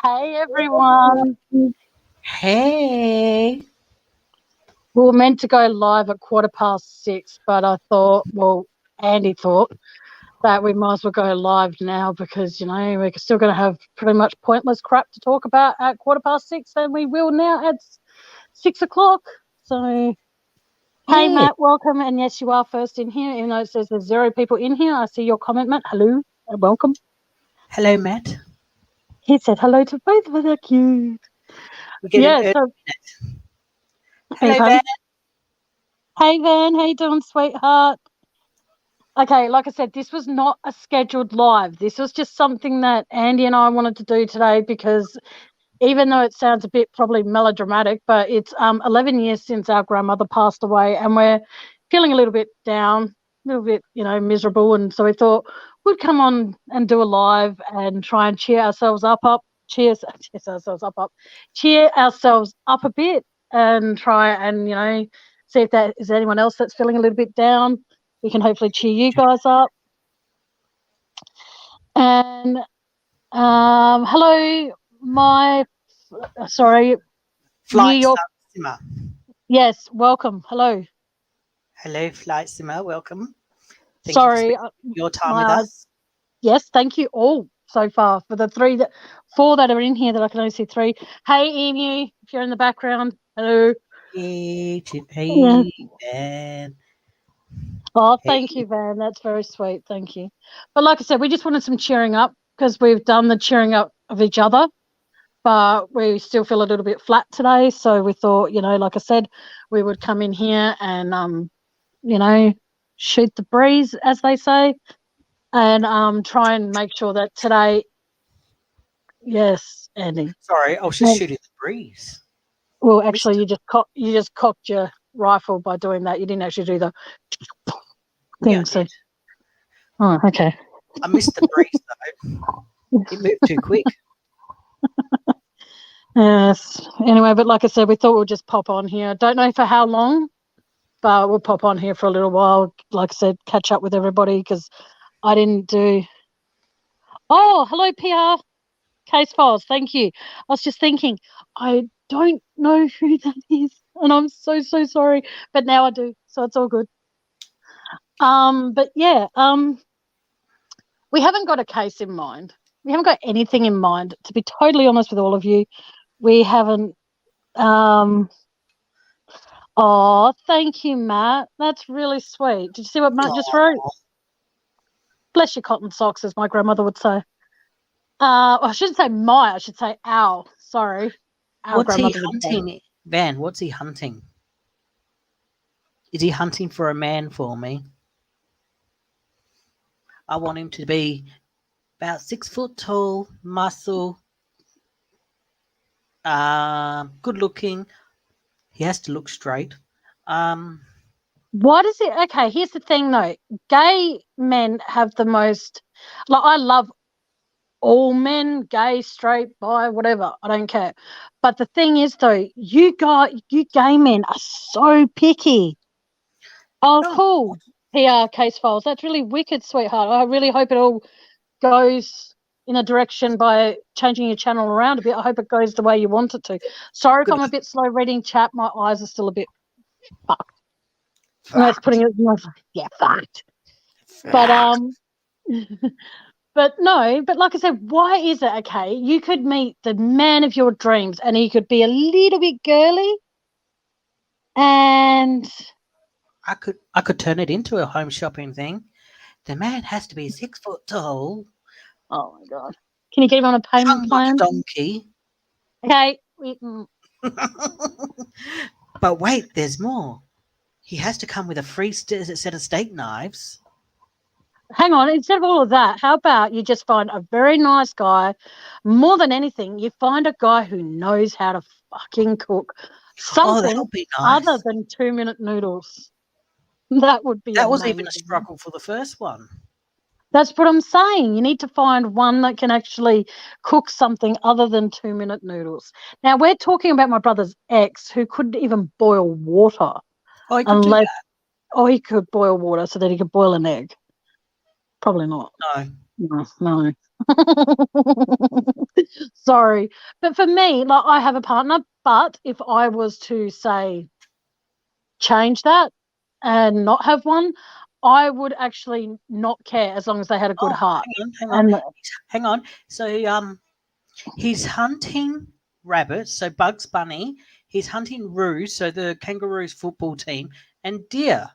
Hey everyone. Hey. We were meant to go live at 6:15, but I thought, Andy thought that we might as well go live now because, we're still going to have pretty much pointless crap to talk about at 6:15, and we will now at 6 o'clock. So, hey, Matt, welcome. And yes, you are first in here, even though it says there's 0 people in here. I see your comment, Matt. Hello and welcome. Hello, Matt. He said hello to both of us. They're cute. Hello, Van. Hey, Van. How you doing, sweetheart? Okay, like I said, this was not a scheduled live. This was just something that Andy and I wanted to do today because even though it sounds a bit probably melodramatic, but it's 11 years since our grandmother passed away and we're feeling a little bit down, a little bit, miserable. And so we thought we'd come on and do a live and try and cheer ourselves up, cheer ourselves up a bit and try and, see if there is anyone else that's feeling a little bit down. We can hopefully cheer you guys up. And hello, Flight New York. Simmer. Yes, welcome. Hello. Hello, Flight Simmer. Welcome. Thank you for your time with us. Yes, thank you all so far for the 4 that are in here that I can only see 3. Hey, Emu, if you're in the background. Hello. Hey, Yeah. Van. Oh, thank you, Van. That's very sweet. Thank you. But like I said, we just wanted some cheering up because we've done the cheering up of each other, but we still feel a little bit flat today. So we thought, like I said, we would come in here and, shoot the breeze, as they say, and try and make sure that today. Yes, Andy. Sorry, I was just shooting the breeze. Well, actually, you just cocked your rifle by doing that. You didn't actually do the thing. Yeah, so, oh, okay. I missed the breeze though. It moved too quick. Yes. Anyway, but like I said, we thought we'd just pop on here. Don't know for how long, but we'll pop on here for a little while. Like I said, catch up with everybody because I didn't do. Oh, hello, PR Case Files. Thank you. I was just thinking, I don't know who that is, and I'm so sorry, but now I do, so it's all good. But yeah, we haven't got a case in mind. We haven't got anything in mind. To be totally honest with all of you, we haven't. Oh, thank you, Matt. That's really sweet. Did you see what Matt just wrote? Bless your cotton socks, as my grandmother would say. I shouldn't say I should say our. Sorry. Our what's he grandmother hunting? Van, what's he hunting? Is he hunting for a man for me? I want him to be about 6 foot tall, muscle, good looking. He has to look straight. What is it? Okay, here's the thing though. Gay men have the most. I love all men, gay, straight, bi, whatever. I don't care. But the thing is though, you gay men are so picky. Oh, cool. PR Case Files. That's really wicked, sweetheart. I really hope it all goes in a direction by changing your channel around a bit. I hope it goes the way you want it to. Sorry if I'm a bit slow reading chat. My eyes are still a bit fucked. That's putting it. Yeah, fucked. But but no. But like I said, why is it okay? You could meet the man of your dreams, and he could be a little bit girly, and I could turn it into a home shopping thing. The man has to be 6 foot tall. Oh my god! Can you get him on a payment plan? Like a donkey. Okay. But wait, there's more. He has to come with a free set of steak knives. Hang on, instead of all of that, how about you just find a very nice guy? More than anything, you find a guy who knows how to fucking cook something other than 2-minute noodles. That would be amazing. That was even a struggle for the first one. That's what I'm saying. You need to find one that can actually cook something other than 2-minute noodles. Now, we're talking about my brother's ex who couldn't even boil water. Oh, he could do that. Oh, he could boil water so that he could boil an egg. Probably not. No. Sorry. But for me, like I have a partner, but if I was to say change that and not have one, I would actually not care as long as they had a good Oh, heart. hang on, And hang on. So he's hunting rabbits, so Bugs Bunny. He's hunting Roo, so the Kangaroos football team, and deer.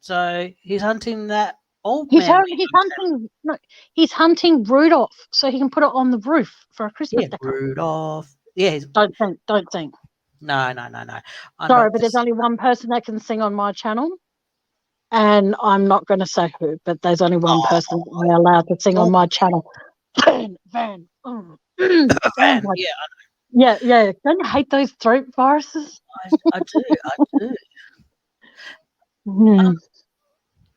So he's hunting that old he's man. hunting no, he's hunting Rudolph so he can put it on the roof for a Christmas Yeah, decoration. Rudolph. Yeah, he's, Don't think. no. I'm Sorry, not but there's only one person that can sing on my channel, and I'm not going to say who, but there's only one person we're allowed to sing on my channel. Van. Oh, oh fan. my. Yeah, Yeah. Don't you hate those throat viruses? I do. Hmm.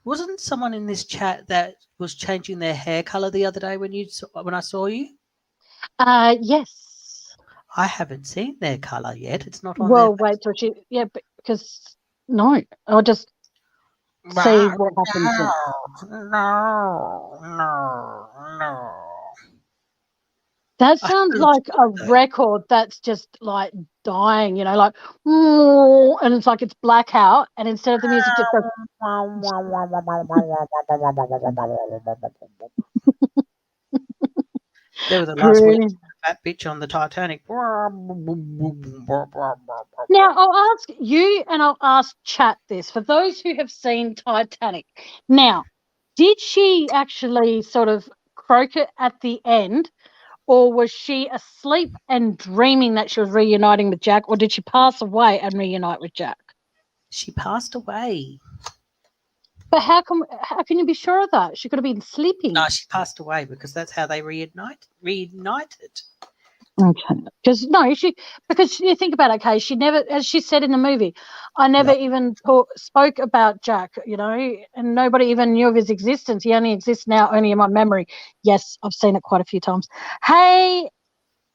Wasn't someone in this chat that was changing their hair color the other day when I saw you? Yes. I haven't seen their color yet. It's not on their Well, wait till she. Yeah, because no, I'll just see what happens then. No. That I sounds haven't like looked a at it, record that's just like dying, like, and it's like it's blackout, and instead of the music just goes. they were the last words Pretty. of that bitch on the Titanic. Now, I'll ask you and I'll ask chat this for those who have seen Titanic. Now, did she actually sort of croak it at the end, or was she asleep and dreaming that she was reuniting with Jack, or did she pass away and reunite with Jack? She passed away. But how can you be sure of that? She could have been sleeping. No, she passed away because that's how they reunited. Okay. Because you think about it, okay, she never, as she said in the movie, I never Yep. even spoke about Jack, and nobody even knew of his existence. He only exists now, only in my memory. Yes, I've seen it quite a few times. Hey,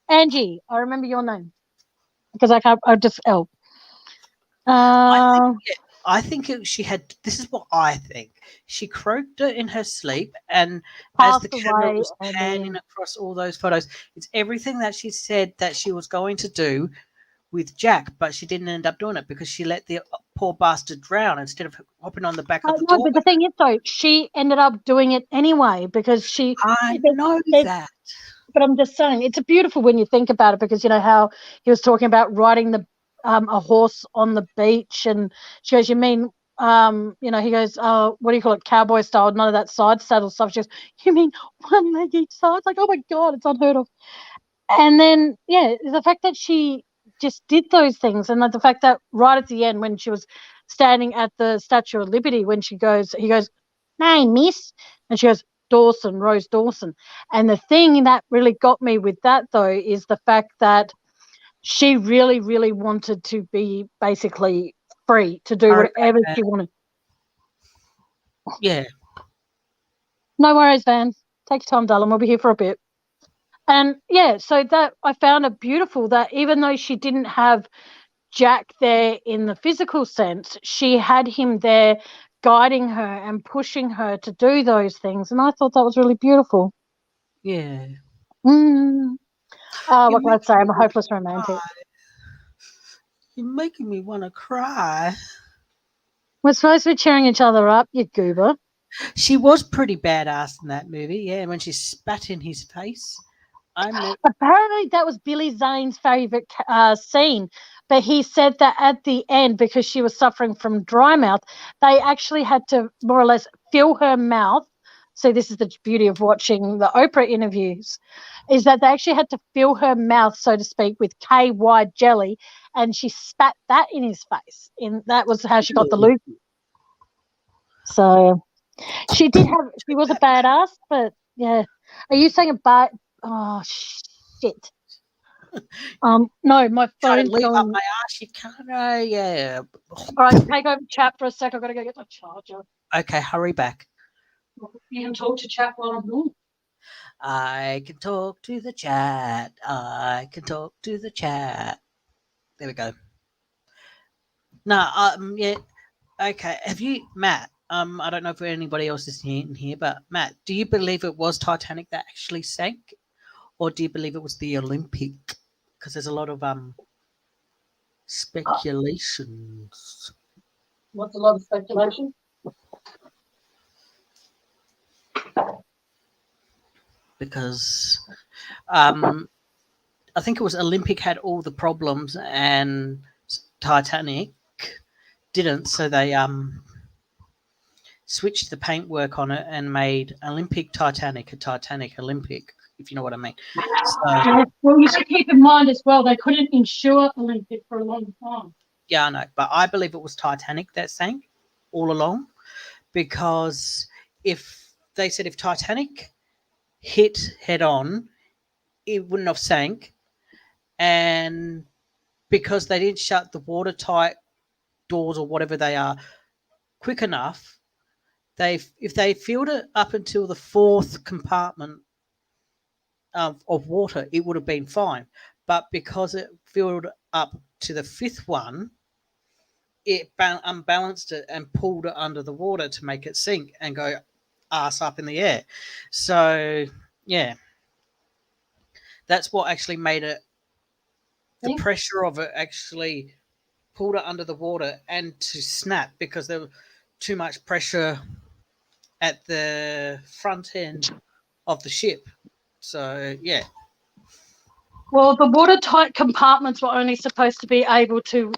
Angie, I remember your name because I just L. I think she had. This is what I think. She croaked it in her sleep, and as the Passed camera away, was and panning then across all those photos, it's everything that she said that she was going to do with Jack, but she didn't end up doing it because she let the poor bastard drown instead of hopping on the back of the no, but the door. thing is, though, she ended up doing it anyway because I know that. but I'm just saying, it's beautiful when you think about it because you know how he was talking about riding a horse on the beach, and she goes, "You mean he goes, oh, what do you call it, cowboy style? None of that side saddle stuff." She goes, "You mean one leg each side?" It's like, oh my god, it's unheard of. And then the fact that she just did those things, and the fact that right at the end when she was standing at the Statue of Liberty, when he goes, "Hey, miss," and she goes, "Dawson, Rose Dawson." And the thing that really got me with that, though, is the fact that she really, really wanted to be basically free to do whatever she wanted. Yeah. No worries, Van. Take your time, darling. We'll be here for a bit. And so that I found it beautiful that even though she didn't have Jack there in the physical sense, she had him there guiding her and pushing her to do those things. And I thought that was really beautiful. Yeah. Mm. What can I say? I'm a hopeless romantic. You're making me want to cry. We're supposed to be cheering each other up, you goober. She was pretty badass in that movie, yeah, when she spat in his face. Apparently, that was Billy Zane's favourite scene. But he said that at the end, because she was suffering from dry mouth, they actually had to more or less fill her mouth. So this is the beauty of watching the Oprah interviews, is that they actually had to fill her mouth, so to speak, with KY jelly, and she spat that in his face. And that was how she got the loop. So she was a badass, but yeah. Are you saying about? Oh shit. No, my Trying phone's to leave up going. my ass, you can't. Yeah. All right, take over chat for a sec. I've got to go get my charger. Okay, hurry back. You can talk to chat while I'm gone. I can talk to the chat. I can talk to the chat. There we go. No, yeah. Okay. Have you, Matt? I don't know if anybody else is in here, but Matt, do you believe it was Titanic that actually sank, or do you believe it was the Olympic? Because there's a lot of speculations. What's a lot of speculation? Because I think it was Olympic had all the problems and Titanic didn't, so they switched the paintwork on it and made Olympic Titanic a Titanic Olympic, if you know what I mean. So, well, you should keep in mind as well, they couldn't insure Olympic for a long time. Yeah, I know, but I believe it was Titanic that sank all along, because if they said if Titanic hit head on, it wouldn't have sank, and because they didn't shut the watertight doors or whatever they are quick enough, if they filled it up until the fourth compartment of water, it would have been fine. But because it filled up to the fifth one, it unbalanced it and pulled it under the water to make it sink and go ass up in the air. So, yeah, that's what actually made it, the pressure of it actually pulled it under the water and to snap, because there was too much pressure at the front end of the ship. So, yeah. Well, the watertight compartments were only supposed to be able to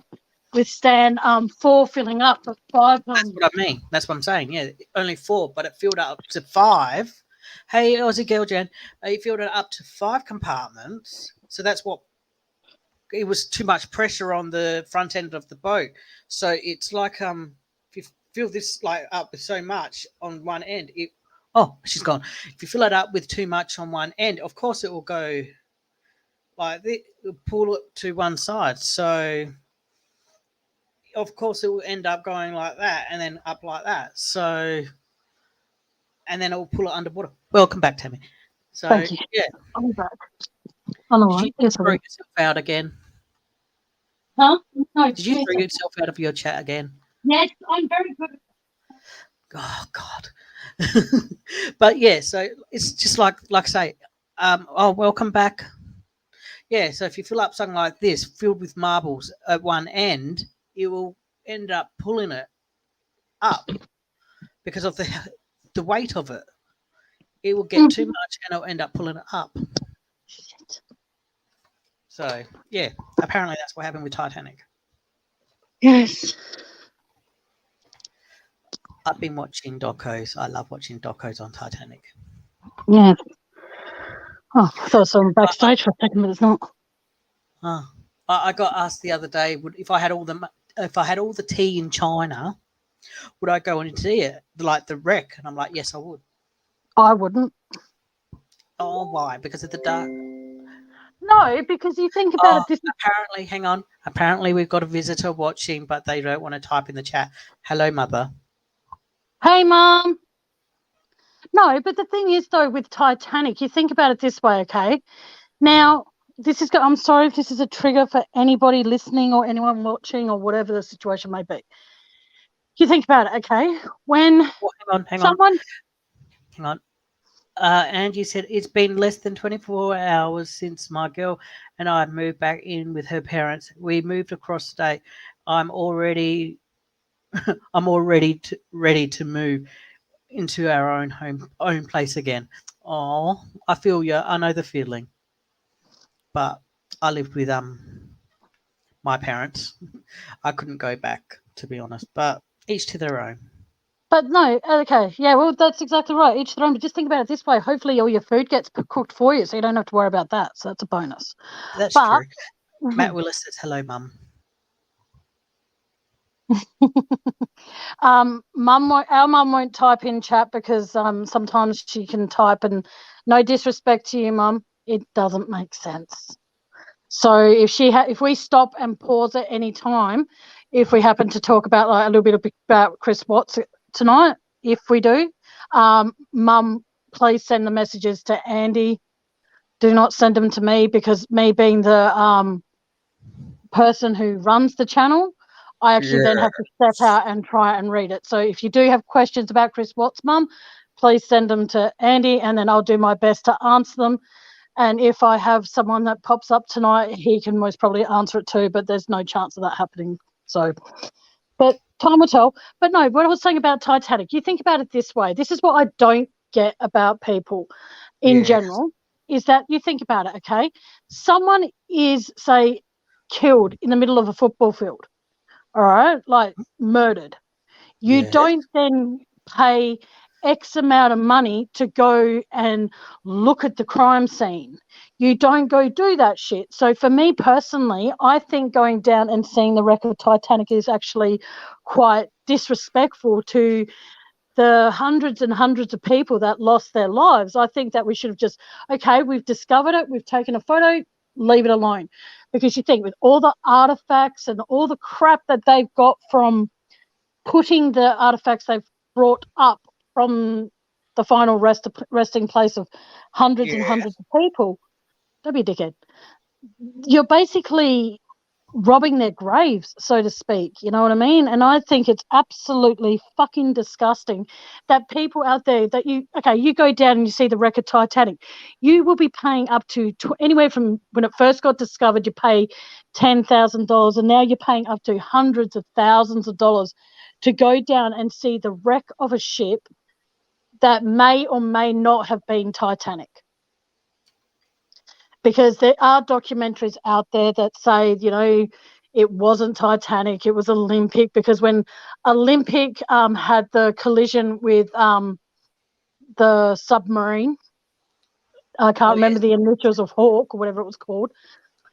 withstand 4 filling up, but 5. That's what I mean. That's what I'm saying. Yeah, only 4, but it filled up to 5. Hey, Aussie girl, Jen, it filled it up to 5 compartments. So that's what, it was too much pressure on the front end of the boat. So it's like if you fill this like up with so much on one end, she's gone. If you fill it up with too much on one end, of course it will go like this, pull it to one side. So of course it will end up going like that and then up like that. So, and then it will pull it underwater. Welcome back, Tammy. So, thank you. Yeah. I'm back. Did you throw yourself out again? Huh? No. Did you throw yourself out of your chat again? Yes, I'm very good. Oh, God. But yeah, so it's just like I say, welcome back. Yeah, so if you fill up something like this, filled with marbles at one end, it will end up pulling it up because of the weight of it. It will get too much and it'll end up pulling it up. Shit. So, yeah, apparently that's what happened with Titanic. Yes. I've been watching docos. I love watching docos on Titanic. Yeah. Oh, I thought I saw him backstage for a second, but it's not. Oh, I got asked the other day, if I had all the tea in China, would I go and see it, like the wreck? And I'm like, yes, I would. I wouldn't. Oh, why? Because of the dark? No, because you think about it. Apparently we've got a visitor watching, but they don't want to type in the chat. Hello, mother. Hey, Mom. No, but the thing is, though, with Titanic, you think about it this way, okay? Now, I'm sorry if this is a trigger for anybody listening or anyone watching or whatever the situation may be. You think about it, okay? When hang on. Angie said, it's been less than 24 hours since my girl and I moved back in with her parents. We moved across state. I'm already ready to move into our own place again. Oh, I feel you. I know the feeling. But I lived with my parents. I couldn't go back, to be honest. But each to their own. But no, okay, yeah, well, that's exactly right. Each their own. But just think about it this way: hopefully, all your food gets cooked for you, so you don't have to worry about that. So that's a bonus. That's true. Matt Willis says, "Hello, Mum." Our mum won't type in chat because sometimes she can type, and no disrespect to you, Mum, it doesn't make sense. So if we stop and pause at any time, if we happen to talk about like a little bit about Chris Watts tonight, if we do, Mum, please send the messages to Andy. Do not send them to me, because me being the person who runs the channel, I actually then have to step out and try and read it. So if you do have questions about Chris Watts' mum, please send them to Andy, and then I'll do my best to answer them. And if I have someone that pops up tonight, he can most probably answer it too, but there's no chance of that happening. So, but time will tell. But no, what I was saying about Titanic, you think about it this way. This is what I don't get about people in general, is that you think about it, okay? Someone is, say, killed in the middle of a football field, all right, like murdered. You don't then pay X amount of money to go and look at the crime scene. You don't go do that shit. So for me personally, I think going down and seeing the wreck of Titanic is actually quite disrespectful to the hundreds and hundreds of people that lost their lives. I think that we should have just, okay, we've discovered it, we've taken a photo, leave it alone. Because you think with all the artifacts and all the crap that they've got from putting the artifacts they've brought up from the final resting place of hundreds and hundreds of people, don't be a dickhead. You're basically robbing their graves, so to speak. You know what I mean? And I think it's absolutely fucking disgusting that people out there that you go down and you see the wreck of Titanic, you will be paying up to anywhere from when it first got discovered, you pay $10,000, and now you're paying up to hundreds of thousands of dollars to go down and see the wreck of a ship that may or may not have been Titanic. Because there are documentaries out there that say, you know, it wasn't Titanic, it was Olympic, because when Olympic had the collision with the submarine, I can't remember the initials of Hawk or whatever it was called.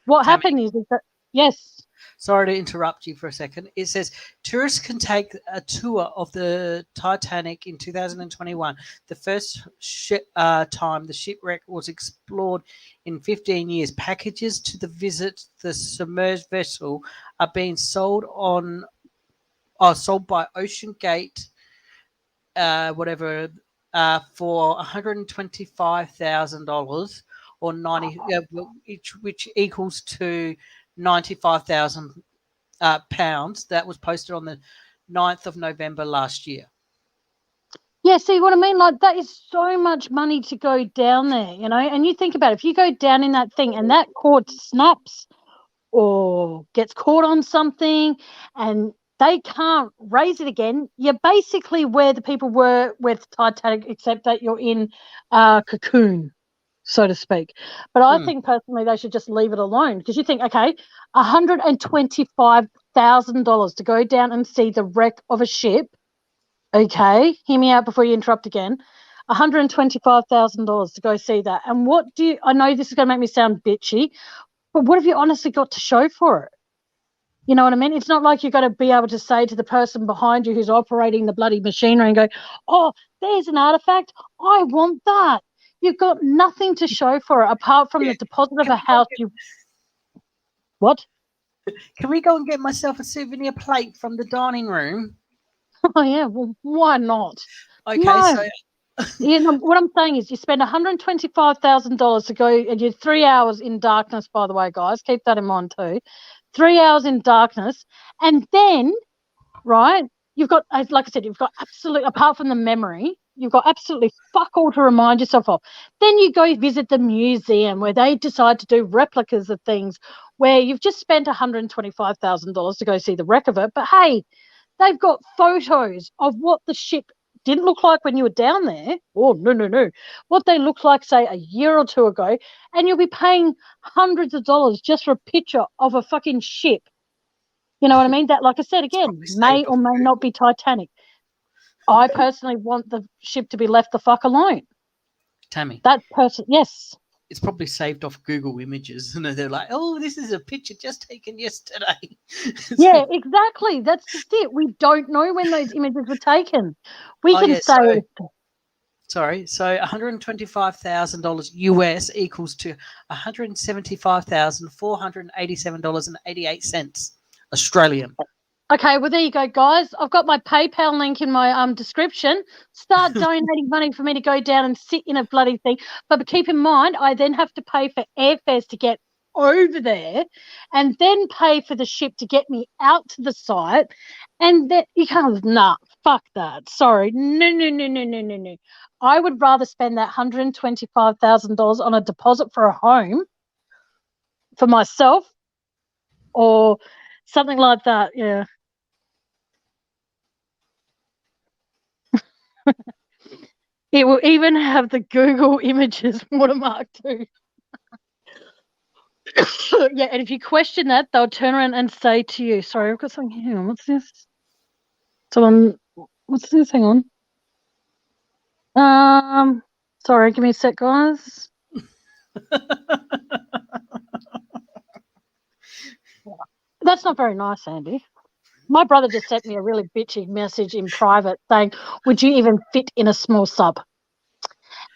What happened is that, yes. Sorry to interrupt you for a second. It says tourists can take a tour of the Titanic in 2021. The first time the shipwreck was explored in 15 years. Packages to visit the submerged vessel are being sold by Ocean Gate, for $125,000 or which equals to 95,000 pounds. That was posted on the 9th of November last year. Yeah, see what I mean? Like, that is so much money to go down there, you know? And you think about it, if you go down in that thing and that cord snaps or gets caught on something and they can't raise it again, you're basically where the people were with Titanic, except that you're in a cocoon, so to speak. But I think personally they should just leave it alone, because you think, okay, $125,000 to go down and see the wreck of a ship. Okay, hear me out before you interrupt again. $125,000 to go see that. And I know this is going to make me sound bitchy, but what have you honestly got to show for it? You know what I mean? It's not like you've got to be able to say to the person behind you who's operating the bloody machinery and go, oh, there's an artifact, I want that. You've got nothing to show for it apart from the deposit of a house. What? Can we go and get myself a souvenir plate from the dining room? Oh, yeah, well, why not? Okay, no. You know, what I'm saying is you spend $125,000 to go, and you're 3 hours in darkness, by the way, guys. Keep that in mind too. 3 hours in darkness. And then, right, you've got, like I said, you've got absolutely, apart from the memory, you've got absolutely fuck all to remind yourself of. Then you go visit the museum where they decide to do replicas of things where you've just spent $125,000 to go see the wreck of it. But, hey, they've got photos of what the ship didn't look like when you were down there. Oh, no. What they looked like, say, a year or two ago, and you'll be paying hundreds of dollars just for a picture of a fucking ship. You know what I mean? That, like I said, again, may or may not be Titanic. I personally want the ship to be left the fuck alone. Tammy. That person, yes. It's probably saved off Google Images, and they're like, "Oh, this is a picture just taken yesterday." Yeah, exactly. That's just it. We don't know when those images were taken. We can say. So $125,000 US equals to $175,487.88 Australian. Okay, well, there you go, guys. I've got my PayPal link in my description. Start donating money for me to go down and sit in a bloody thing. But keep in mind, I then have to pay for airfares to get over there and then pay for the ship to get me out to the site. And then you can't, nah, fuck that. Sorry. No. I would rather spend that $125,000 on a deposit for a home for myself or something like that. Yeah. It will even have the Google Images watermark too. Yeah, and if you question that, they'll turn around and say to you, sorry, I've got something here. What's this? What's this? Hang on. Sorry, give me a sec, guys. That's not very nice, Andy. My brother just sent me a really bitchy message in private saying, would you even fit in a small sub?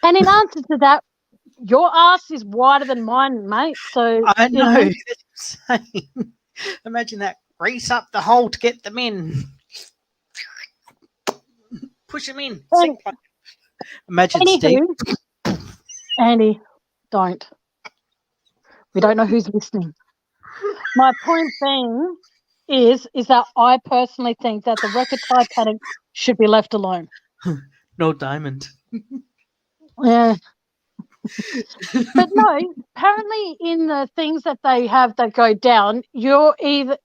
And in answer to that, your ass is wider than mine, mate. So I know. That's insane. Imagine that. Grease up the hole to get them in. Push them in. Imagine Steve. Andy, don't. We don't know who's listening. My point being is that I personally think that the wreck of Titanic should be left alone. No diamond. Yeah. But no, apparently in the things that they have that go down, you're either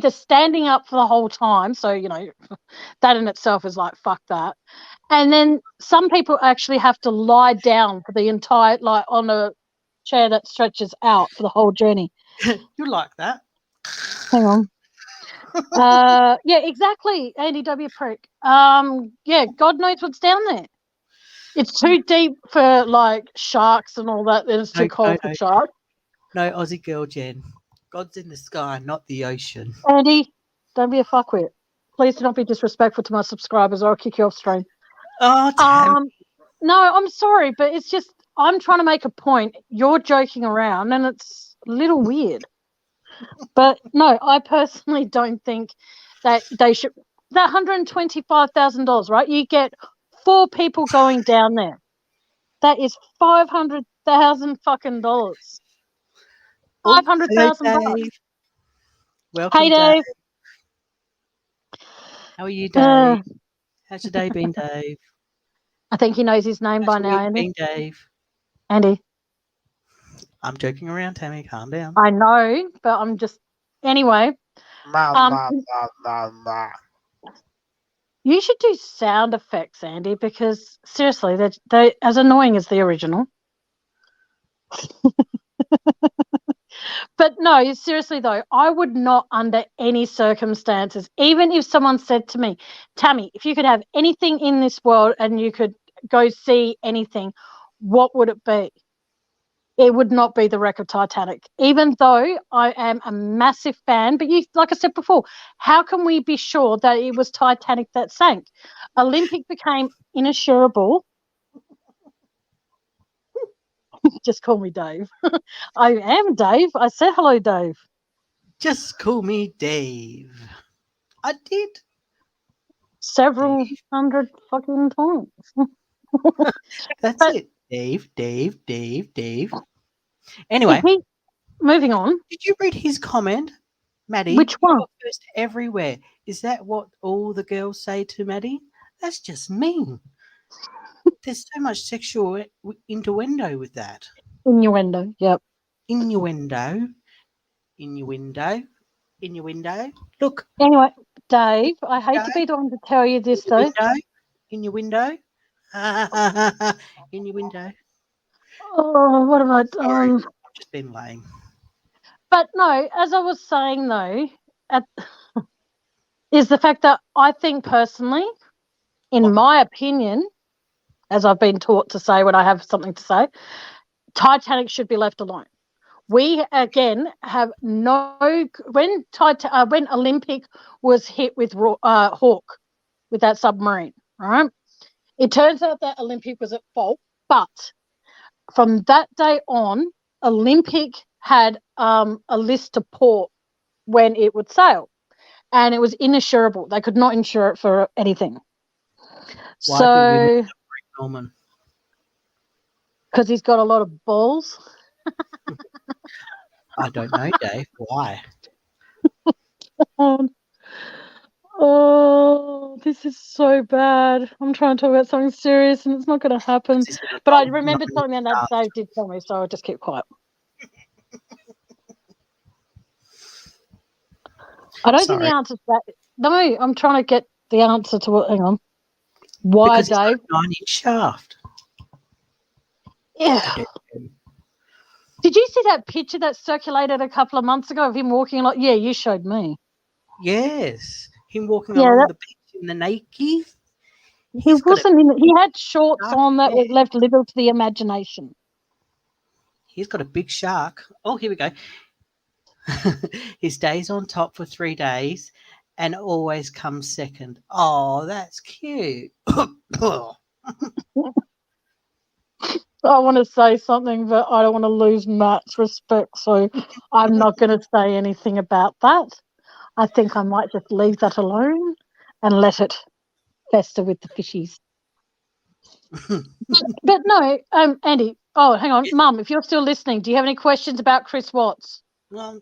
standing up for the whole time, so you know that in itself is like fuck that. And then some people actually have to lie down for the entire, like on a chair that stretches out for the whole journey. You like that? Hang on. Yeah, exactly, Andy W. Prick. Yeah, God knows what's down there. It's too deep for like sharks and all that. Then it's too cold for sharks. No, Aussie girl, Jen. God's in the sky, not the ocean. Andy, don't be a fuckwit. Please do not be disrespectful to my subscribers or I'll kick you off stream. Oh, damn. No, I'm sorry, but it's just I'm trying to make a point. You're joking around and it's a little weird. But no, I personally don't think that they should. That $125,000, right? You get 4 people going down there. That is $500,000 fucking dollars. $500,000. Welcome, Hey, Dave. How are you, Dave? How's your day been, Dave? I think he knows his name by now, Andy. Dave? Andy. I'm joking around, Tammy. Calm down. I know, but I'm just anyway. You should do sound effects, Andy, because seriously, they're as annoying as the original. But no, seriously though, I would not under any circumstances, even if someone said to me, Tammy, if you could have anything in this world and you could go see anything, what would it be? It would not be the wreck of Titanic, even though I am a massive fan. But like I said before, how can we be sure that it was Titanic that sank? Olympic became inassurable. Just call me Dave. I am Dave. I said hello, Dave. Just call me Dave. I did. Several hundred fucking times. That's it. Dave. Anyway. Moving on. Did you read his comment, Maddie? Which one? You're first everywhere. Is that what all the girls say to Maddie? That's just mean. There's so much sexual innuendo with that. Innuendo, yep. Innuendo. Look. Anyway, Dave, I hate to be the one to tell you this, though. In your window. In your window. Oh, what have I done? I've just been lame. But no, as I was saying, though, is the fact that I think personally, in my opinion, as I've been taught to say when I have something to say, Titanic should be left alone. We, again, have no... When Olympic was hit with Hawke, with that submarine, right? It turns out that Olympic was at fault, but from that day on, Olympic had a list to port when it would sail, and it was insurable. They could not insure it for anything. So, Norman, because he's got a lot of balls. I don't know, Dave. Why? Oh, this is so bad. I'm trying to talk about something serious and it's not going to happen. This is But I not- remembered not something that stuff. Dave did tell me, so I'll just keep quiet. I don't think the Sorry. answer to that. No, I'm trying to get the answer to what. Hang on. Why, Because it's got Dave? a 9-inch shaft. Yeah. Da-da-da. Did you see that picture that circulated a couple of months ago of him walking like? Yeah, you showed me. Yes. Him walking Yeah, along the beach in the Nike. he He's got a wasn't in. He had shorts shark on that there. left little to the imagination. He's got a big shark. Oh, here we go. He stays on top for 3 days and always comes second. Oh, that's cute. I want to say something, but I don't want to lose Matt's respect, so I'm not going to say anything about that. I think I might just leave that alone and let it fester with the fishies. But no, Andy. Oh, hang on, Mum. If you're still listening, do you have any questions about Chris Watts? Well,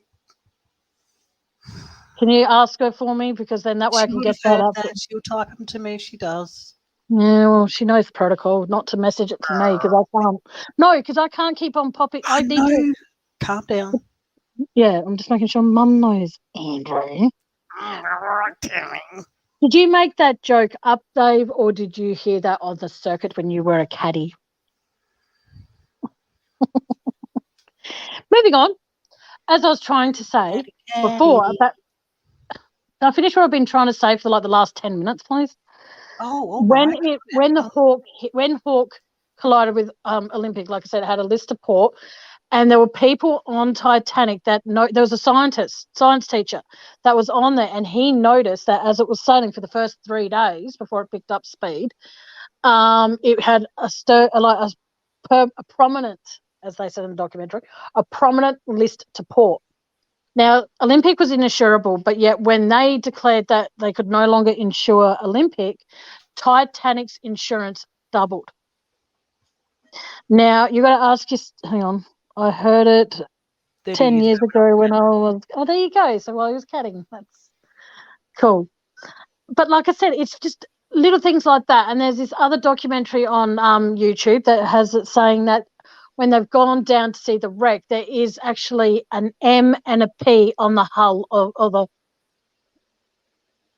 Can you ask her for me? Because then that way I she can would get have that heard up. that. She'll type them to me if she does. Yeah, well, she knows the protocol, not to message it to me because I can't. No, because I can't keep on popping. I need to. No, calm down. Yeah, I'm just making sure Mum knows. Andrew, did you make that joke up, Dave, or did you hear that on the circuit when you were a caddy? Moving on. As I was trying to say before, can I finish what I've been trying to say for like the last 10 minutes, please? Oh, all right. When Hawke collided with Olympic, like I said, it had a list of port, and there were people on Titanic that there was a science teacher that was on there, and he noticed that as it was sailing for the first 3 days before it picked up speed, it had a prominent, as they said in the documentary, a prominent list to port. Now, Olympic was insurable, but yet when they declared that they could no longer insure Olympic, Titanic's insurance doubled. Now, you got to ask hang on, I heard it 10 years ago when I was, oh, there you go. So while I was caddying, that's cool. But like I said, it's just little things like that. And there's this other documentary on YouTube that has it saying that when they've gone down to see the wreck, there is actually an M and a P on the hull of the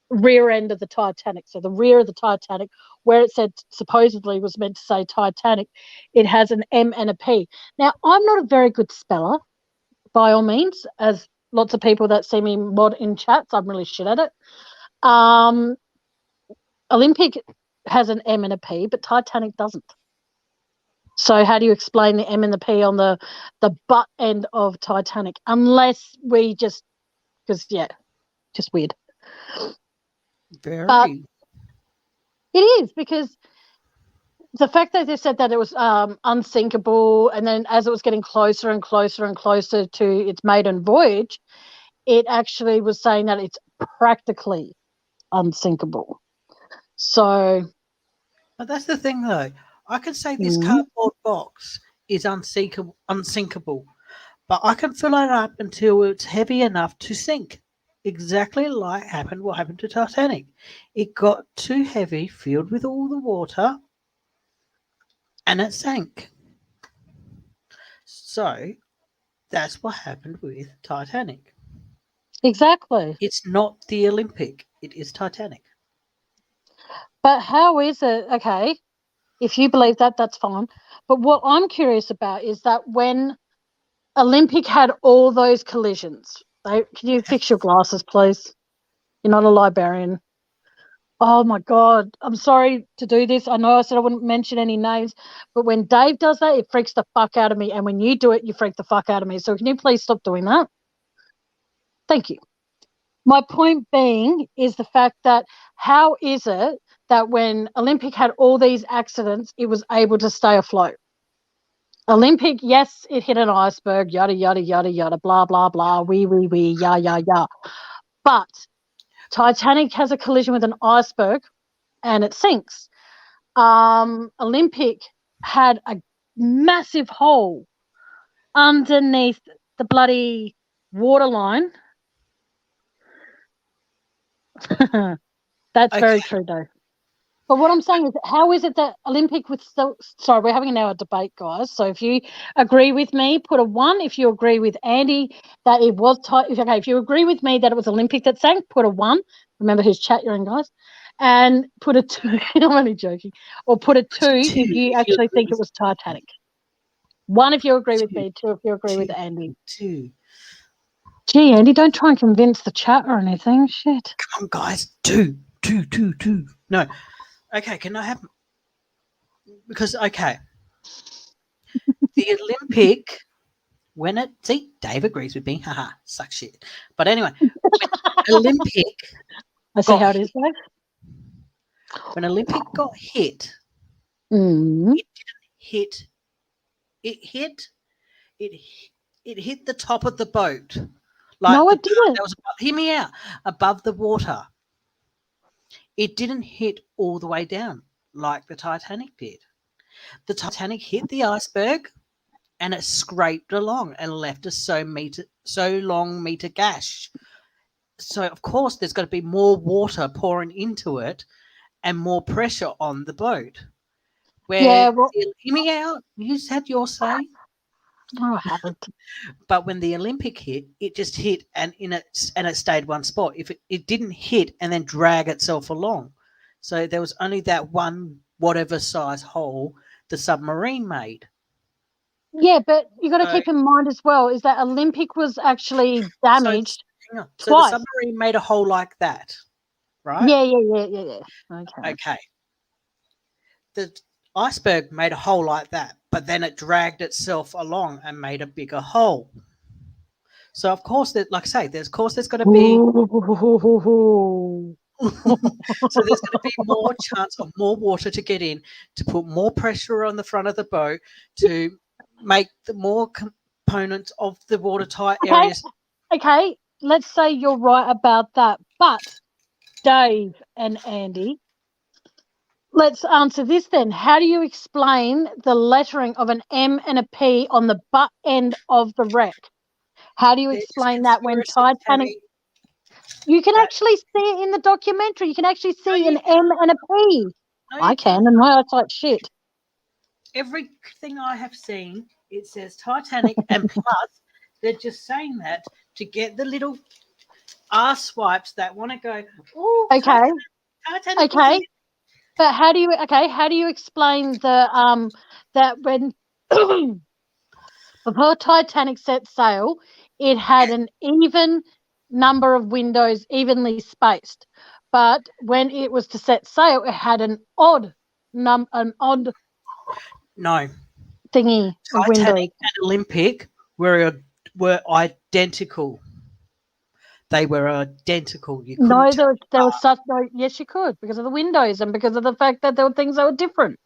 rear end of the Titanic. So the rear of the Titanic, where it said supposedly was meant to say Titanic, it has an M and a P. Now, I'm not a very good speller, by all means, as lots of people that see me mod in chats, I'm really shit at it. Olympic has an M and a P, but Titanic doesn't. So how do you explain the M and the P on the butt end of Titanic? Unless we just, because, yeah, just weird. Very. But it is, because the fact that they said that it was unsinkable, and then as it was getting closer and closer and closer to its maiden voyage, it actually was saying that it's practically unsinkable. So, but that's the thing, though. I can say this cardboard box is unsinkable, but I can fill it up until it's heavy enough to sink. Exactly like what happened to Titanic. It got too heavy, filled with all the water, and it sank. So that's what happened with Titanic. exactly. It's not the Olympic, it is Titanic. But how is it, okay, if you believe that, that's fine. But what I'm curious about is that when Olympic had all those collisions, can you fix your glasses, please? You're not a librarian. Oh, my God. I'm sorry to do this. I know I said I wouldn't mention any names, but when Dave does that, it freaks the fuck out of me. And when you do it, you freak the fuck out of me. So can you please stop doing that? Thank you. My point being is the fact that how is it that when Olympic had all these accidents, it was able to stay afloat? Olympic, yes, it hit an iceberg, yada, yada, yada, yada, blah, blah, blah, wee, yah, yah, yah. But Titanic has a collision with an iceberg and it sinks. Olympic had a massive hole underneath the bloody waterline. That's very true, though. But what I'm saying is, how is it that Olympic with sorry, we're having an hour debate, guys. So if you agree with me, put a 1. If you agree with Andy that it was if you agree with me that it was Olympic that sank, put a 1. Remember whose chat you're in, guys. And put a 2. I'm only joking. Or put a 2 if you actually think it was Titanic. 1 if you agree with me, 2 if you agree with Andy. 2. Gee, Andy, don't try and convince the chat or anything. Shit. Come on, guys. 2. No. Okay, can I have... Because, okay. The Olympic, when it... See, Dave agrees with me. Haha, suck shit. But anyway, Olympic... I see how it is, Dave. When Olympic got hit, Mm. it didn't hit... It hit the top of the boat. Like No, it didn't. Hear me out. Above the water. It didn't hit all the way down like the Titanic did. The Titanic hit the iceberg and it scraped along and left a so long meter gash. So, of course, there's got to be more water pouring into it and more pressure on the boat. Hear me out. You had your say. No, I haven't. But when the Olympic hit, it just hit and it stayed one spot. If it didn't hit and then drag itself along. So there was only that one whatever size hole the submarine made. Yeah, but you got to keep in mind as well is that Olympic was actually damaged. So the submarine made a hole like that, right? Yeah. Okay. The iceberg made a hole like that, but then it dragged itself along and made a bigger hole. So of course, like I say, there's got to be. So there's going to be more chance of more water to get in, to put more pressure on the front of the boat, to make the more components of the watertight areas. Okay, let's say you're right about that. But Dave and Andy, let's answer this then. How do you explain the lettering of an M and a P on the butt end of the wreck? How do you explain that when Titanic... You can actually see it in the documentary. You can actually see an M and a P. No, I can, and my eyesight's shit. Everything I have seen, it says Titanic, and plus they're just saying that to get the little arse wipes that want to go, oh, okay. Titanic. Okay. But how do you explain the that when before Titanic set sail, it had an even number of windows evenly spaced, but when it was to set sail, it had an odd no thingy. Titanic and Olympic were identical. They were identical. You couldn't there was such no. Yes, you could, because of the windows and because of the fact that there were things that were different.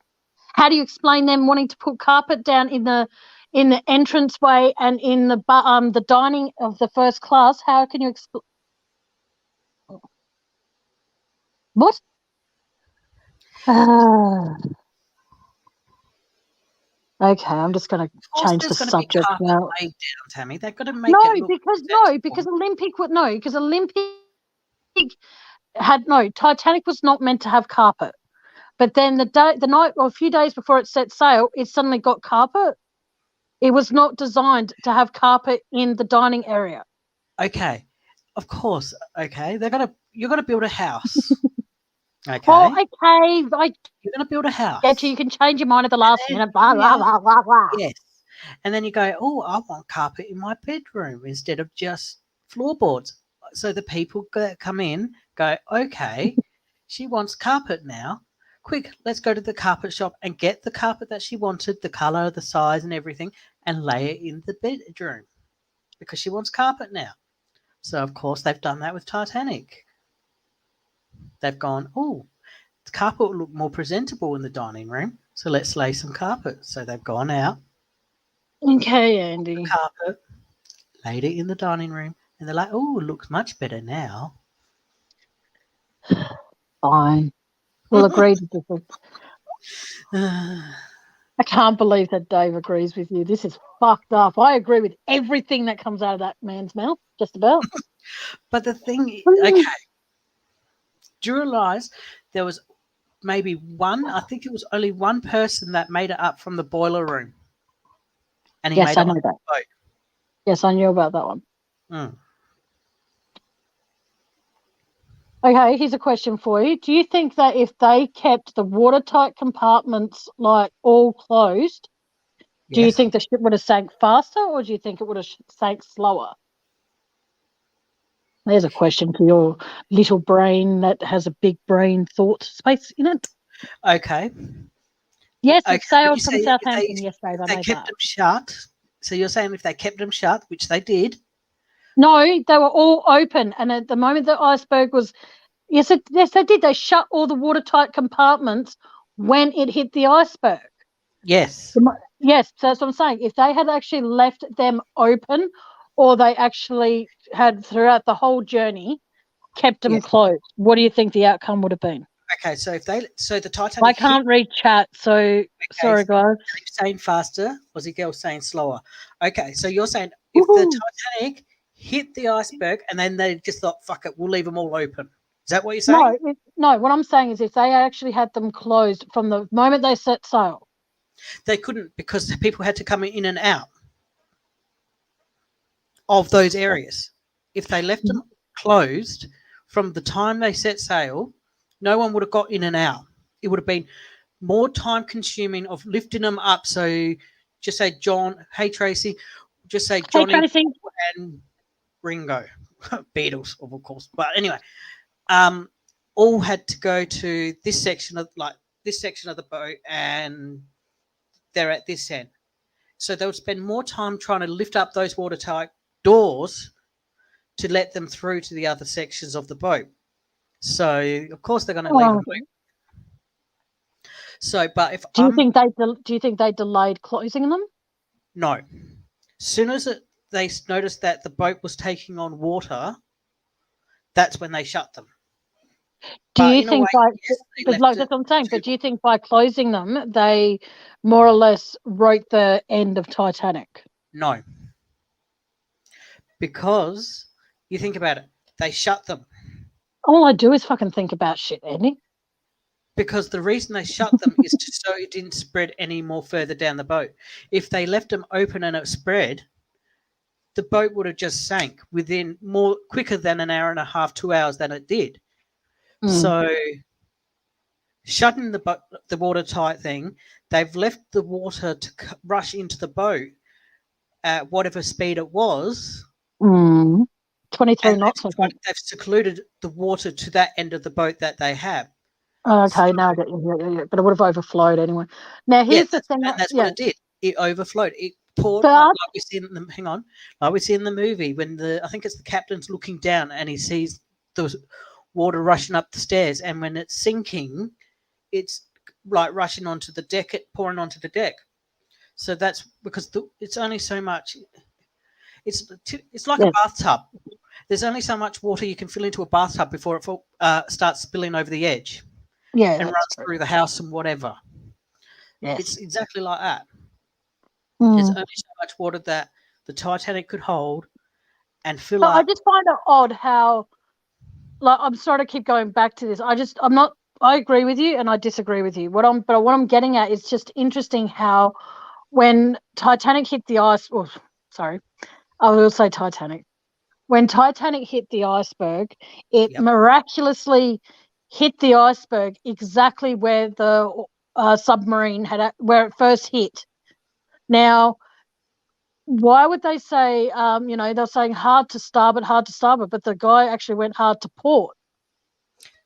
How do you explain them wanting to put carpet down in the entranceway and in the dining of the first class? How can you explain? What? Okay, I'm just going to change the subject now. Down, Tammy. They've got to make it look because Olympic had Titanic was not meant to have carpet. But then the night or a few days before it set sail, it suddenly got carpet. It was not designed to have carpet in the dining area. Okay, of course. Okay, you're going to build a house. Okay. Oh, okay. You're going to build a house. Yeah, you can change your mind at the last minute. Blah, blah, blah, blah, blah. Yes. And then you go, oh, I want carpet in my bedroom instead of just floorboards. So the people that come in go, okay, she wants carpet now. Quick, let's go to the carpet shop and get the carpet that she wanted, the colour, the size and everything, and lay it in the bedroom because she wants carpet now. So, of course, they've done that with Titanic. They've gone, oh, the carpet will look more presentable in the dining room, so let's lay some carpet. So they've gone out. Okay, Andy. Carpet, laid it in the dining room, and they're like, oh, it looks much better now. Fine. We'll agree to differ. I can't believe that Dave agrees with you. This is fucked up. I agree with everything that comes out of that man's mouth, just about. But the thing, okay, do you realise there was maybe one, I think it was only one person that made it up from the boiler room. And he Yes, made I it know on that. the boat. Yes, I knew about that one. Mm. Okay, here's a question for you. Do you think that if they kept the watertight compartments like all closed, do you Yes. think the ship would have sank faster, or do you think it would have sank slower? There's a question for your little brain that has a big brain thought space in it. Okay. Yes, Okay. it But you sailed say from Southampton. Yes, Dave, if I they know kept that. them shut, so you're saying if they kept them shut, which they did, No, they were all open, and at the moment the iceberg was, yes, they did. They shut all the watertight compartments when it hit the iceberg. yes. Yes, so that's what I'm saying. If they had actually left them open, or they actually had throughout the whole journey kept them Yes. closed, what do you think the outcome would have been? Okay, so the I Titanic hit, can't read chat, so okay, sorry, guys. saying faster, Aussie girl saying slower. Okay, so you're saying if the Woohoo. Titanic hit the iceberg and then they just thought, fuck it, we'll leave them all open. Is that what you're saying? No. What I'm saying is, if they actually had them closed from the moment they set sail, They couldn't because people had to come in and out of those areas. If they left them closed from the time they set sail, no one would have got in and out. It would have been more time consuming of lifting them up. So just say John, hey Tracy, just say hey, Johnny Tracy, and Ringo, Beatles, of course. But anyway, all had to go to this section of the boat, and they're at this end. So they would spend more time trying to lift up those watertight doors to let them through to the other sections of the boat. So of course they're going to leave them. So, but if do you think they delayed closing them? no, as soon as they noticed that the boat was taking on water, that's when they shut them. Do But you in a way, think by, yes, they but left like it. that's what I'm saying, but do you think by closing them, they more or less wrote the end of Titanic? No, because you think about it, they shut them All I do is fucking think about shit, Andy. because the reason they shut them is so it didn't spread any more further down the boat. If they left them open and it spread, the boat would have just sank within more quicker than an hour and a half, 2 hours than it did. So shutting the watertight thing, they've left the water to rush into the boat at whatever speed it was. 23 And knots, I think. they've secluded the water to that end of the boat that they have. Okay, now I get you. Yeah. But it would have overflowed anyway. Now, Yeah, here's the thing. and that's what Yeah. it did. It overflowed. It poured But like we see in the hang on, like we see in the movie when I think it's the captain's looking down and he sees the water rushing up the stairs, and when it's sinking, it's like rushing onto the deck, pouring onto the deck. So that's because it's only so much. It's like a bathtub. There's only so much water you can fill into a bathtub before it starts spilling over the edge and runs through the house and whatever. Yes. It's exactly like that. There's only so much water that the Titanic could hold and fill up. I just find it odd how, like, I'm sorry to keep going back to this. I agree with you and I disagree with you. What I'm getting at is just interesting how when Titanic hit the ice, sorry, I will say Titanic. When Titanic hit the iceberg, it miraculously hit the iceberg exactly where the submarine where it first hit. Now, why would they say, they're saying hard to starboard, but the guy actually went hard to port?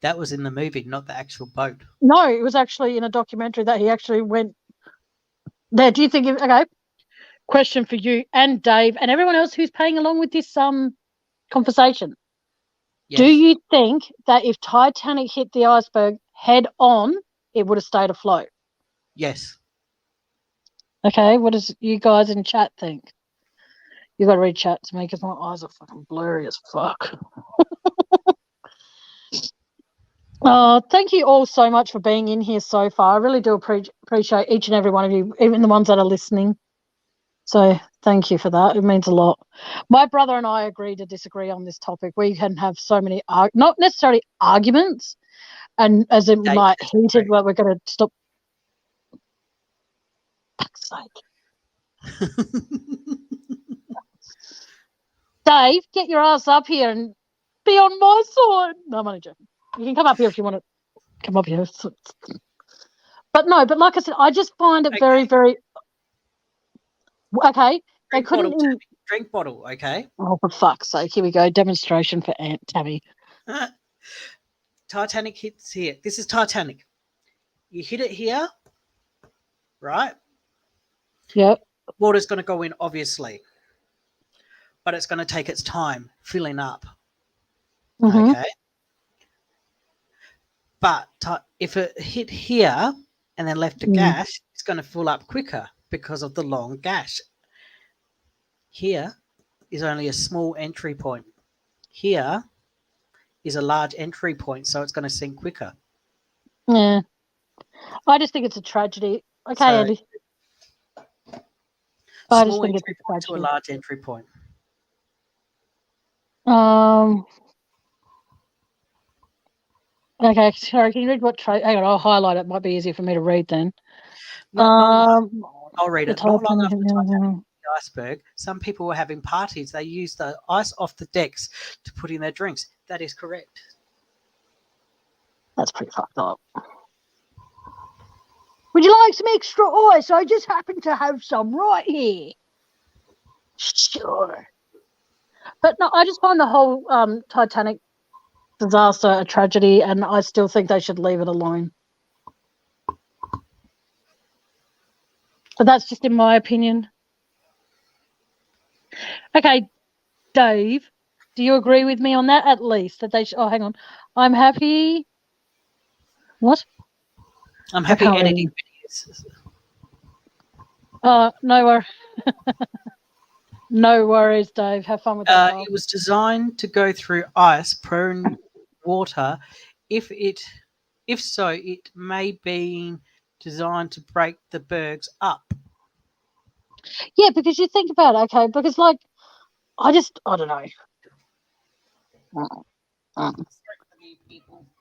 That was in the movie, not the actual boat. No, it was actually in a documentary that he actually went there. Do you think, okay, question for you and Dave and everyone else who's paying along with this conversation. Yes. Do you think that if Titanic hit the iceberg head on, it would have stayed afloat? Yes. Okay, what does you guys in chat think? You got to read chat to me because my eyes are fucking blurry as fuck. Thank you all so much for being in here so far. I really do appreciate each and every one of you, even the ones that are listening. So thank you for that. It means a lot. My brother and I agree to disagree on this topic. We can have so many, not necessarily arguments, and as in Dave, like disagree. heated, where we're going to stop. Fuck's sake. Dave, get your ass up here and be on my side. No, I'm only joking. You can come up here if you want to come up here. But no, but like I said, I just find it very, very okay. They Drink couldn't. bottle, Tammy. Drink bottle, okay? Oh, for fuck's sake! Here we go. Demonstration for Aunt Tammy. Titanic hits here. This is Titanic. You hit it here, right? Yep. Water's going to go in, obviously, but it's going to take its time filling up. Mm-hmm. Okay. But if it hit here and then left a gash, it's going to fill up quicker because of the long gash. Here is only a small entry point. Here is a large entry point, so it's going to sink quicker. Yeah. I just think it's a tragedy. Okay, So, Andy. I just small think it's entry a point to a tragedy. large entry point. Okay, sorry, can you read what hang on, I'll highlight it. It might be easier for me to read then. Not long I'll read it. Not long after Titanic Titanic. the iceberg, some people were having parties. They used the ice off the decks to put in their drinks. That is correct. That's pretty fucked up. Would you like some extra ice? I just happen to have some right here. Sure. But no, I just find the whole Titanic disaster a tragedy, and I still think they should leave it alone. But that's just in my opinion. Okay, Dave, do you agree with me on that at least? That they should, oh, hang on. I'm happy. What? I'm happy can't editing videos. No worries. No worries, Dave. Have fun with that. It was designed to go through ice prone water. If so, it may be designed to break the bergs up. Yeah, because you think about it, okay, because like I don't know.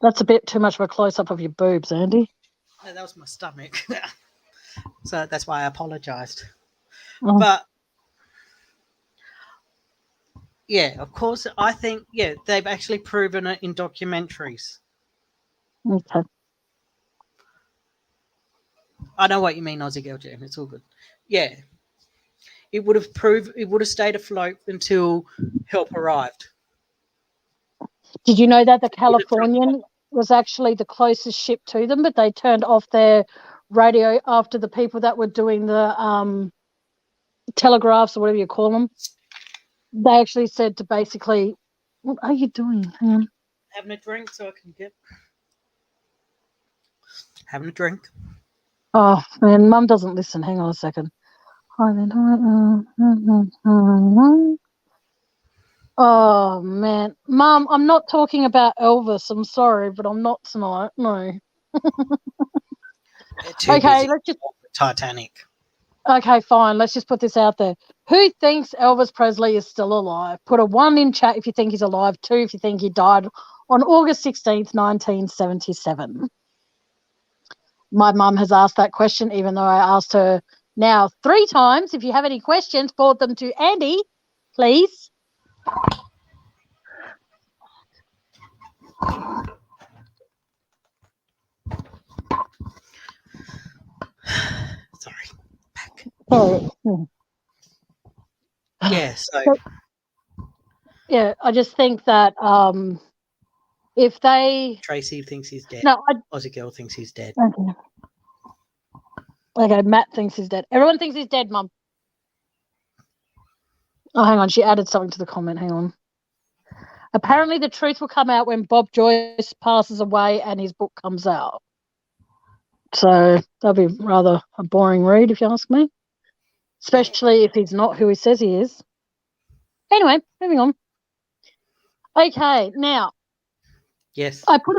That's a bit too much of a close up of your boobs, Andy. No, that was my stomach. So that's why I apologized. Oh. But yeah, of course, I think, yeah, they've actually proven it in documentaries. Okay. I know what you mean, Aussie Girl Jam. It's all good. Yeah. It would have stayed afloat until help arrived. Did you know that the Californian was actually the closest ship to them, but they turned off their radio after the people that were doing the telegraphs or whatever you call them? They actually said to basically, what are you doing? Hang on. Having a drink so I can get. Having a drink. Oh, man, Mum doesn't listen. Hang on a second. Hi then. Oh, man. Mum, I'm not talking about Elvis. I'm sorry, but I'm not tonight. No. Okay, let's just Titanic. Okay, fine. Let's just put this out there. Who thinks Elvis Presley is still alive? Put a 1 in chat if you think he's alive, 2 if you think he died on August 16th, 1977. My mum has asked that question, even though I asked her now 3 times. If you have any questions, forward them to Andy, please. Sorry. Back. Sorry. Yeah, so. Yeah, I just think that if they... Tracy thinks he's dead. No, Aussie Girl thinks he's dead. Okay, Matt thinks he's dead. Everyone thinks he's dead, Mum. Oh, hang on. She added something to the comment. Hang on. Apparently the truth will come out when Bob Joyce passes away and his book comes out. So that'll be rather a boring read, if you ask me. Especially if he's not who he says he is. Anyway, moving on. Okay, now, Yes. I put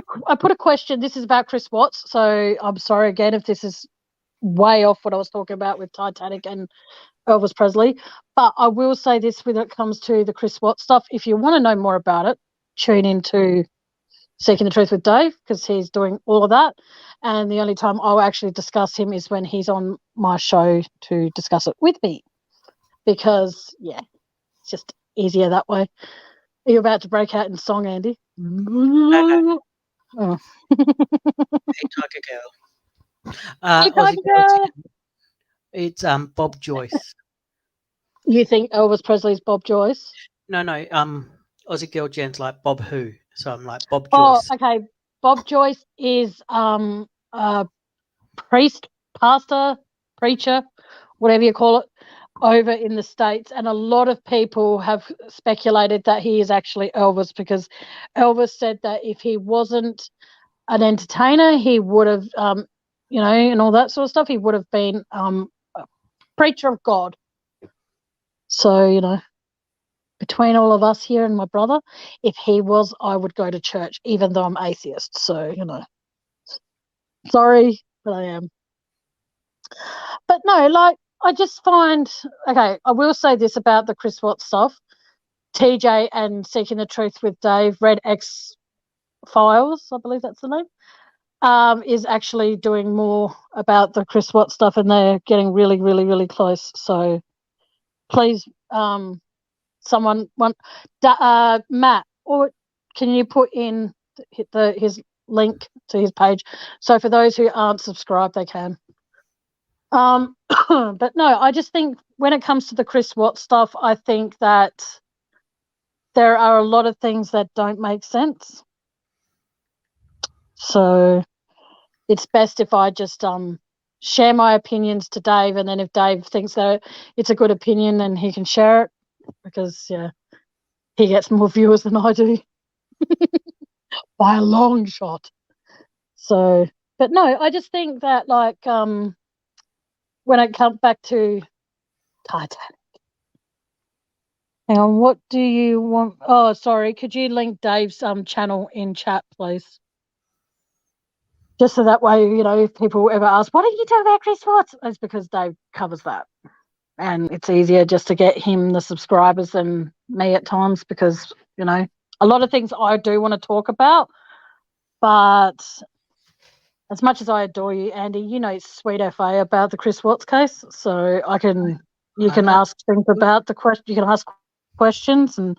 a question. This is about Chris Watts, so I'm sorry again if this is way off what I was talking about with Titanic and Elvis Presley. But I will say this when it comes to the Chris Watts stuff. If you want to know more about it, tune into Seeking the Truth with Dave, because he's doing all of that. And the only time I'll actually discuss him is when he's on my show to discuss it with me. Because, yeah, it's just easier that way. Are you about to break out in song, Andy? No. Oh. Hey, Tiger Girl. Hey, Aussie Tiger Girl Girl. Jen. It's Bob Joyce. You think Elvis Presley's Bob Joyce? No, Aussie Girl Jen's like Bob Who, so I'm like Bob Oh, Joyce. okay. Bob Joyce is a priest, pastor, preacher, whatever you call it, over in the States. And a lot of people have speculated that he is actually Elvis, because Elvis said that if he wasn't an entertainer, he would have, and all that sort of stuff, he would have been a preacher of God. So, between all of us here and my brother, if he was, I would go to church, even though I'm atheist. So, sorry, but I am. But no, like, I just find, okay, I will say this about the Chris Watts stuff. TJ and Seeking the Truth with Dave, Red X Files, I believe that's the name, is actually doing more about the Chris Watts stuff, and they're getting really, really, really close. So please, someone want Matt, or can you put in his link to his page, so for those who aren't subscribed they can. But no, I just think when it comes to the Chris Watts stuff, I think that there are a lot of things that don't make sense, so it's best if I just share my opinions to Dave, and then if Dave thinks that it's a good opinion, then he can share it, because he gets more viewers than I do by a long shot. So, but no, I just think that, like, when it comes back to Titanic, hang on, what do you want? Oh, sorry, could you link Dave's channel in chat, please? Just so that way, if people ever ask, what did you do about Chris Watts? It's because Dave covers that. And it's easier just to get him the subscribers than me at times, because, a lot of things I do want to talk about, but as much as I adore you, Andy, sweet FA about the Chris Watts case, so you can ask things about the question. You can ask questions, and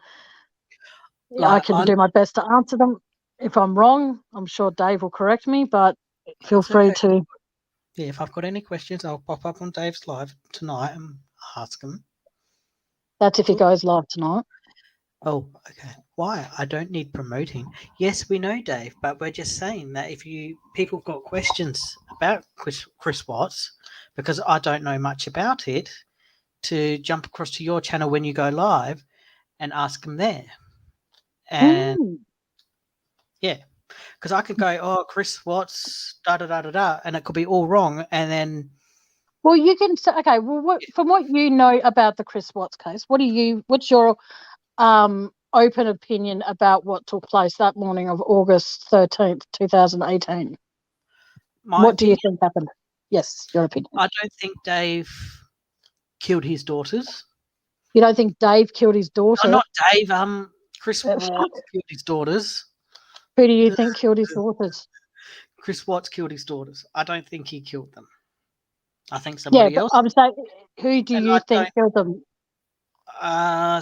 I can do my best to answer them. If I'm wrong, I'm sure Dave will correct me, but feel free to. Yeah, if I've got any questions, I'll pop up on Dave's live tonight and ask him. That's if he goes live tonight. Oh, okay. Why? I don't need promoting. Yes, we know, Dave, but we're just saying that if people got questions about Chris Watts, because I don't know much about it, to jump across to your channel when you go live and ask them there. And yeah, because I could go, oh, Chris Watts, da da da da da, and it could be all wrong, and then. Well, you can say, okay. Well, from what you know about the Chris Watts case, what's your open opinion about what took place that morning of August 13th, 2018? What do you think happened? Yes, your opinion. I don't think Dave killed his daughters. You don't think Dave killed his daughter? Oh, not Dave. Chris Watts killed his daughters. Who do you think killed his daughters? Chris Watts killed his daughters. I don't think he killed them. I think somebody else. I'm saying, who do you think killed them?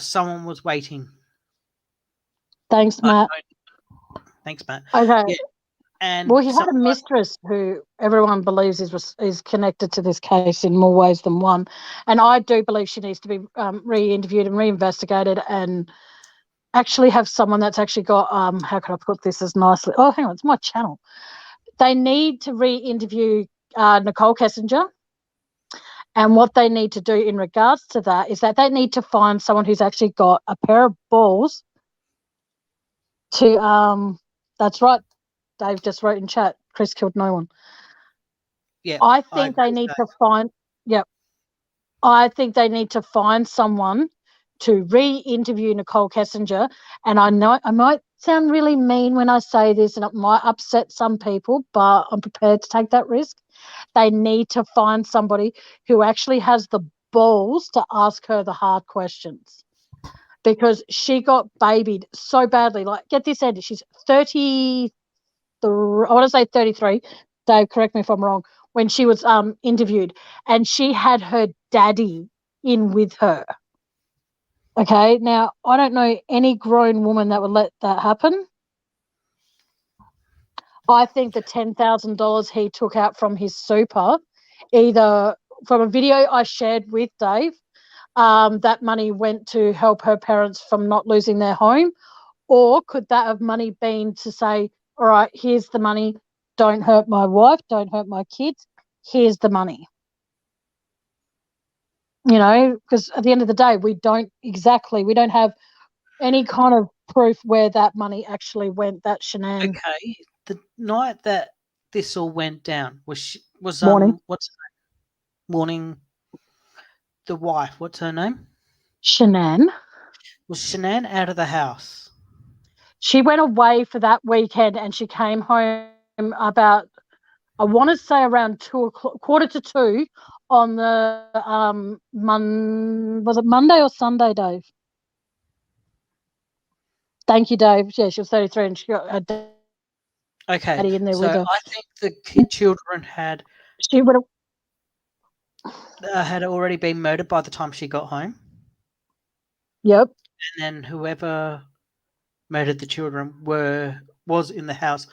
Someone was waiting. Thanks, Matt. Thanks, Matt. Okay. Yeah. And well, he had a mistress who everyone believes is connected to this case in more ways than one, and I do believe she needs to be re-interviewed and reinvestigated, and actually have someone that's actually got how can I put this as nicely? Oh, hang on, it's my channel. They need to re-interview Nicole Kessinger, and what they need to do in regards to that is that they need to find someone who's actually got a pair of balls to that's right. Dave just wrote in chat, Chris killed no one. Yeah. I think they need to find I think they need to find someone to re-interview Nicole Kessinger. And I know I might sound really mean when I say this, and it might upset some people, but I'm prepared to take that risk. They need to find somebody who actually has the balls to ask her the hard questions, because she got babied so badly. Like, get this, Andy, she's 33, I want to say 33. Dave, correct me if I'm wrong. When she was interviewed, and she had her daddy in with her. Okay, now I don't know any grown woman that would let that happen. I think the $10,000 he took out from his super, either from a video I shared with Dave, that money went to help her parents from not losing their home, or could that have money been to say, all right, here's the money, don't hurt my wife, don't hurt my kids, here's the money. You know, because at the end of the day, we don't have any kind of proof where that money actually went, that Shanann. Okay, the night that this all went down was Morning. what's her name? Morning. The wife, what's her name? Shanann. Was Shanann out of the house? She went away for that weekend, and she came home about, I want to say around 2:00, 1:45 on the was it Monday or Sunday, Dave? Thank you, Dave. Yeah, she was 33, and she got her daddy in there with her. I think the children had She would have. had already been murdered by the time she got home. Yep. And then whoever murdered the children was in the house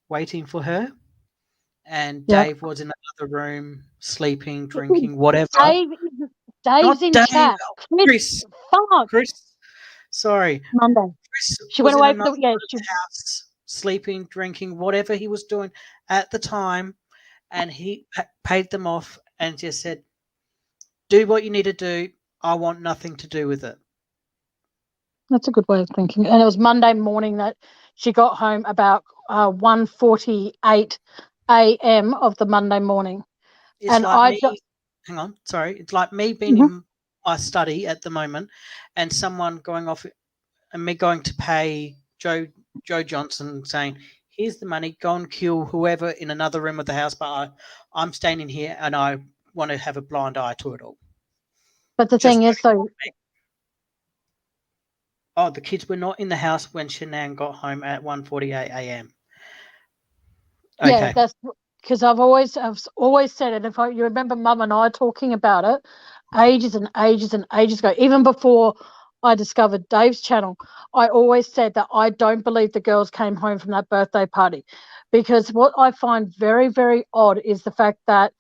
waiting for her, and Yep. Dave was in another room sleeping, drinking, whatever. Dave's in Dave, chat. Chris. Fuck. Chris. Sorry. Monday. Chris She was went away in for the house, sleeping, drinking, whatever he was doing at the time, and he paid them off and just said, "Do what you need to do. I want nothing to do with it." That's a good way of thinking. And it was Monday morning that she got home about 1:48 a.m. of the Monday morning. It's and like me. Hang on, sorry. It's like me being in my study at the moment, and someone going off, and me going to pay Joe Johnson, saying, "Here's the money. Go and kill whoever in another room of the house." But I'm staying in here, and I want to have a blind eye to it all. But the thing is, though, the kids were not in the house when Shanann got home at 1:48 a.m. Okay. Yeah, that's because I've always said it. If you remember, Mum and I talking about it ages and ages and ages ago, even before I discovered Dave's channel, I always said that I don't believe the girls came home from that birthday party, because what I find very, very odd is the fact that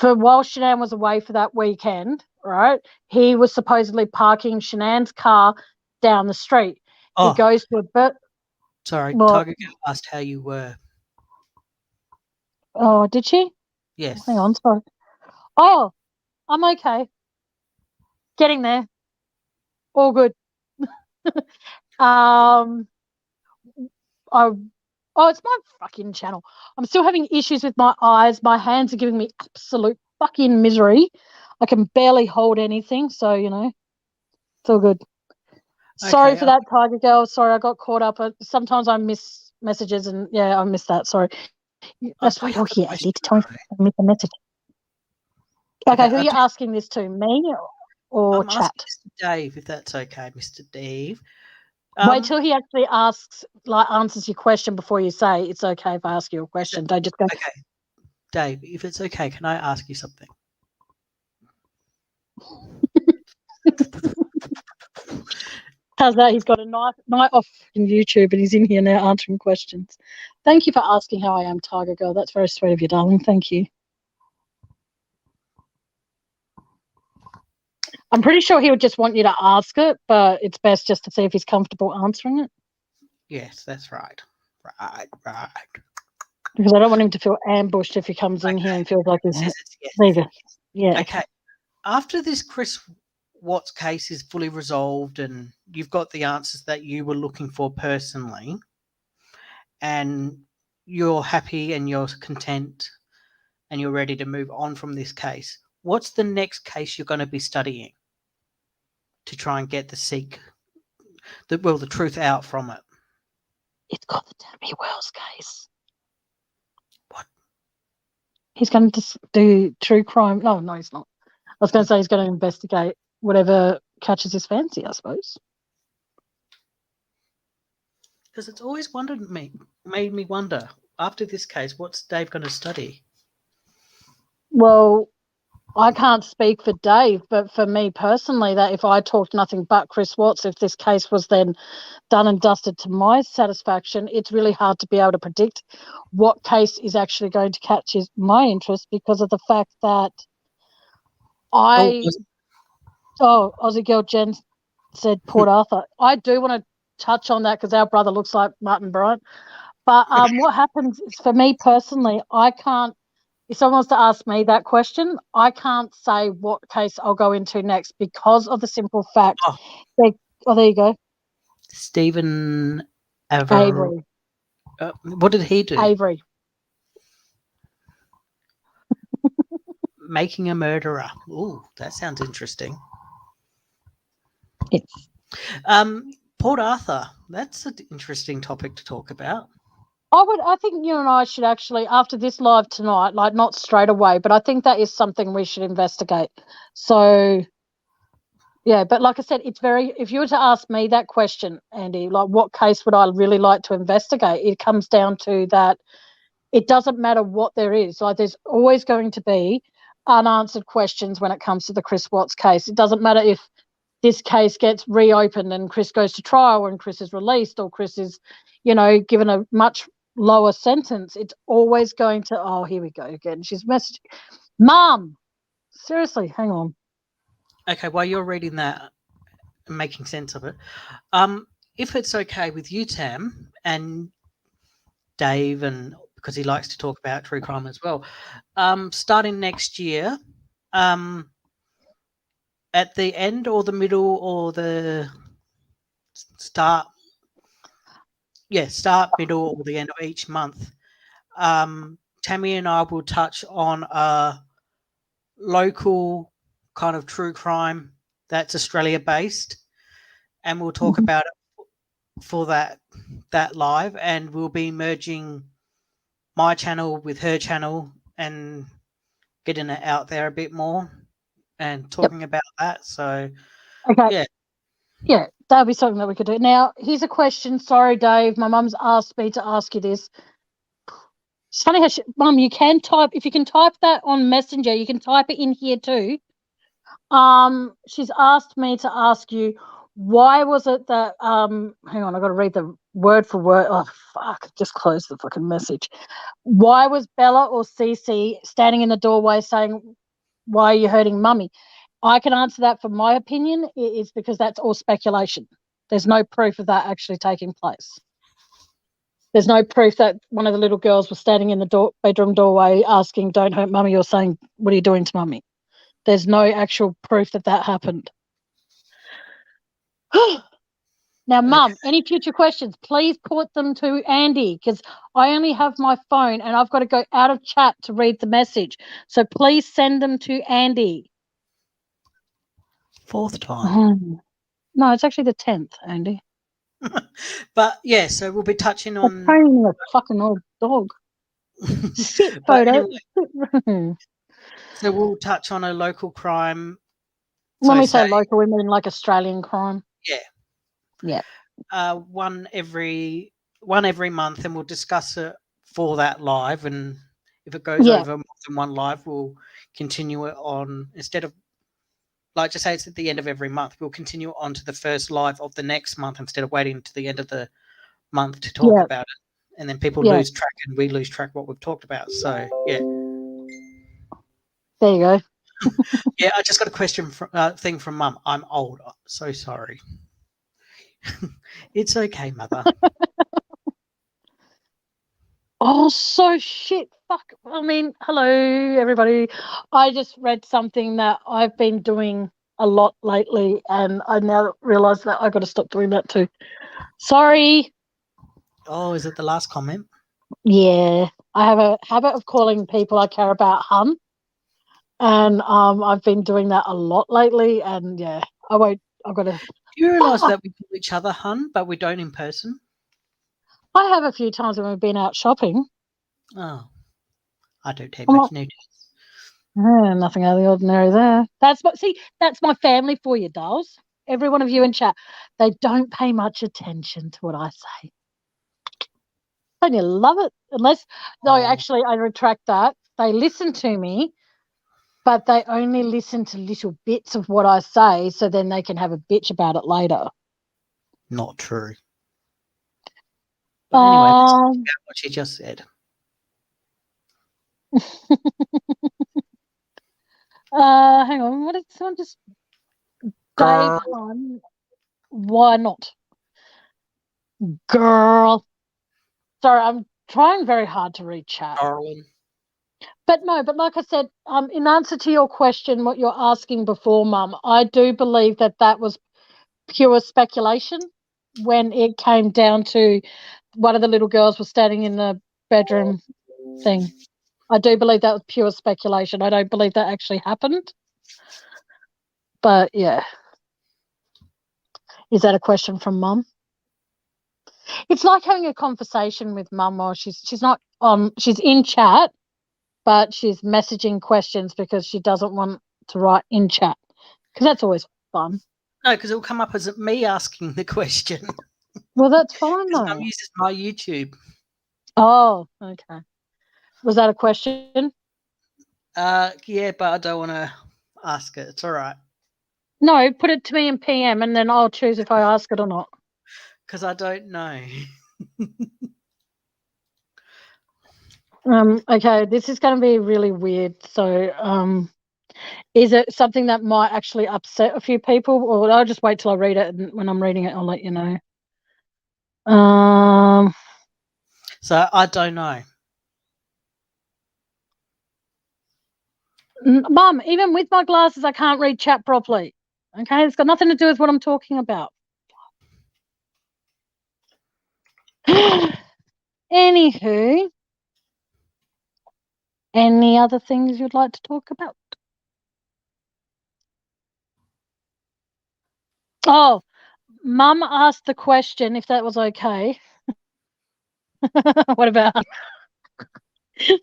while Shanann was away for that weekend, right, he was supposedly parking Shanann's car down the street. He goes to a Sorry, Tiger Girl asked how you were. Oh, did she? Yes. Hang on, sorry. Oh, I'm okay. Getting there. All good. It's my fucking channel. I'm still having issues with my eyes. My hands are giving me absolute fucking misery. I can barely hold anything, so it's all good. Sorry for that, Tiger Girl. Sorry, I got caught up. Sometimes I miss messages, and yeah, I missed that. Sorry. That's why you're here, Andy, to tell me if I miss a message. Okay, who are you asking this to? Me or chat? Mr. Dave, if that's okay, Mr. Dave. Wait till he actually answers your question before you say it's okay if I ask you a question. Don't just go. Okay, Dave, if it's okay, can I ask you something? How's that? He's got a night off in YouTube, and he's in here now answering questions. Thank you for asking how I am, Tiger Girl. That's very sweet of you, darling. Thank you. I'm pretty sure he would just want you to ask it, but it's best just to see if he's comfortable answering it. Yes, that's right. Right. Because I don't want him to feel ambushed if he comes in here and feels like he's leaving. Yeah. Okay. After this Chris Watts case is fully resolved and you've got the answers that you were looking for personally, and you're happy and you're content and you're ready to move on from this case, what's the next case you're going to be studying to try and get the truth out from it? It's got the Tammy Wells case. What? He's going to do true crime. No, he's not. I was going to say he's going to investigate whatever catches his fancy, I suppose. Because it's always made me wonder, after this case, what's Dave going to study? Well, I can't speak for Dave, but for me personally, that if I talked nothing but Chris Watts, if this case was then done and dusted to my satisfaction, it's really hard to be able to predict what case is actually going to catch my interest, because of the fact that Aussie girl Jen said Port Arthur. I do want to touch on that because our brother looks like Martin Bryant. But what happens is, for me personally, I can't, if someone wants to ask me that question, I can't say what case I'll go into next, because of the simple fact there you go. Stephen Avery. What did he do? Avery. Making a Murderer. Ooh, that sounds interesting. Yes. Port Arthur. That's an interesting topic to talk about. I think you and I should actually, after this live tonight, like not straight away, but I think that is something we should investigate. So, yeah, but like I said, if you were to ask me that question, Andy, like what case would I really like to investigate? It comes down to that it doesn't matter what there is. Like there's always going to be unanswered questions when it comes to the Chris Watts case. It doesn't matter if this case gets reopened and Chris goes to trial and Chris is released, or Chris is, given a much lower sentence. It's always going to, oh, here we go again. She's messaging. Mum, seriously, hang on. Okay, while you're reading that and making sense of it, if it's okay with you, Tam, and Dave, and because he likes to talk about true crime as well, starting next year, at the end or the middle or the start, middle, or the end of each month, Tammy and I will touch on a local kind of true crime that's Australia based, and we'll talk about it for that live, and we'll be merging my channel with her channel and getting it out there a bit more and talking about that. So okay, yeah, that'll be something that we could do. Now, here's a question. Sorry, Dave, my mum's asked me to ask you this. It's funny how Mum, you can type, if you can type that on Messenger, you can type it in here too. She's asked me to ask you, why was it that hang on, I got to read the word for word. Oh fuck, just close the fucking message. Why was Bella or Cece standing in the doorway saying, why are you hurting Mummy? I can answer that from my opinion. It is because that's all speculation. There's no proof of that actually taking place. There's no proof that one of the little girls was standing in the bedroom doorway asking, don't hurt Mummy, or saying, what are you doing to Mummy? There's no actual proof that happened. Now, Mum, any future questions, please put them to Andy, because I only have my phone and I've got to go out of chat to read the message. So please send them to Andy. Fourth time. No, it's actually the 10th, Andy. But yeah, so we'll be touching on a fucking old dog. Shit photo. Anyway, so we'll touch on a local crime. When we say local, we mean like Australian crime. Yeah. One every month, and we'll discuss it for that live. And if it goes over more than one live, we'll continue it on, instead of, like, just say it's at the end of every month, we'll continue on to the first live of the next month instead of waiting to the end of the month to talk about it. And then people lose track and we lose track what we've talked about. So, yeah. There you go. Yeah, I just got a question thing from Mum. I'm old. So sorry. It's okay, Mother. Oh, so shit. Fuck. I mean, hello, everybody. I just read something that I've been doing a lot lately, and I now realise that I've got to stop doing that too. Sorry. Oh, is it the last comment? Yeah. I have a habit of calling people I care about hun. And I've been doing that a lot lately, and yeah, I've got to. Do you realise that we call each other hun, but we don't in person? I have a few times when we've been out shopping. Oh, I don't take I'm much like, notice. nothing out of the ordinary there. That's my family for you, dolls. Every one of you in chat, they don't pay much attention to what I say. Don't you love it? No, Oh, actually, I retract that. They listen to me, but they only listen to little bits of what I say, so then they can have a bitch about it later. not true. But anyway, let's talk about what she just said. Hang on. What did someone just? Dave Girl. one. Why not? Girl. Sorry, I'm trying very hard to read chat. Darling. But no, but like I said, in answer to your question, what you're asking before, Mum, I do believe that was pure speculation when it came down to one of the little girls was standing in the bedroom thing. I do believe that was pure speculation. I don't believe that actually happened. But yeah. Is that a question from Mum? It's like having a conversation with Mum while she's not on, she's in chat, but she's messaging questions because she doesn't want to write in chat. Because that's always fun. No, because it'll come up as me asking the question. Well, that's fine Because Mum though. uses my YouTube. Oh, okay. Was that a question? Yeah, but I don't want to ask it. It's all right. No, put it to me in PM and then I'll choose if I ask it or not. Because I don't know. Okay, this is going to be really weird. So, is it something that might actually upset a few people, or I'll just wait till I read it, and when I'm reading it, I'll let you know. So I don't know. Mum, even with my glasses, I can't read chat properly. Okay, it's got nothing to do with what I'm talking about. Anywho, any other things you'd like to talk about? Oh, Mum asked the question if that was okay. What about?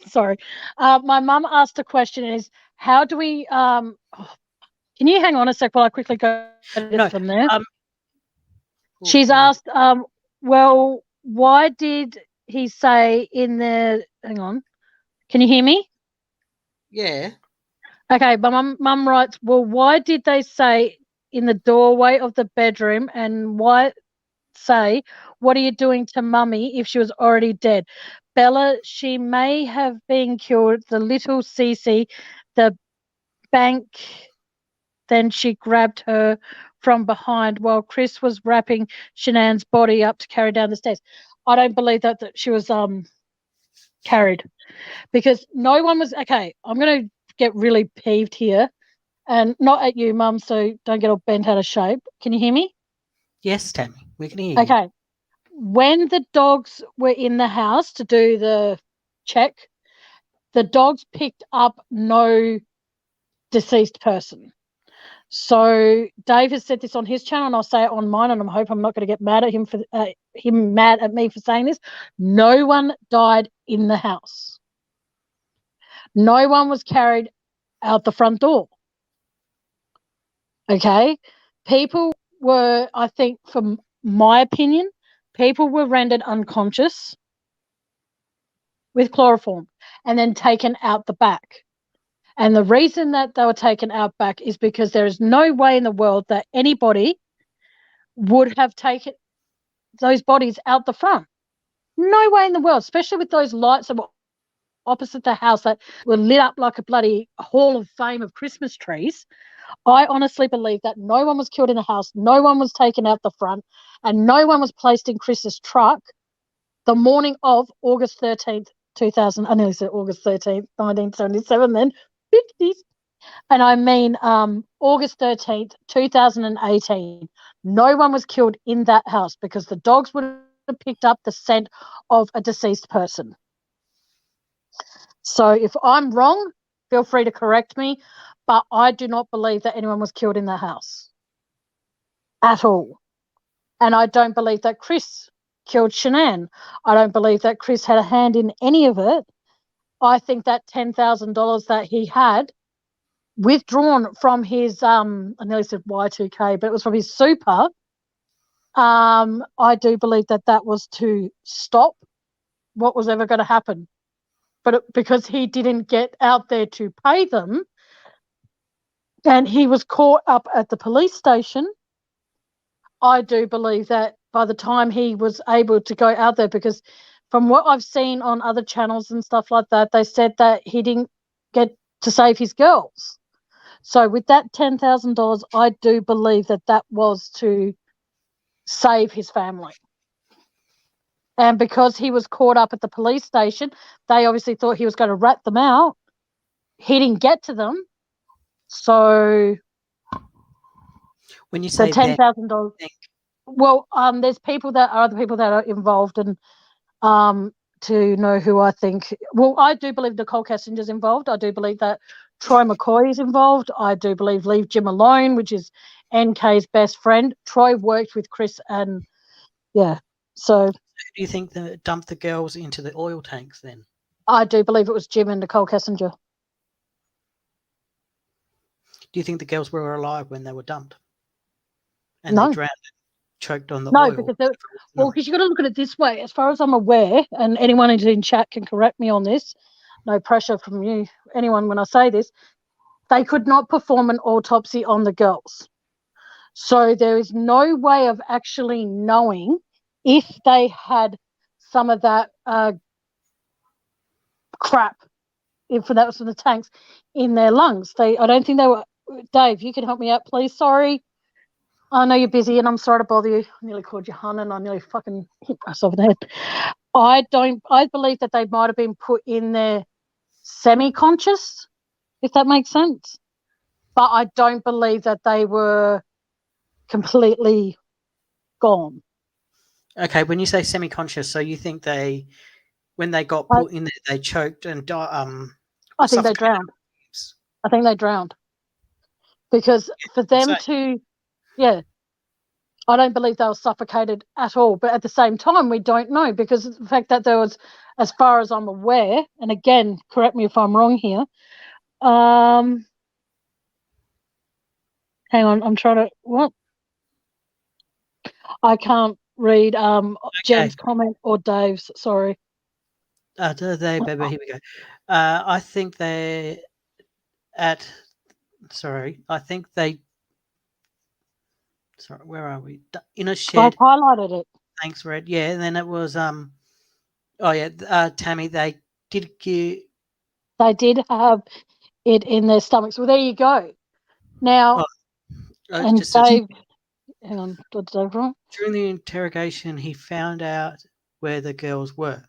Sorry, my mum asked a question: is how do we? Can you hang on a sec while I quickly go from there? She's asked, well, why did he say in the? Hang on, can you hear me? Yeah. Okay, but mum writes, well, why did they say in the doorway of the bedroom, and why say, what are you doing to Mummy if she was already dead? Bella, she may have been killed. The little Cece, the bank, then she grabbed her from behind while Chris was wrapping Shanann's body up to carry down the stairs. I don't believe that she was carried, because no one was. Okay, I'm going to get really peeved here, and not at you, Mum, so don't get all bent out of shape. Can you hear me? Yes, Tammy, we can hear you. Okay. When the dogs were in the house to do the check, the dogs picked up no deceased person. So Dave has said this on his channel, and I'll say it on mine, and I hope I'm not going to get mad at him for mad at me for saying this. No one died in the house. No one was carried out the front door. Okay, people were, I think, from my opinion, people were rendered unconscious with chloroform and then taken out the back. And the reason that they were taken out back is because there is no way in the world that anybody would have taken those bodies out the front. No way in the world, especially with those lights that were opposite the house that were lit up like a bloody hall of fame of Christmas trees. I honestly believe that no one was killed in the house, no one was taken out the front, and no one was placed in Chris's truck the morning of August 13th, 2000. I nearly said August 13th, 1977 then, 50s. And I mean August 13th, 2018. No one was killed in that house because the dogs would have picked up the scent of a deceased person. So if I'm wrong, feel free to correct me, but I do not believe that anyone was killed in the house at all. And I don't believe that Chris killed Shanann. I don't believe that Chris had a hand in any of it. I think that $10,000 that he had withdrawn from his I nearly said Y2K, but it was from his super. I do believe that was to stop what was ever going to happen. But because he didn't get out there to pay them, and he was caught up at the police station, I do believe that by the time he was able to go out there, because from what I've seen on other channels and stuff like that, they said that he didn't get to save his girls. So with that $10,000, I do believe that was to save his family. And because he was caught up at the police station, they obviously thought he was going to rat them out. He didn't get to them. So when you say $10,000, well, there's other people that are involved, and to know who I think. Well, I do believe Nicole Kessinger's involved. I do believe that Troy McCoy is involved. I do believe Leave Jim Alone, which is NK's best friend. Troy worked with Chris, and yeah. So who do you think that dumped the girls into the oil tanks then? I do believe it was Jim and Nicole Kessinger. Do you think the girls were alive when they were dumped? And No. they drowned, choked on the oil? No, because you've got to look at it this way. As far as I'm aware, and anyone who's in chat can correct me on this, no pressure from you, anyone when I say this, they could not perform an autopsy on the girls. So there is no way of actually knowing if they had some of that crap, if that was from the tanks, in their lungs. I don't think they were. Dave, you can help me out, please. Sorry. I know you're busy, and I'm sorry to bother you. I nearly called you hun, and I nearly fucking hit myself in the head. I believe that they might have been put in there semi-conscious, if that makes sense. But I don't believe that they were completely gone. Okay, when you say semi-conscious, so you think when they got put in there, they choked and died? I think they drowned. I think they drowned. Because for them I don't believe they were suffocated at all. But at the same time, we don't know, because of the fact that there was, as far as I'm aware, and again, correct me if I'm wrong here. Hang on, I'm trying to, what? I can't read Jen's comment or Dave's, sorry. Here we go. I think sorry, where are we? In a shed. I've highlighted it. Thanks, Red. Yeah, and then it was Tammy, they did have it in their stomachs. Well, there you go. Now, and Dave, hang on, Dave, right? During the interrogation, he found out where the girls were.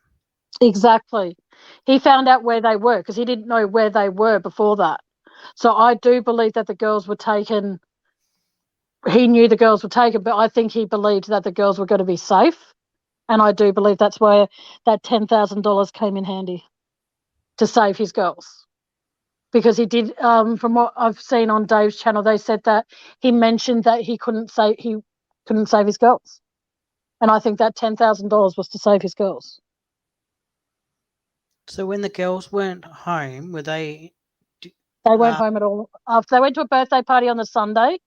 Exactly. He found out where they were, because he didn't know where they were before that. So I do believe that the girls were taken. He knew the girls were taken, but I think he believed that the girls were going to be safe. And I do believe that's where that $10,000 came in handy, to save his girls. Because he did, from what I've seen on Dave's channel, they said that he mentioned that he couldn't save his girls. And I think that $10,000 was to save his girls. So when the girls weren't home, were they? They weren't home at all. After they went to a birthday party on the Sunday,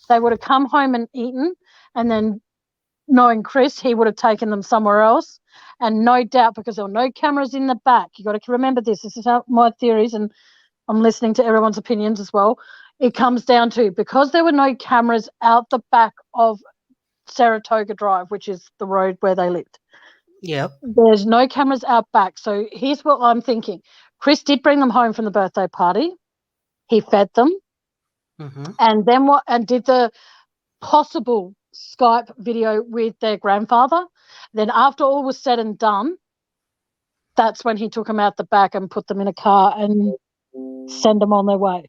they would have come home and eaten, and then, knowing Chris, he would have taken them somewhere else. And no doubt, because there were no cameras in the back, you got to remember this. This is my theories, and I'm listening to everyone's opinions as well. It comes down to, because there were no cameras out the back of Saratoga Drive, which is the road where they lived. Yep. There's no cameras out back. So here's what I'm thinking. Chris did bring them home from the birthday party. He fed them. Mm-hmm. And then did the possible Skype video with their grandfather. Then after all was said and done, that's when he took them out the back and put them in a car and send them on their way.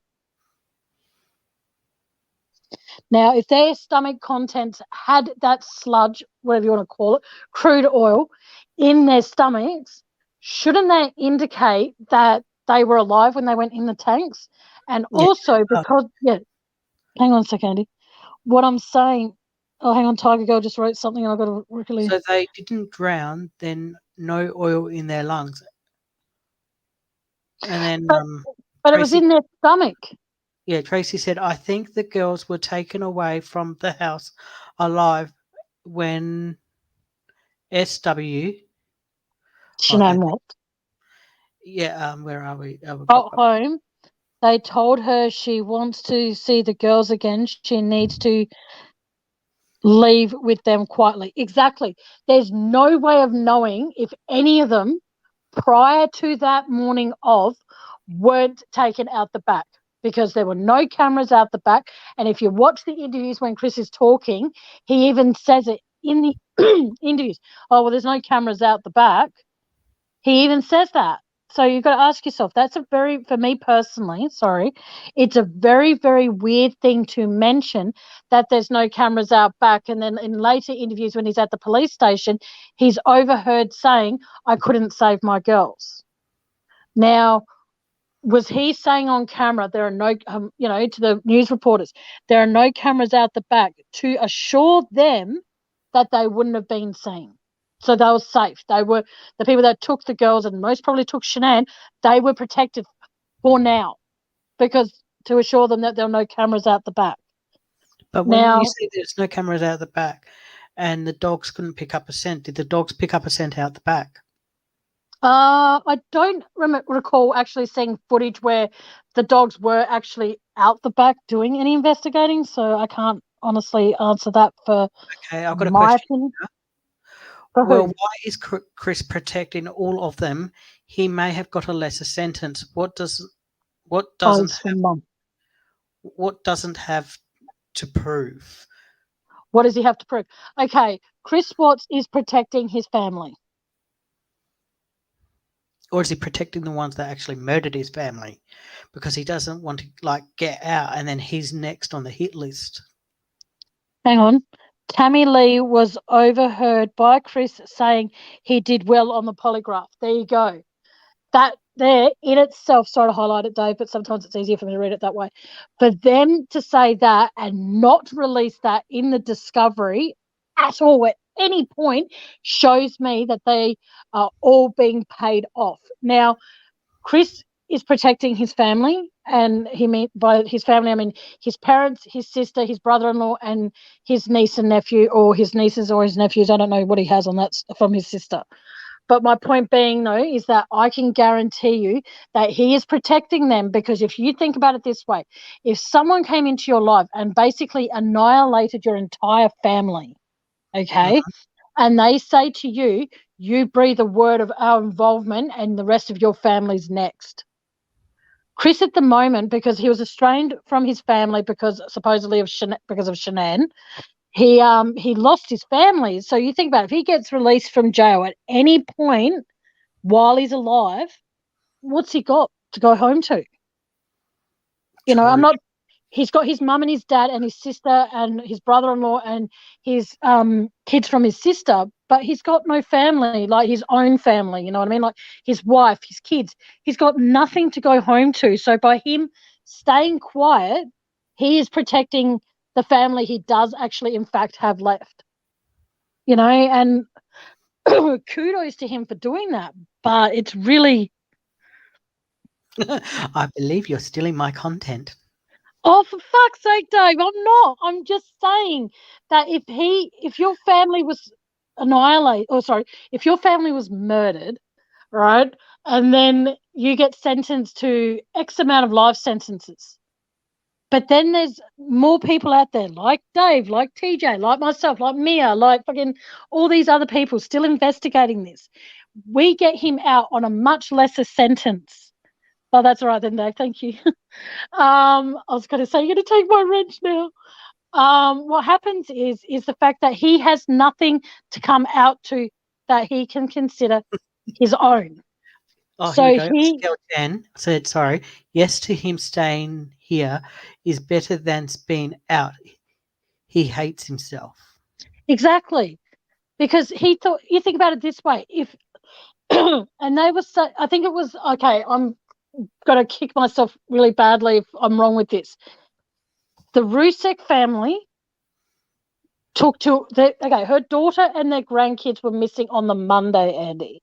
Now, if their stomach contents had that sludge, whatever you want to call it, crude oil, in their stomachs, shouldn't that indicate that they were alive when they went in the tanks? And also because, hang on a second, Andy. What I'm saying, Oh, hang on. Tiger Girl just wrote something. I've got to really. So they didn't drown, then no oil in their lungs. And then But it was in their stomach. Tracy said, I think the girls were taken away from the house alive when SW. Shanann what? Where are we? Got home. They told her she wants to see the girls again. She needs to leave with them quietly. Exactly. There's no way of knowing if any of them prior to that morning of weren't taken out the back because there were no cameras out the back. And if you watch the interviews when Chris is talking, he even says it in the interviews. Oh, well, there's no cameras out the back. He even says that. So you've got to ask yourself, that's a very, for me personally, it's a very, very weird thing to mention that there's no cameras out back. And then in later interviews when he's at the police station, he's overheard saying, I couldn't save my girls. Now, was he saying on camera, there are no, to the news reporters, there are no cameras out the back to assure them that they wouldn't have been seen? So they were safe. They were the people that took the girls and most probably took Shanann, they were protected for now because to assure them that there are no cameras out the back. But when you say there's no cameras out the back and the dogs couldn't pick up a scent, did the dogs pick up a scent out the back? I don't recall actually seeing footage where the dogs were actually out the back doing any investigating, so I can't honestly answer that for Okay, I've got a my question. opinion. Well, why is Chris protecting all of them? He may have got a lesser sentence. What doesn't have to prove? What does he have to prove? Okay, Chris Watts is protecting his family. Or is he protecting the ones that actually murdered his family? Because he doesn't want to get out and then he's next on the hit list. Hang on. Tammy Lee was overheard by Chris saying he did well on the polygraph. There you go. That there in itself, sorry to highlight it, Dave, but sometimes it's easier for me to read it that way. For them to say that and not release that in the discovery at all at any point shows me that they are all being paid off. Now, Chris is protecting his family, and by his family, I mean his parents, his sister, his brother-in-law, and his niece and nephew, or his nieces or his nephews. I don't know what he has on that from his sister. But my point being, though, is that I can guarantee you that he is protecting them because if you think about it this way, if someone came into your life and basically annihilated your entire family, okay, and they say to you, you breathe a word of our involvement and the rest of your family's next. Chris at the moment, because he was estranged from his family because supposedly because of Shanann, he lost his family. So you think about it, if he gets released from jail at any point while he's alive, what's he got to go home to? You know, he's got his mum and his dad and his sister and his brother-in-law and his kids from his sister, but he's got no family, like his own family, you know what I mean? Like his wife, his kids. He's got nothing to go home to. So by him staying quiet, he is protecting the family he does actually, in fact, have left. You know, and kudos to him for doing that. But it's really... I believe you're stealing my content. Oh, for fuck's sake, Dave, I'm not. I'm just saying that if your family was if your family was murdered, right, and then you get sentenced to X amount of life sentences, but then there's more people out there like Dave, like TJ, like myself, like Mia, like fucking all these other people still investigating this. We get him out on a much lesser sentence. Oh, that's all right then, Dave. Thank you. I was going to say, you're going to take my wrench now. What happens is the fact that he has nothing to come out to that he can consider his own. Oh, so here we go. Skeleton said, sorry, yes to him staying here is better than being out. He hates himself. Exactly. Because he thought, you think about it this way, if, and they were, I think it was, okay, I'm going to kick myself really badly if I'm wrong with this. The Rusek family her daughter and their grandkids were missing on the Monday, Andy.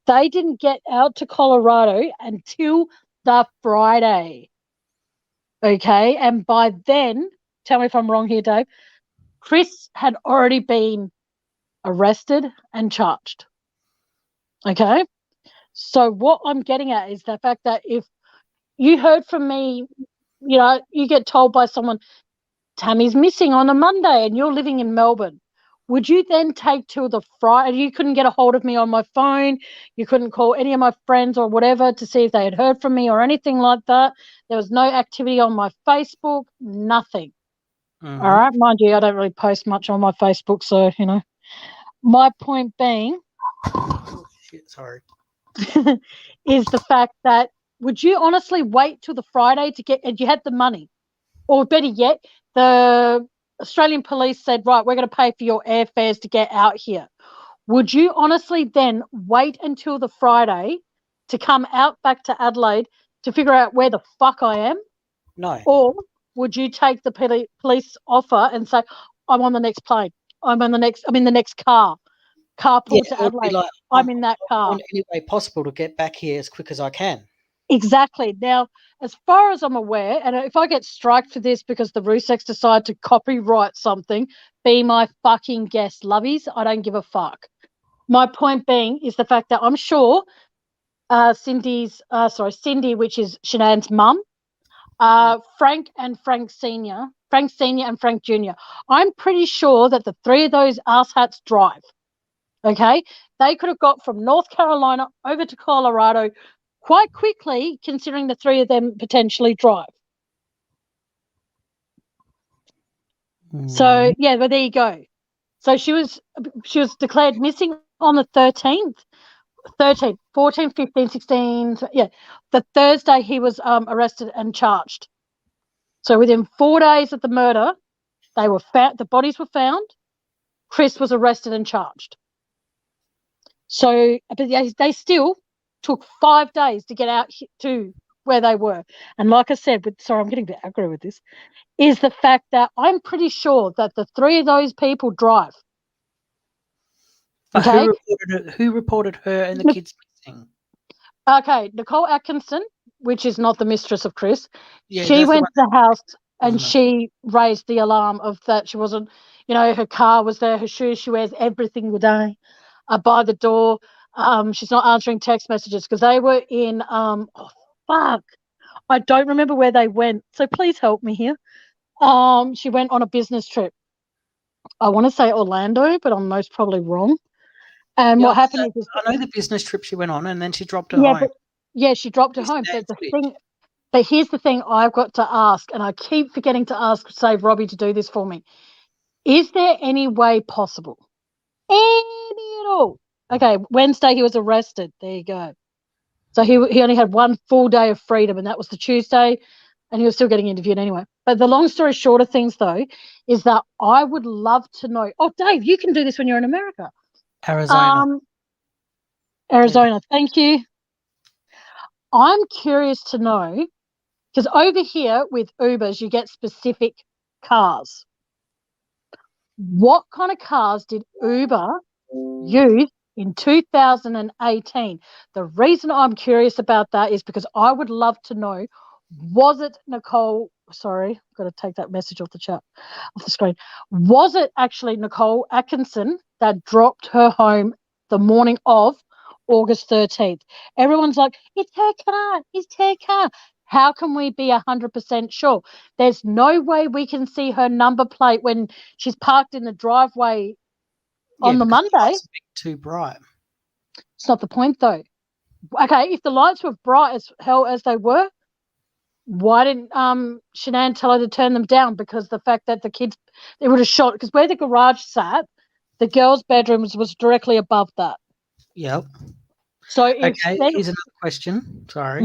They didn't get out to Colorado until the Friday. Okay, and by then, tell me if I'm wrong here, Dave, Chris had already been arrested and charged. Okay, so what I'm getting at is the fact that if you heard from me, you get told by someone, Tammy's missing on a Monday and you're living in Melbourne, would you then take till the Friday? You couldn't get a hold of me on my phone. You couldn't call any of my friends or whatever to see if they had heard from me or anything like that. There was no activity on my Facebook, nothing. Mhm. All right, mind you, I don't really post much on my Facebook, so, my point being Oh, shit, sorry. is the fact that would you honestly wait till the Friday to get, and you had the money? Or better yet, the Australian police said, right, we're going to pay for your airfares to get out here. Would you honestly then wait until the Friday to come out back to Adelaide to figure out where the fuck I am? No. Or would you take the police offer and say, I'm on the next plane. I'm in the next car. Carpool to it would be Adelaide. like, I'm in that I car. want any way possible to get back here as quick as I can. Exactly. Now, as far as I'm aware, and if I get striked for this because the Ruseks decide to copyright something, be my fucking guest, lovies. I don't give a fuck. My point being is the fact that I'm sure Cindy, which is Shanann's mum, Frank and Frank Senior and Frank Junior. I'm pretty sure that the three of those asshats drive. Okay, they could have got from North Carolina over to Colorado quite quickly, considering the three of them potentially drive. So yeah, but there you go. So she was declared missing on the 13th, 14, 15, 16. Yeah, the Thursday he was arrested and charged. So within 4 days of the murder, they were found. The bodies were found. Chris was arrested and charged. So, but they still took 5 days to get out to where they were. And like I said, sorry, I'm getting a bit aggro with this, is the fact that I'm pretty sure that the three of those people drive. But okay? who reported her and the kids missing? Okay, Nicole Atkinson, which is not the mistress of Chris, Yeah, she that's the went one to the house and wasn't it? she raised the alarm of that she wasn't, her car was there, her shoes, she wears everything with day by the door. She's not answering text messages because they were in, I don't remember where they went, so please help me here. She went on a business trip. I want to say Orlando, but I'm most probably wrong. And what happened is I know the business trip she went on, and then she dropped her yeah, home. she dropped her home. But here's the thing I've got to ask, and I keep forgetting to ask, save Robbie to do this for me. Is there any way possible? Any at all? Okay, Wednesday he was arrested. There you go. So he only had one full day of freedom, and that was the Tuesday, and he was still getting interviewed anyway. But the long story short of things, though, is that I would love to know. Oh, Dave, you can do this when you're in America. Arizona. Arizona, thank you. I'm curious to know, because over here with Ubers, you get specific cars. What kind of cars did Uber use in 2018? The reason I'm curious about that is because I would love to know, was it Nicole, sorry, I've got to take that message off the screen. Was it actually Nicole Atkinson that dropped her home the morning of August 13th? Everyone's like, it's her car. How can we be 100% sure? There's no way we can see her number plate when she's parked in the driveway on the Monday. The lights are too bright. It's not the point, though. Okay, if the lights were bright as hell as they were, why didn't Shanann tell her to turn them down? Because the fact that the kids, they would have shot, because where the garage sat, the girls' bedrooms was directly above that. Yep. So here's another question. Sorry.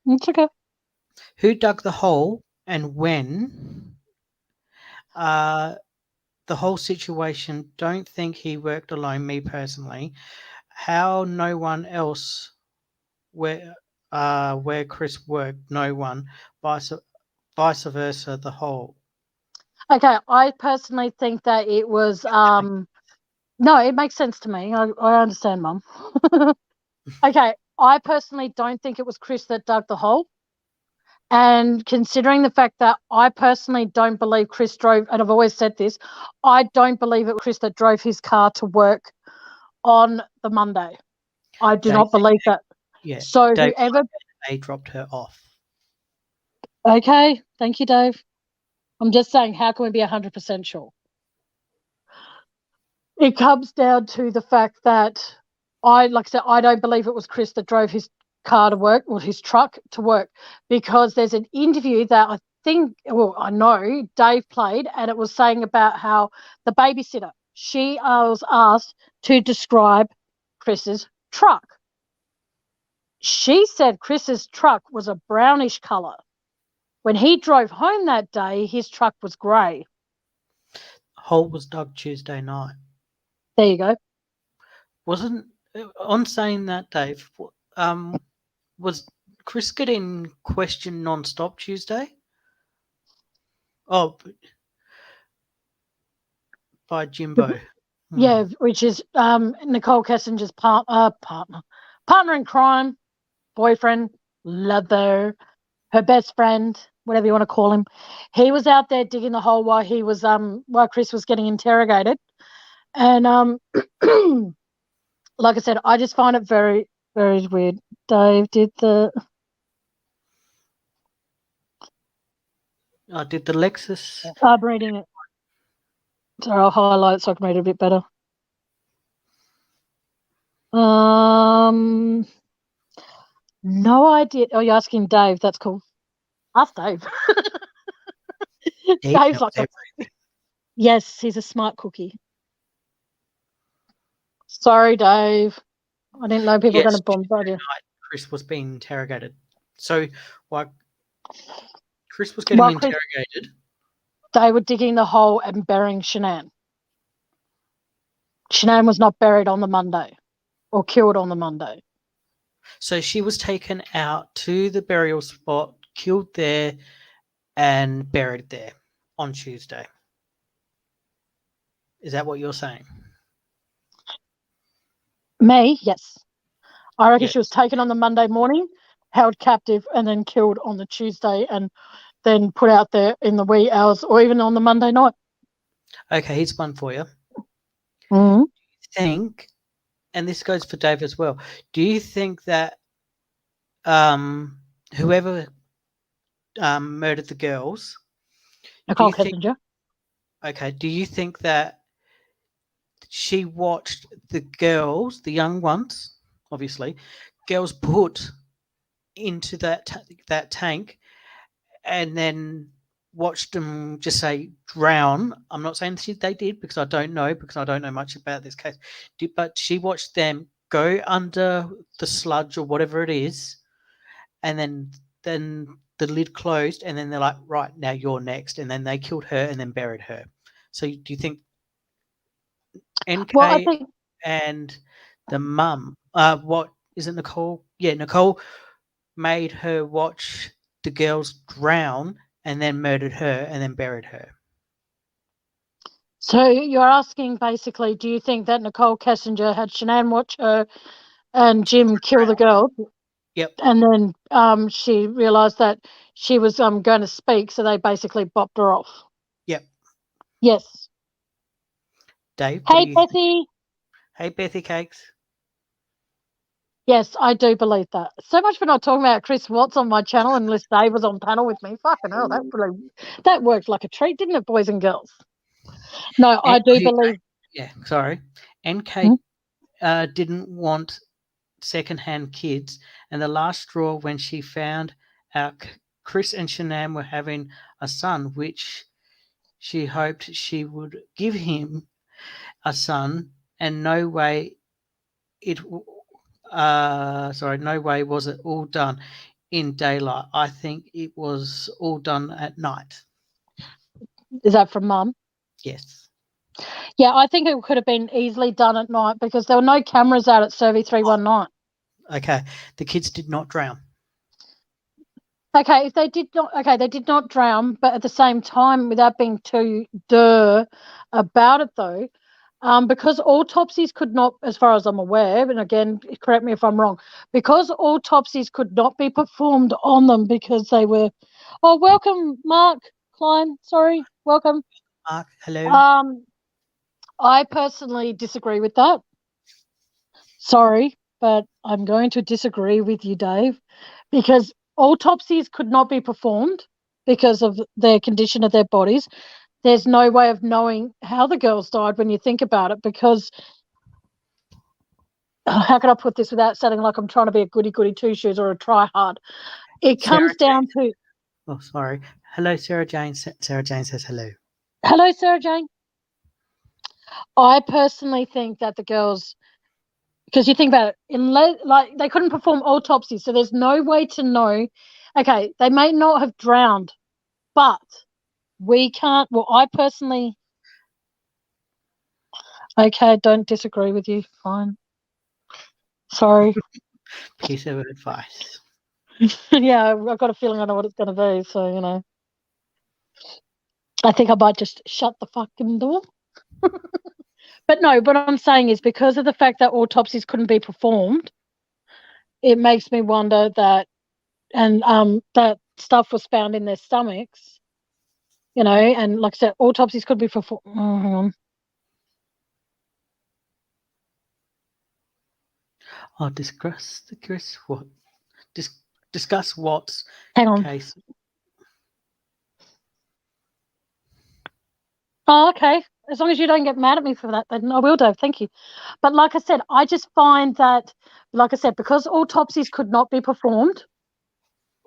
It's okay. Who dug the hole and when? The whole situation, don't think he worked alone, me personally. How no one else where Chris worked, no one. Vice versa, the whole. Okay, I personally think that it was no, it makes sense to me. I understand, Mum. Okay, I personally don't think it was Chris that dug the hole. And considering the fact that I personally don't believe Chris drove, and I've always said this, I don't believe it was Chris that drove his car to work on the Monday. I do They not think believe that. Yeah, So Dave, whoever, they dropped her off. okay, thank you, Dave. I'm just saying, how can we be 100% sure? It comes down to the fact that like I said, I don't believe it was Chris that drove his car to work or his truck to work, because there's an interview that I know Dave played, and it was saying about how the babysitter, she was asked to describe Chris's truck. She said Chris's truck was a brownish color. When he drove home that day, his truck was grey. Hole was dug Tuesday night. There you go. Wasn't on saying that, Dave? Was Chris getting questioned non-stop Tuesday? Oh, by Jimbo. Yeah, which is Nicole Kessinger's partner in crime, boyfriend, lover, her best friend, whatever you want to call him. He was out there digging the hole while Chris was getting interrogated. And like I said, I just find it very, very weird. Dave did the Did the Lexus? I'm reading it. So I'll highlight it so I can read it a bit better. No idea. Oh, you're asking Dave. That's cool. Ask Dave. Dave's like, yes, he's a smart cookie. Sorry, Dave. I didn't know people were going to bombard you. Chris was being interrogated. So, while Chris was getting interrogated, they were digging the hole and burying Shanann. Shanann was not buried on the Monday or killed on the Monday. So she was taken out to the burial spot, killed there, and buried there on Tuesday. Is that what you're saying? Me, yes. I reckon she was taken on the Monday morning, held captive, and then killed on the Tuesday, and then put out there in the wee hours, or even on the Monday night. Okay, here's one for you. Mm-hmm. Do you think, and this goes for Dave as well, do you think that whoever murdered the girls, Nicole Kessinger. Okay, do you think that she watched the girls, the young ones, obviously, girls put into that tank, and then watched them just say drown? I'm not saying they did, because I don't know much about this case, but she watched them go under the sludge or whatever it is, and then the lid closed, and then they're like, right, now you're next, and then they killed her and then buried her. So do you think NK and the mum, what is it, Nicole? Yeah, Nicole made her watch the girls drown and then murdered her and then buried her. So you're asking basically, do you think that Nicole Kessinger had Shanann watch her and Jim kill the girl? Yep. And then she realised that she was going to speak, so they basically bopped her off. Yep. Yes. Dave? Hey, Bethy. Hey, Bethy Cakes. Yes, I do believe that. So much for not talking about Chris Watts on my channel unless Dave was on panel with me. Fucking hell, that worked like a treat, didn't it, boys and girls? No, I do believe. Yeah, sorry. NK didn't want secondhand kids, and the last straw when she found out Chris and Shanann were having a son, which she hoped she would give him a son, and no way was it all done in daylight. I think it was all done at night. Is that from Mum? Yes. Yeah, I think it could have been easily done at night because there were no cameras out at Survey 319. Okay. The kids did not drown. Okay, if they did not, okay, they did not drown, but at the same time, without being too about it though, because autopsies could not, as far as I'm aware, and again, correct me if I'm wrong, because autopsies could not be performed on them because they were. Oh, welcome, Mark Klein. Sorry, welcome. Mark, hello. I personally disagree with that. Sorry, but I'm going to disagree with you, Dave, because autopsies could not be performed because of their condition of their bodies. There's no way of knowing how the girls died when you think about it, because how can I put this without sounding like I'm trying to be a goody two shoes or a try hard? It comes down to. Oh, sorry. Hello, Sarah Jane. Sarah Jane says hello. Hello, Sarah Jane. I personally think that the girls, because you think about it, like they couldn't perform autopsies, so there's no way to know. Okay, they may not have drowned, but we can't. Well, I personally. Okay, don't disagree with you. Fine. Sorry. Piece of advice. Yeah, I've got a feeling I know what it's going to be. So, I think I might just shut the fucking door. But no, what I'm saying is because of the fact that autopsies couldn't be performed, it makes me wonder that, and that stuff was found in their stomachs, and like I said, autopsies could be performed. Oh, hang on. Oh, discuss what? Discuss what's Hang on. case. Oh, okay. As long as you don't get mad at me for that, then I will, Dave. Thank you. But like I said, I just find that, like I said, because autopsies could not be performed,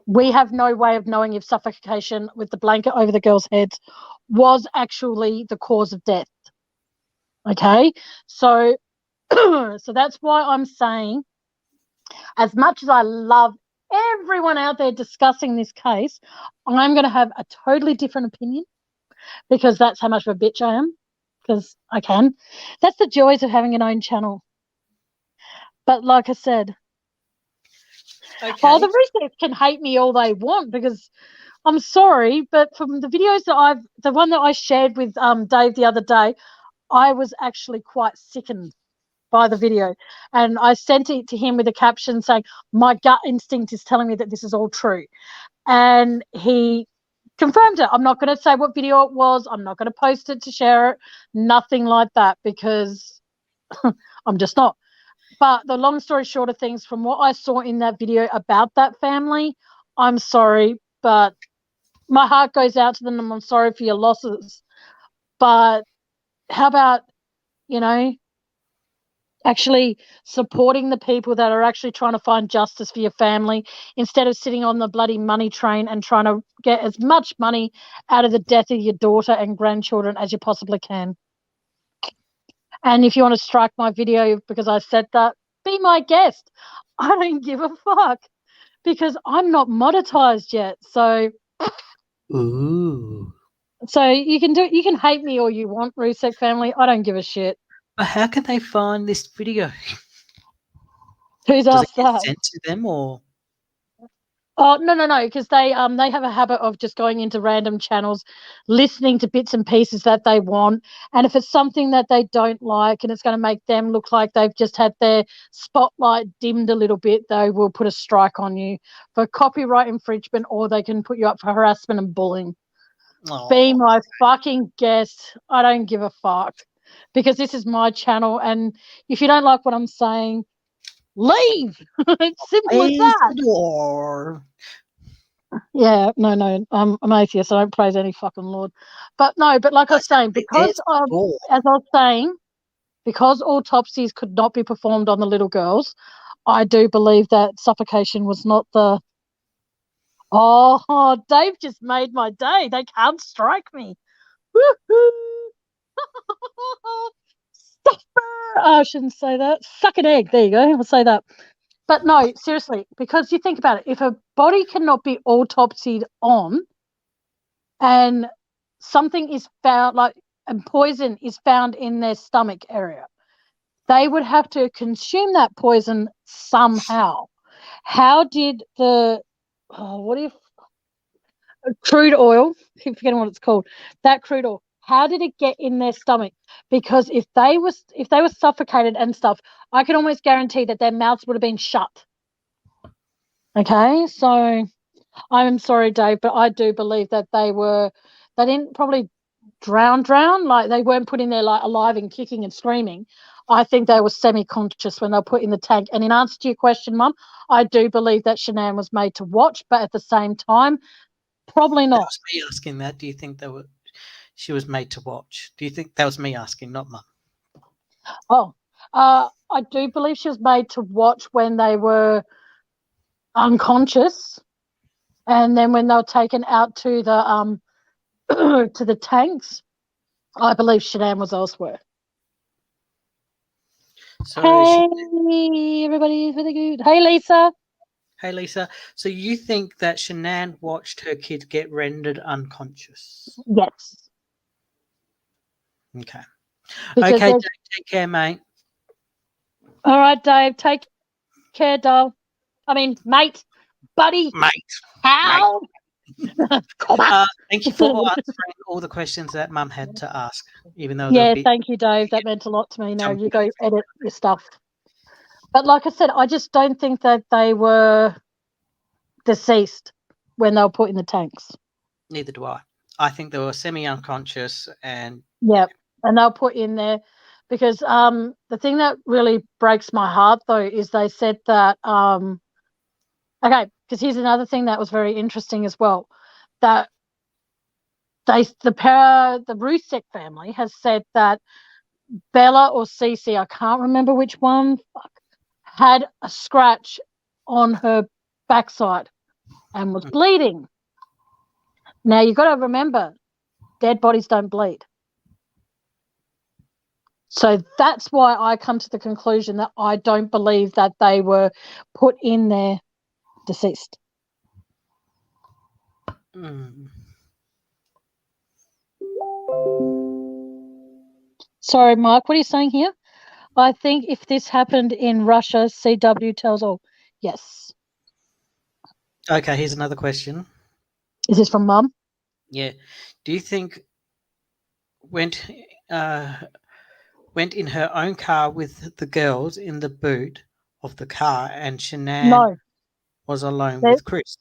we have no way of knowing if suffocation with the blanket over the girls' heads was actually the cause of death. Okay? So, so that's why I'm saying, as much as I love everyone out there discussing this case, I'm going to have a totally different opinion, because that's how much of a bitch I am, because I can. That's the joys of having an own channel. But like I said, the research can hate me all they want, because I'm sorry, but from the videos that the one that I shared with Dave the other day, I was actually quite sickened by the video. And I sent it to him with a caption saying, my gut instinct is telling me that this is all true. And he confirmed it. I'm not going to say what video it was. I'm not going to post it to share it. Nothing like that, because I'm just not. But the long story short of things, from what I saw in that video about that family, I'm sorry, but my heart goes out to them, and I'm sorry for your losses. But how about, actually supporting the people that are actually trying to find justice for your family, instead of sitting on the bloody money train and trying to get as much money out of the death of your daughter and grandchildren as you possibly can. And if you want to strike my video because I said that, be my guest. I don't give a fuck, because I'm not monetized yet. So Ooh. So you can hate me all you want, Rusek family. I don't give a shit. But how can they find this video? Who's Does it asked get that? sent to them, or? Oh, no, because they have a habit of just going into random channels, listening to bits and pieces that they want, and if it's something that they don't like and it's going to make them look like they've just had their spotlight dimmed a little bit, they will put a strike on you for copyright infringement, or they can put you up for harassment and bullying. Oh. Be my fucking guest. I don't give a fuck, because this is my channel, and if you don't like what I'm saying, leave. It's simple as that. The door. Yeah, no, I'm atheist. I don't praise any fucking Lord. But no, like I was saying, because as I was saying, because autopsies could not be performed on the little girls, I do believe that suffocation was not the. Oh, Dave just made my day. They can't strike me. Woohoo! I shouldn't say that. Suck an egg. There you go. I'll say that. But no, seriously, because you think about it, if a body cannot be autopsied on, and something is found, and poison is found in their stomach area, they would have to consume that poison somehow. How did crude oil. Keep forgetting what it's called. That crude oil. How did it get in their stomach? Because if they were suffocated and stuff, I can almost guarantee that their mouths would have been shut. Okay, so I'm sorry, Dave, but I do believe that they didn't probably drown, like they weren't put in there like alive and kicking and screaming. I think they were semi-conscious when they were put in the tank. And in answer to your question, Mum, I do believe that Shanann was made to watch, but at the same time, probably That not. was me asking that. Do you think she was made to watch? Do you think that was me asking, not Mum? Oh, I do believe she was made to watch when they were unconscious, and then when they were taken out to the to the tanks, I believe Shanann was elsewhere. So Hey, everybody, really good. Hey, Lisa. Hey, Lisa. So you think that Shanann watched her kid get rendered unconscious? Yes. Okay. Because Okay, Dave, take care, mate. all right, Dave, take care, doll. I mean, mate, buddy, Mate. pal. Thank you for answering all the questions that Mum had to ask, even though Yeah, they'll be. thank you, Dave. That meant a lot to me. Now Jump you go edit your stuff. But like I said, I just don't think that they were deceased when they were put in the tanks. Neither do I. I think they were semi-unconscious, and Yeah, and they'll put in there because the thing that really breaks my heart though is they said that okay, because here's another thing that was very interesting as well, that the Rusek family has said that Bella or Cece, I can't remember which one, had a scratch on her backside and was bleeding. Now you've got to remember, dead bodies don't bleed. So that's why I come to the conclusion that I don't believe that they were put in there deceased. Sorry, Mike, what are you saying here? I think if this happened in Russia, CW tells all. Yes. Okay, here's another question. Is this from Mum? Yeah. Do you think went in her own car with the girls in the boot of the car, and Shanann was alone with Chris?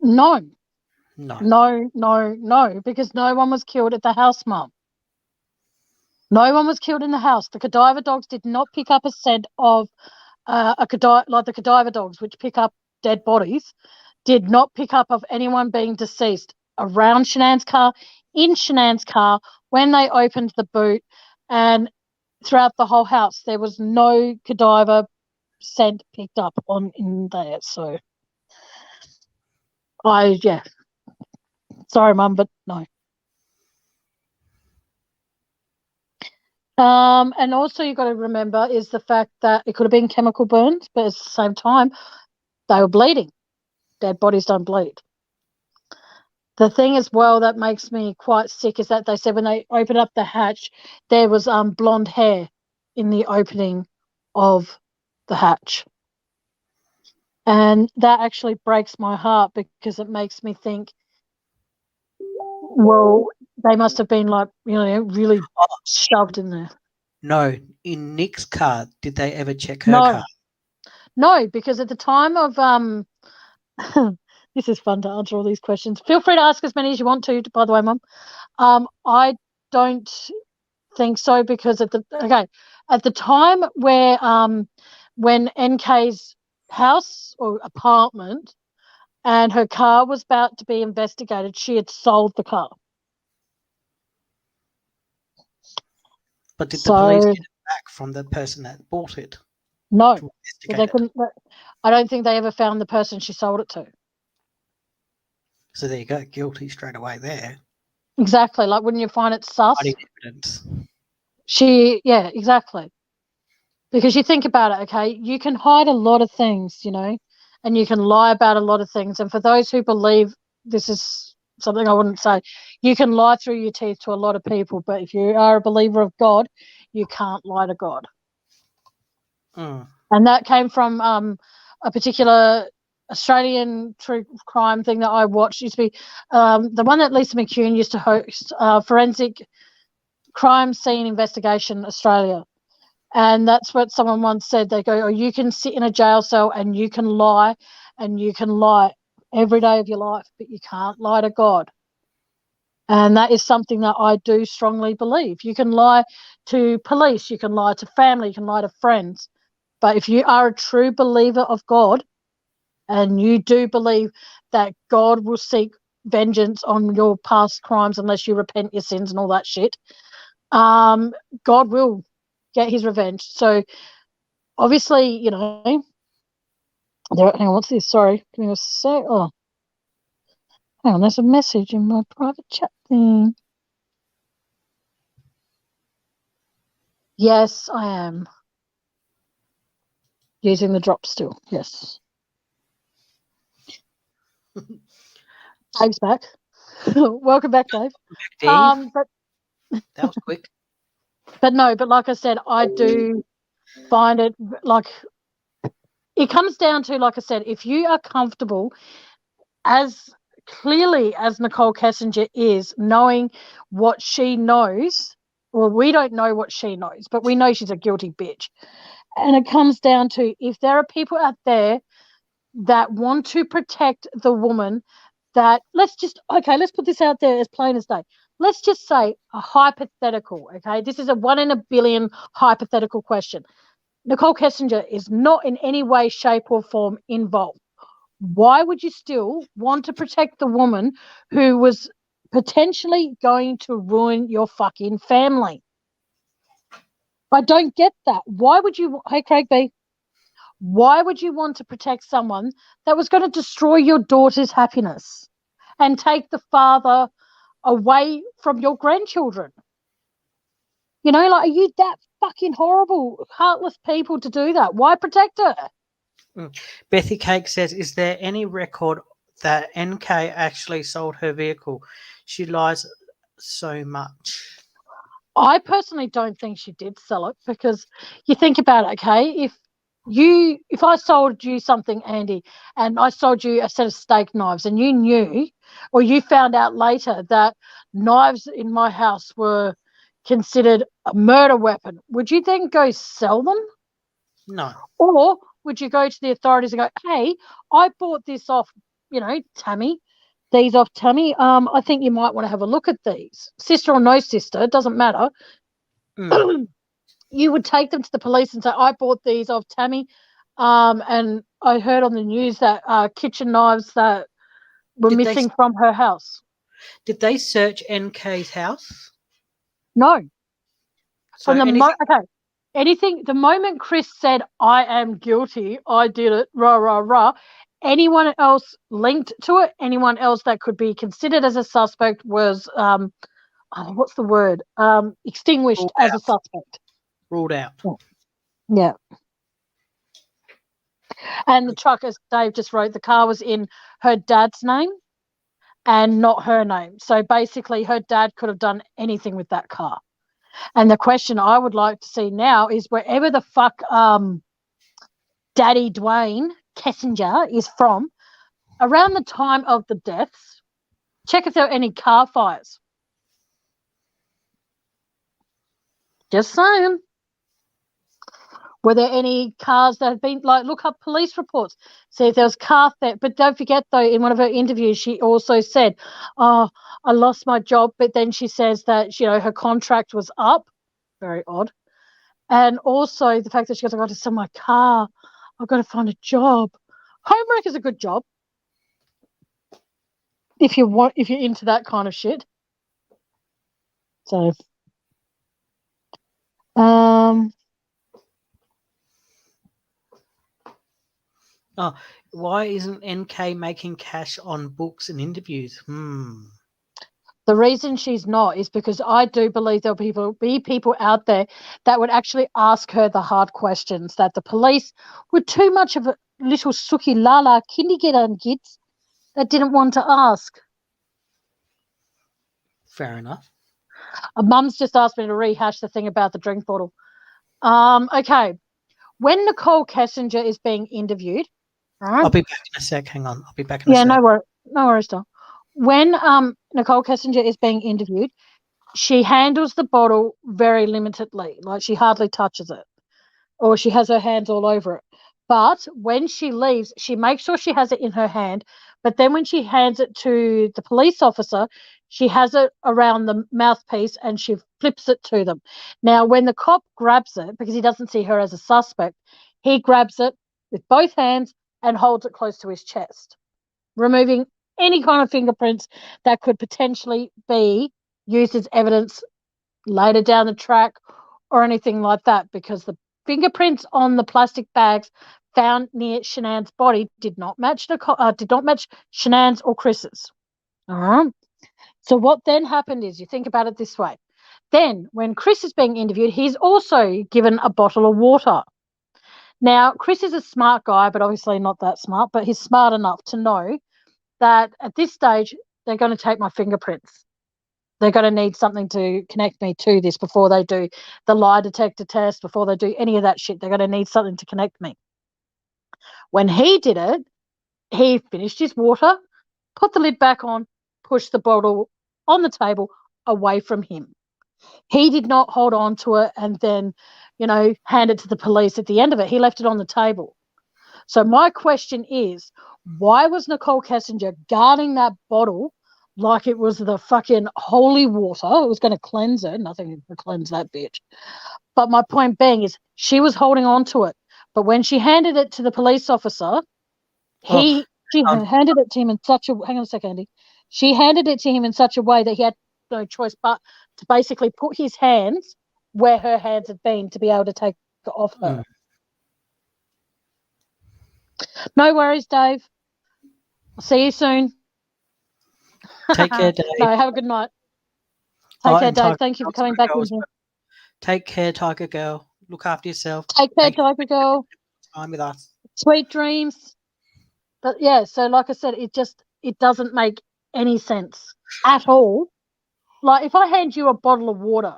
No. No. No, because no one was killed at the house, Mum. No one was killed in the house. The cadaver dogs did not pick up a scent of a cadaver, like the cadaver dogs, which pick up dead bodies, did not pick up of anyone being deceased around Shanann's car, in Shanann's car, when they opened the boot, and throughout the whole house. There was no cadaver scent picked up on in there. So sorry, Mum, but no. And also you got to remember is the fact that it could have been chemical burns, but at the same time, they were bleeding. Dead bodies don't bleed. The thing as well that makes me quite sick is that they said when they opened up the hatch, there was blonde hair in the opening of the hatch. And that actually breaks my heart because it makes me think, well, they must have been like, really shoved in there. No, in Nick's car, did they ever check her car? No, because at the time of this is fun to answer all these questions. Feel free to ask as many as you want to, by the way, Mum. I don't think so because at the time where when NK's house or apartment and her car was about to be investigated, she had sold the car. But did the police get it back from the person that bought it? No, they couldn't. I don't think they ever found the person she sold it to. So there you go, guilty straight away there. Exactly. Like, wouldn't you find it sus? Hiding evidence. Yeah, exactly. Because you think about it, okay, you can hide a lot of things, and you can lie about a lot of things. And for those who believe this is something I wouldn't say, you can lie through your teeth to a lot of people. But if you are a believer of God, you can't lie to God. And that came from a particular Australian true crime thing that I watched used to be the one that Lisa McCune used to host, Forensic Crime Scene Investigation Australia. And that's what someone once said. They go, oh, you can sit in a jail cell and you can lie every day of your life, but you can't lie to God. And that is something that I do strongly believe. You can lie to police, you can lie to family, you can lie to friends. But if you are a true believer of God and you do believe that God will seek vengeance on your past crimes unless you repent your sins and all that shit, God will get his revenge. So obviously, you know, hang on, what's this? Sorry, give me a sec. Oh, hang on, there's a message in my private chat thing. Yes, I am using the drop still. Yes. Dave's back. Welcome back, Dave. Dave. But That was quick. But no, but like I said, I do find it like it comes down to, like I said, if you are comfortable, as clearly as Nicole Kessinger is, knowing what she knows, well, we don't know what she knows, but we know she's a guilty bitch. And it comes down to, if there are people out there that want to protect the woman, that let's put this out there as plain as day. Let's just say a hypothetical, okay? This is a 1 in a billion hypothetical question. Nicole Kessinger is not in any way, shape, or form involved. Why would you still want to protect the woman who was potentially going to ruin your fucking family? I don't get that. Why would you, hey, Craig B, why would you want to protect someone that was going to destroy your daughter's happiness and take the father away from your grandchildren? You know, like, are you that fucking horrible, heartless people to do that? Why protect her? Bethy Cake says, is there any record that NK actually sold her vehicle? She lies so much. I personally don't think she did sell it, because you think about it, okay? If I sold you something, Andy, and I sold you a set of steak knives, and you knew, or you found out later, that knives in my house were considered a murder weapon, would you then go sell them? No. Or would you go to the authorities and go, hey, I bought this off, Tammy, these off Tammy. I think you might want to have a look at these. Sister or no sister, it doesn't matter. You would take them to the police and say, I bought these off Tammy. And I heard on the news that kitchen knives that were missing from her house. Did they search NK's house? No. So Anything, the moment Chris said, I am guilty, I did it, rah, rah, rah, anyone else linked to it, anyone else that could be considered as a suspect was, what's the word? Extinguished as a suspect. Ruled out. Yeah. And the truck, as Dave just wrote, the car was in her dad's name and not her name. So basically her dad could have done anything with that car. And the question I would like to see now is, wherever the fuck Daddy Dwayne Kessinger is from, around the time of the deaths, check if there are any car fires. Just saying. Were there any cars that have been, like, look up police reports, see if there was car theft. But don't forget, though, in one of her interviews, she also said, oh, I lost my job. But then she says that, her contract was up. Very odd. And also the fact that she goes, I've got to sell my car. I've got to find a job. Homework is a good job. If you're into that kind of shit. So, Oh, why isn't NK making cash on books and interviews? The reason she's not is because I do believe there'll be people out there that would actually ask her the hard questions that the police were too much of a little suki lala kindergarten kids that didn't want to ask. Fair enough. Mum's just asked me to rehash the thing about the drink bottle. Okay. When Nicole Kessinger is being interviewed, Right? I'll be back in a sec. Hang on. I'll be back in a Yeah, sec. no worries, Doc. When Nicole Kessinger is being interviewed, she handles the bottle very limitedly, like she hardly touches it, or she has her hands all over it. But when she leaves, she makes sure she has it in her hand. But then when she hands it to the police officer, she has it around the mouthpiece and she flips it to them. Now, when the cop grabs it, because he doesn't see her as a suspect, he grabs it with both hands and holds it close to his chest, removing any kind of fingerprints that could potentially be used as evidence later down the track or anything like that, because the fingerprints on the plastic bags found near Shanann's body did not match Shanann's or Chris's. All right. So what then happened is, you think about it this way. Then when Chris is being interviewed, he's also given a bottle of water. Now, Chris is a smart guy, but obviously not that smart, but he's smart enough to know that at this stage, they're going to take my fingerprints. They're going to need something to connect me to this before they do the lie detector test, before they do any of that shit. They're going to need something to connect me. When he did it, he finished his water, put the lid back on, pushed the bottle on the table away from him. He did not hold on to it and then, hand it to the police at the end of it. He left it on the table. So my question is, why was Nicole Kessinger guarding that bottle like it was the fucking holy water? It was going to cleanse her. Nothing to cleanse that bitch. But my point being is, she was holding on to it. But when she handed it to the police officer, she handed it to him in such a... Hang on a second, Andy. She handed it to him in such a way that he had no choice but to basically put his hands where her hands had been to be able to take it off her. No worries, Dave. I'll see you soon. Take care, Dave. No, have a good night. Take care, Dave. Thank you for coming back in here. Take care, Tiger Girl. Look after yourself. Take care, Tiger Girl. Time with us. Sweet dreams. But yeah, so like I said, it doesn't make any sense at all. Like, if I hand you a bottle of water,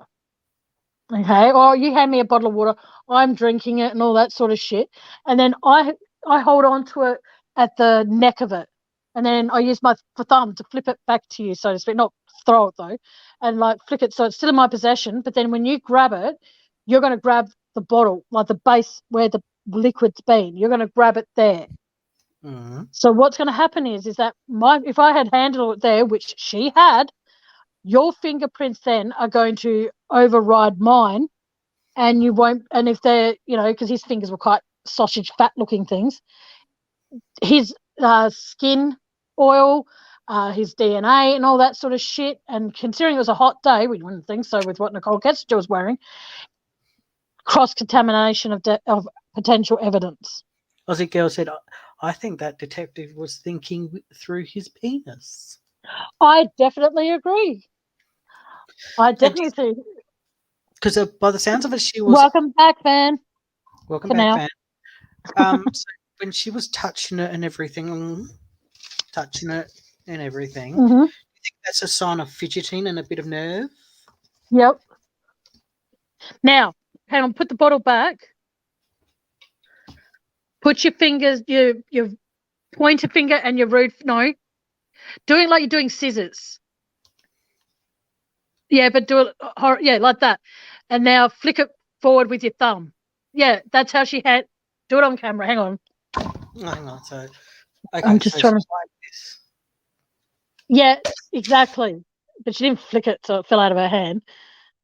okay, or you hand me a bottle of water, I'm drinking it and all that sort of shit, and then I hold on to it at the neck of it, and then I use my thumb to flip it back to you, so to speak, not throw it though, and like flick it so it's still in my possession. But then when you grab it, you're going to grab the bottle, like the base where the liquid's been. You're going to grab it there. Mm-hmm. So what's going to happen is that if I had handled it there, which she had, your fingerprints then are going to override mine, and you won't. And if they're, because his fingers were quite sausage fat looking things, his skin oil, his DNA and all that sort of shit. And considering it was a hot day, we wouldn't think so with what Nicole Kessinger was wearing, cross-contamination of potential evidence. Aussie Girl said, I think that detective was thinking through his penis. I definitely agree. I definitely think. Because by the sounds of it, she was... Welcome back, Van. Welcome back, Van. So when she was touching it and everything, mm-hmm. do you think that's a sign of fidgeting and a bit of nerve? Yep. Now, hang on, put the bottle back. Put your fingers, your pointer finger and your do it like you're doing scissors. Yeah, but do it, like that. And now flick it forward with your thumb. Yeah, that's how she had. Do it on camera. Hang on. Hang on. So, okay, I'm just trying to. Like this. Yeah, exactly. But she didn't flick it so it fell out of her hand.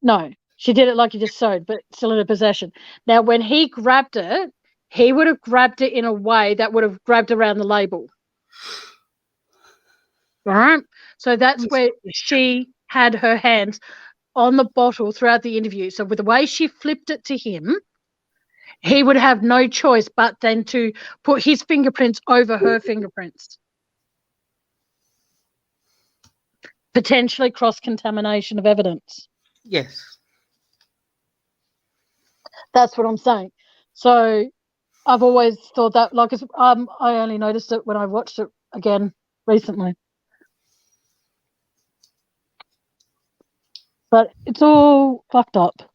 No, she did it like you just sewed, but still in her possession. Now, when he grabbed it, he would have grabbed it in a way that would have grabbed around the label. All right? So that's where she had her hands on the bottle throughout the interview. So with the way she flipped it to him, he would have no choice but then to put his fingerprints over her fingerprints. Potentially cross-contamination of evidence. Yes. That's what I'm saying. So I've always thought that, like, I only noticed it when I watched it again recently. But it's all fucked up.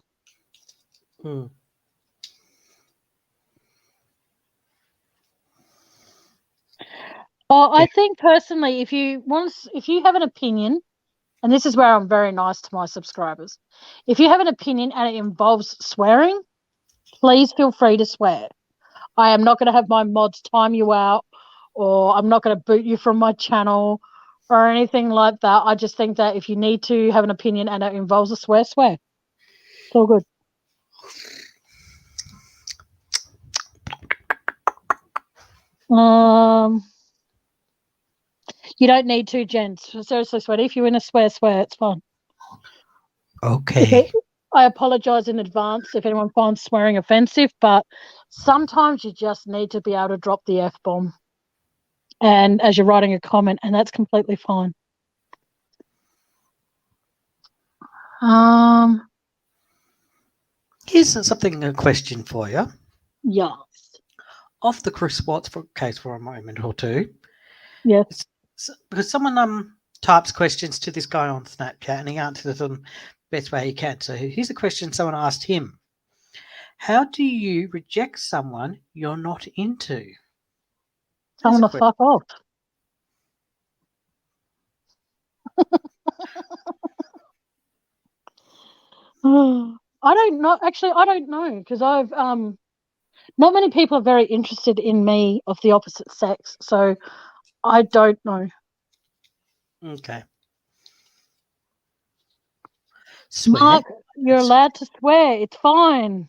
Oh, I think personally, if you have an opinion, and this is where I'm very nice to my subscribers, if you have an opinion and it involves swearing, please feel free to swear. I am not going to have my mods time you out, or I'm not going to boot you from my channel or anything like that. I just think that if you need to have an opinion and it involves a swear, swear. It's all good. You don't need to, Jen. Seriously, sweaty. If you want to swear, swear. It's fine. Okay. I apologise in advance if anyone finds swearing offensive, but sometimes you just need to be able to drop the F-bomb. And as you're writing a comment, and that's completely fine. Here's a question for you. Yes. Off the Chris Watts case for a moment or two. Yes. Because someone types questions to this guy on Snapchat and he answers them the best way he can. So here's a question someone asked him. How do you reject someone you're not into? Tell them to fuck off. I don't know. Actually, I don't know because I've not many people are very interested in me of the opposite sex, so I don't know. Okay. Swear? Mark, you're allowed to swear. It's fine.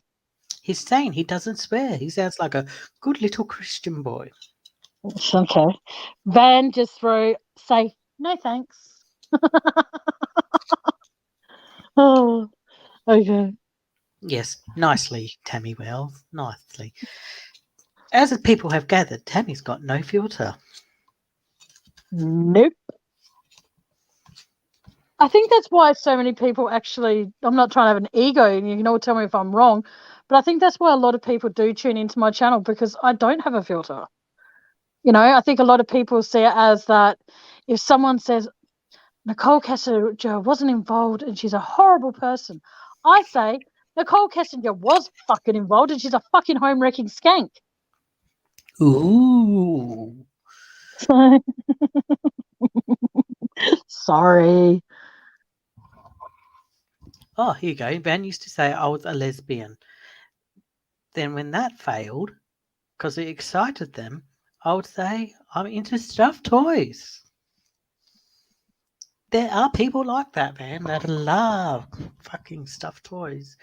He's saying he doesn't swear. He sounds like a good little Christian boy. Okay. Van just say no thanks. Oh, okay. Yes, nicely, Tammy Wells. Nicely. As the people have gathered, Tammy's got no filter. Nope. I think that's why so many people actually, I'm not trying to have an ego, and you can all tell me if I'm wrong, but I think that's why a lot of people do tune into my channel because I don't have a filter. You know, I think a lot of people see it as that if someone says, Nicole Kessinger wasn't involved and she's a horrible person, I say, Nicole Kessinger was fucking involved and she's a fucking home-wrecking skank. Ooh. Sorry. Oh, here you go. Van used to say I was a lesbian. Then when that failed, because it excited them, I would say I'm into stuffed toys. There are people like that, man, that love fucking stuffed toys.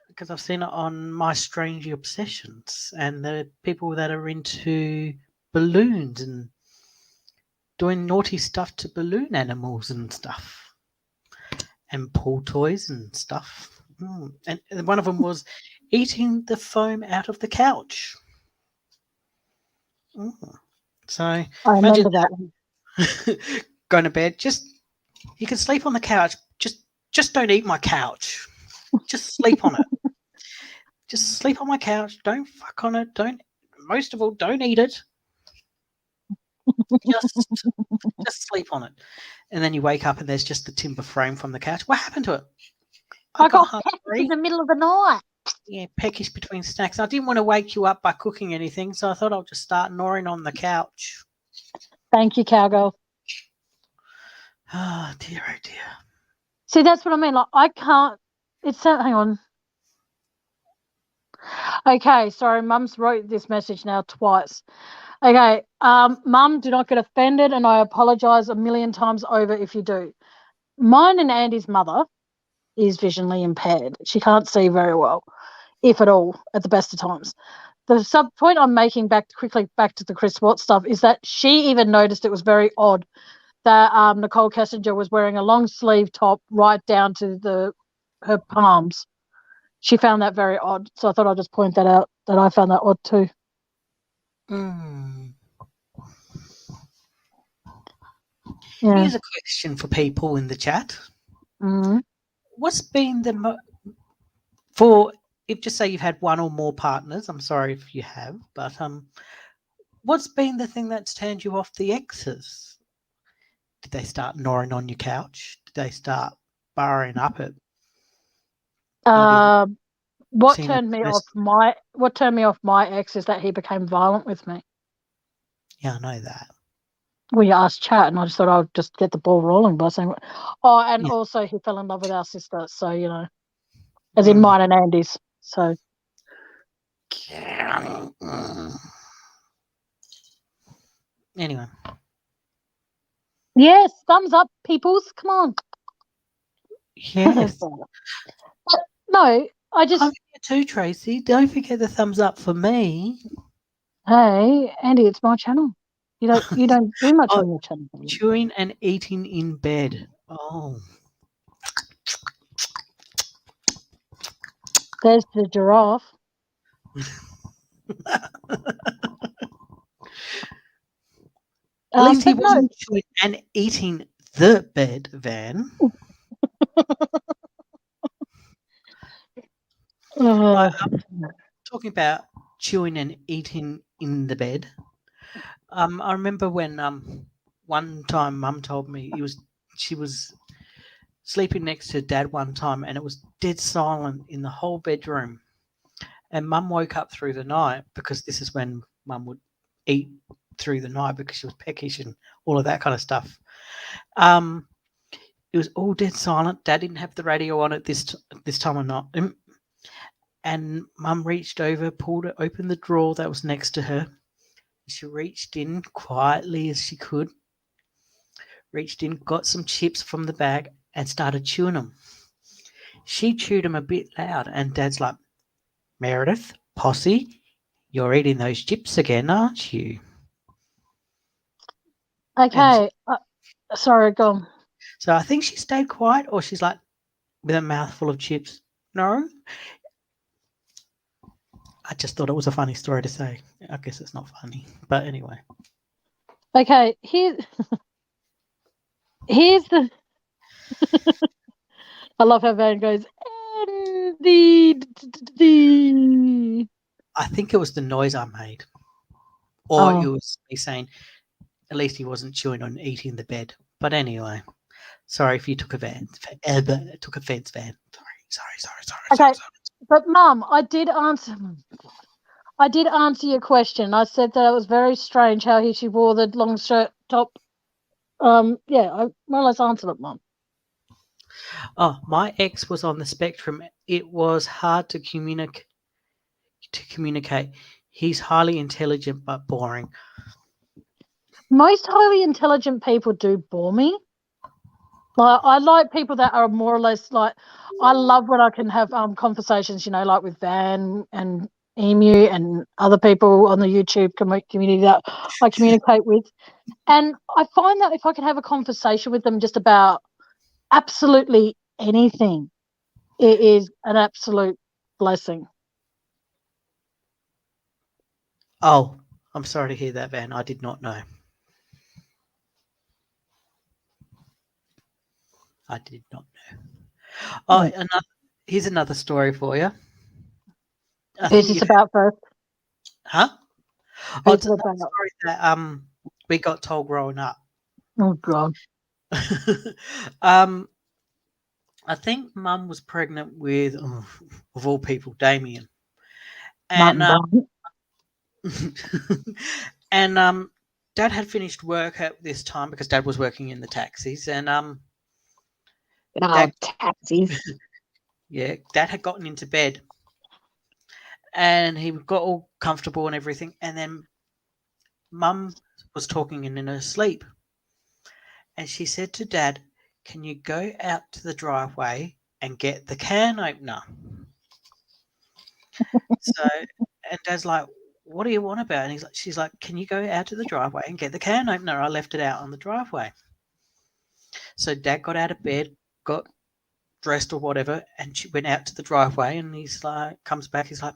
Because I've seen it on My Strange Obsessions, and the people that are into balloons and doing naughty stuff to balloon animals and stuff, and pool toys and stuff. And one of them was eating the foam out of the couch. So I remember that one. Going to bed, you can sleep on the couch. Just don't eat my couch. Just sleep on it. Just sleep on my couch. Don't fuck on it. Most of all, don't eat it. Just sleep on it. And then you wake up and there's just the timber frame from the couch. What happened to it? I got hungry in the middle of the night. Yeah, peckish between snacks. I didn't want to wake you up by cooking anything, so I thought I'll just start gnawing on the couch. Thank you, cowgirl. Oh dear. See, that's what I mean. Like, I can't. Hang on. Okay, sorry. Mum's wrote this message now twice. Okay, Mum, do not get offended, and I apologise a million times over if you do. Mine and Andy's mother is visually impaired. She can't see very well, if at all, at the best of times. The sub point I'm making quickly back to the Chris Watts stuff is that she even noticed it was very odd that Nicole Kessinger was wearing a long sleeve top right down to her palms. She found that very odd. So I thought I'd just point that out, that I found that odd too. Yeah. Here's a question for people in the chat. What's been if just say you've had one or more partners, I'm sorry if you have, but what's been the thing that's turned you off the exes? Did they start gnawing on your couch? Did they start barring up it? What turned me off my ex is that he became violent with me. Yeah, I know that. Well, you asked chat, and I just thought I'd just get the ball rolling by saying, oh, and Yeah. also he fell in love with our sister, so as in Mm. mine and Andy's. So Anyway, yes, thumbs up, peoples. Come on. yes. But no, I just Don't forget too, Tracy. Don't forget the thumbs up for me. hey, Andy, it's my channel. You don't do much Oh, on your channel. chewing and eating in bed. Oh, There's the giraffe. at least he But no, wasn't chewing and eating the bed, Van. uh, Talking about chewing and eating in the bed. I remember when one time Mum told me she was sleeping next to Dad one time, and it was dead silent in the whole bedroom. And Mum woke up through the night, because this is when Mum would eat through the night because she was peckish and all of that kind of stuff. It was all dead silent. Dad didn't have the radio on at this time or not. And Mum reached over, opened the drawer that was next to her. She reached in quietly as she could, reached in, got some chips from the bag, and started chewing them. She chewed them a bit loud, and Dad's like, Meredith, Posse, you're eating those chips again, aren't you? okay. Sorry, go on. So I think she stayed quiet, or she's like, with a mouthful of chips. No. I just thought it was a funny story to say. I guess it's not funny, but anyway. Okay, here's the. I love how Van goes. And the. I think it was the noise I made, or Oh. it was me saying, at least he wasn't chewing on eating the bed. But anyway, sorry if you took offense, Van. Sorry. Okay, but Mum, I did answer your question. I said that it was very strange how she wore the long shirt top. Yeah, I more or less answered it, Mum. Oh, my ex was on the spectrum. It was hard to communicate. He's highly intelligent but boring. Most highly intelligent people do bore me. Like, I like people that are more or less like. I love when I can have conversations, like with Van and Emu and other people on the YouTube community that I communicate with. And I find that if I can have a conversation with them just about absolutely anything, it is an absolute blessing. Oh, I'm sorry to hear that, Van. I did not know. I did not know. Oh, here's another story for you. Who's this about first? Huh? Who's It's another story that we got told growing up. Oh God. I think Mum was pregnant with, of all people, Damien, and and Dad had finished work at this time because Dad was working in the taxis, and taxis. Yeah, Dad had gotten into bed, and he got all comfortable and everything, and then Mum was talking in her sleep, and she said to Dad, "Can you go out to the driveway and get the can opener?" So, and Dad's like, "What do you want about?" And she's like, "Can you go out to the driveway and get the can opener? I left it out on the driveway." So Dad got out of bed, got dressed or whatever, and she went out to the driveway, and he's like, comes back, he's like,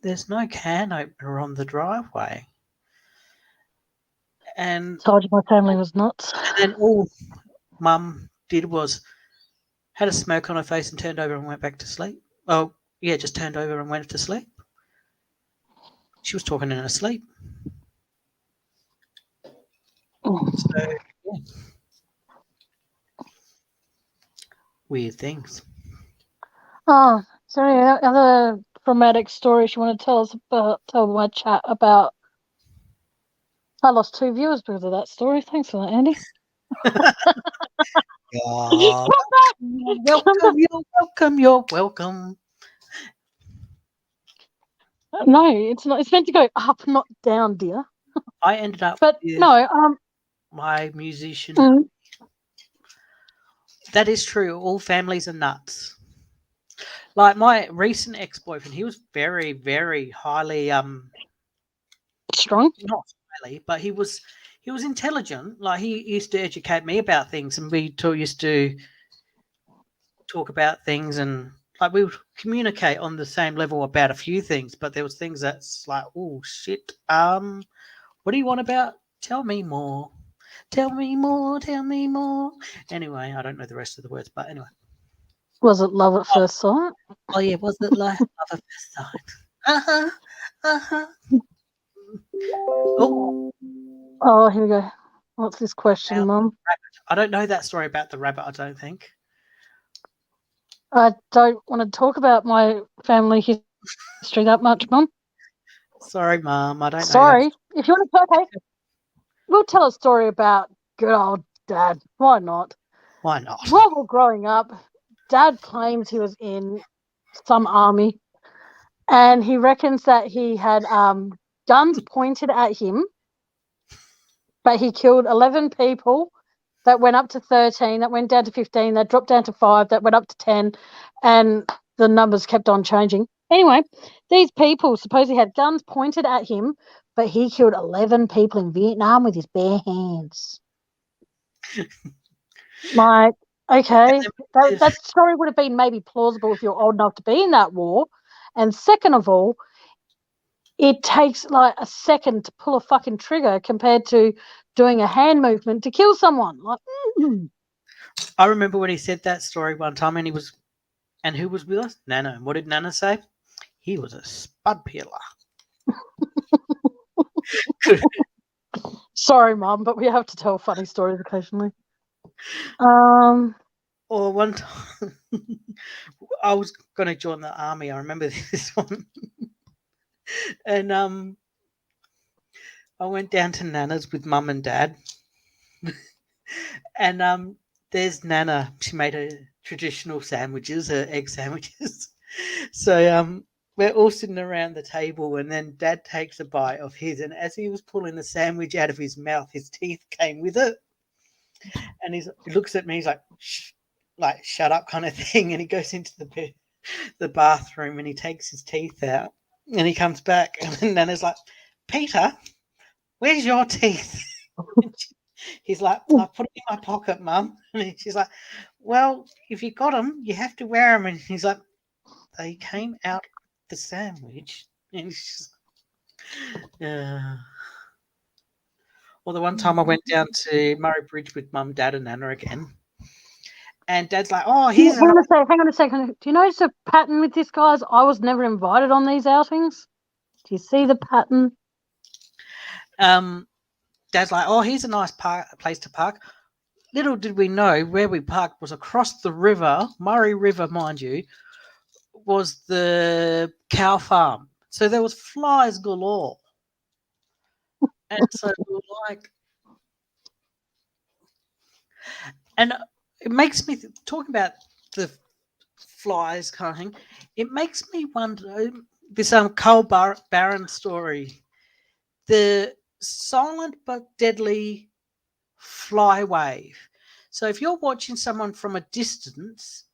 "There's no can opener on the driveway." And Told you my family was nuts. then all Mum did was had a smirk on her face and turned over and went back to sleep. Oh, yeah, just turned over and went to sleep. She was talking in her sleep. So, yeah. Weird things. Oh, sorry. Other traumatic stories you want to tell us about? Tell my chat about I lost 2 viewers because of that story. Thanks for that, Andy. Oh, Come back. you're welcome. No, it's not. It's meant to go up, not down, dear. I ended up But with no, my musician. mm, That is true. All families are nuts. Like my recent ex-boyfriend, he was very, very highly strong. not highly, but he was intelligent. Like he used to educate me about things, and we used to talk about things, and like we would communicate on the same level about a few things. But there was things that's like, oh shit, what do you want about? Tell me more. Tell me more. Tell me more. Anyway, I don't know the rest of the words, but anyway. Was it love at first sight? Oh yeah, was it like love at first sight? Oh, Oh, here we go. What's this question, Mum? I don't know that story about the rabbit. I don't think. I don't want to talk about my family history that much, Mum. Sorry, Mum. I don't know. Sorry. If you want to, okay, we'll tell a story about good old Dad. Why not? Why not? While we're growing up, Dad claims he was in some army, and he reckons that he had guns pointed at him, but he killed 11 people. That went up to 13, that went down to 15, that dropped down to 5, that went up to 10, and the numbers kept on changing. Anyway, these people supposedly had guns pointed at him, but he killed 11 people in Vietnam with his bare hands. Like, okay, that story would have been maybe plausible if you're old enough to be in that war. And second of all, it takes like a second to pull a fucking trigger compared to doing a hand movement to kill someone. Like, I remember when he said that story one time, and who was with us? Nana. And what did Nana say? He was a spud peeler. Sorry, Mum, but we have to tell funny stories occasionally. Or one time, I was going to join the army. I remember this one, and I went down to Nana's with Mum and Dad, and there's Nana. She made her traditional sandwiches, her egg sandwiches. So we're all sitting around the table, and then Dad takes a bite of his, and as he was pulling the sandwich out of his mouth, his teeth came with it. And he looks at me, he's like, shh, like shut up kind of thing, and he goes into the bathroom and he takes his teeth out, and he comes back, and then Nana's like, Peter, where's your teeth? He's like, I put it in my pocket, Mum. And she's like, well, if you got them, you have to wear them. And he's like, they came out the sandwich. And she's Or the one time I went down to Murray Bridge with Mum, Dad, and Nana again. And Dad's like, oh, here's hang on a second. Do you notice a pattern with this, guys? I was never invited on these outings. Do you see the pattern? Dad's like, oh, here's a nice place to park. Little did we know where we parked was across the river, Murray River, mind you, was the cow farm. So there was flies galore. And so we were like, and it makes me talking about the flies kind of thing. It makes me wonder this Carl Barron story, the silent but deadly fly wave. So if you're watching someone from a distance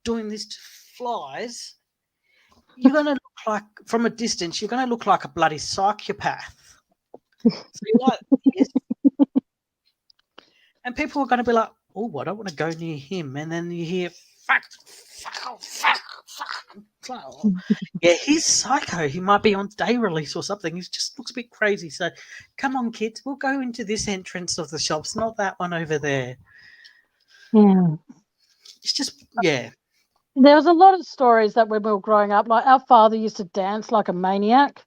doing this to flies, you're going to look like, from a distance, you're going to look like a bloody psychopath. So you're like this. And people are going to be like, oh, I don't want to go near him. And then you hear, fuck. Yeah, he's psycho. He might be on day release or something. He just looks a bit crazy. So come on, kids, we'll go into this entrance of the shops, not that one over there. Yeah. It's just, yeah. There was a lot of stories that when we were growing up, like our father used to dance like a maniac.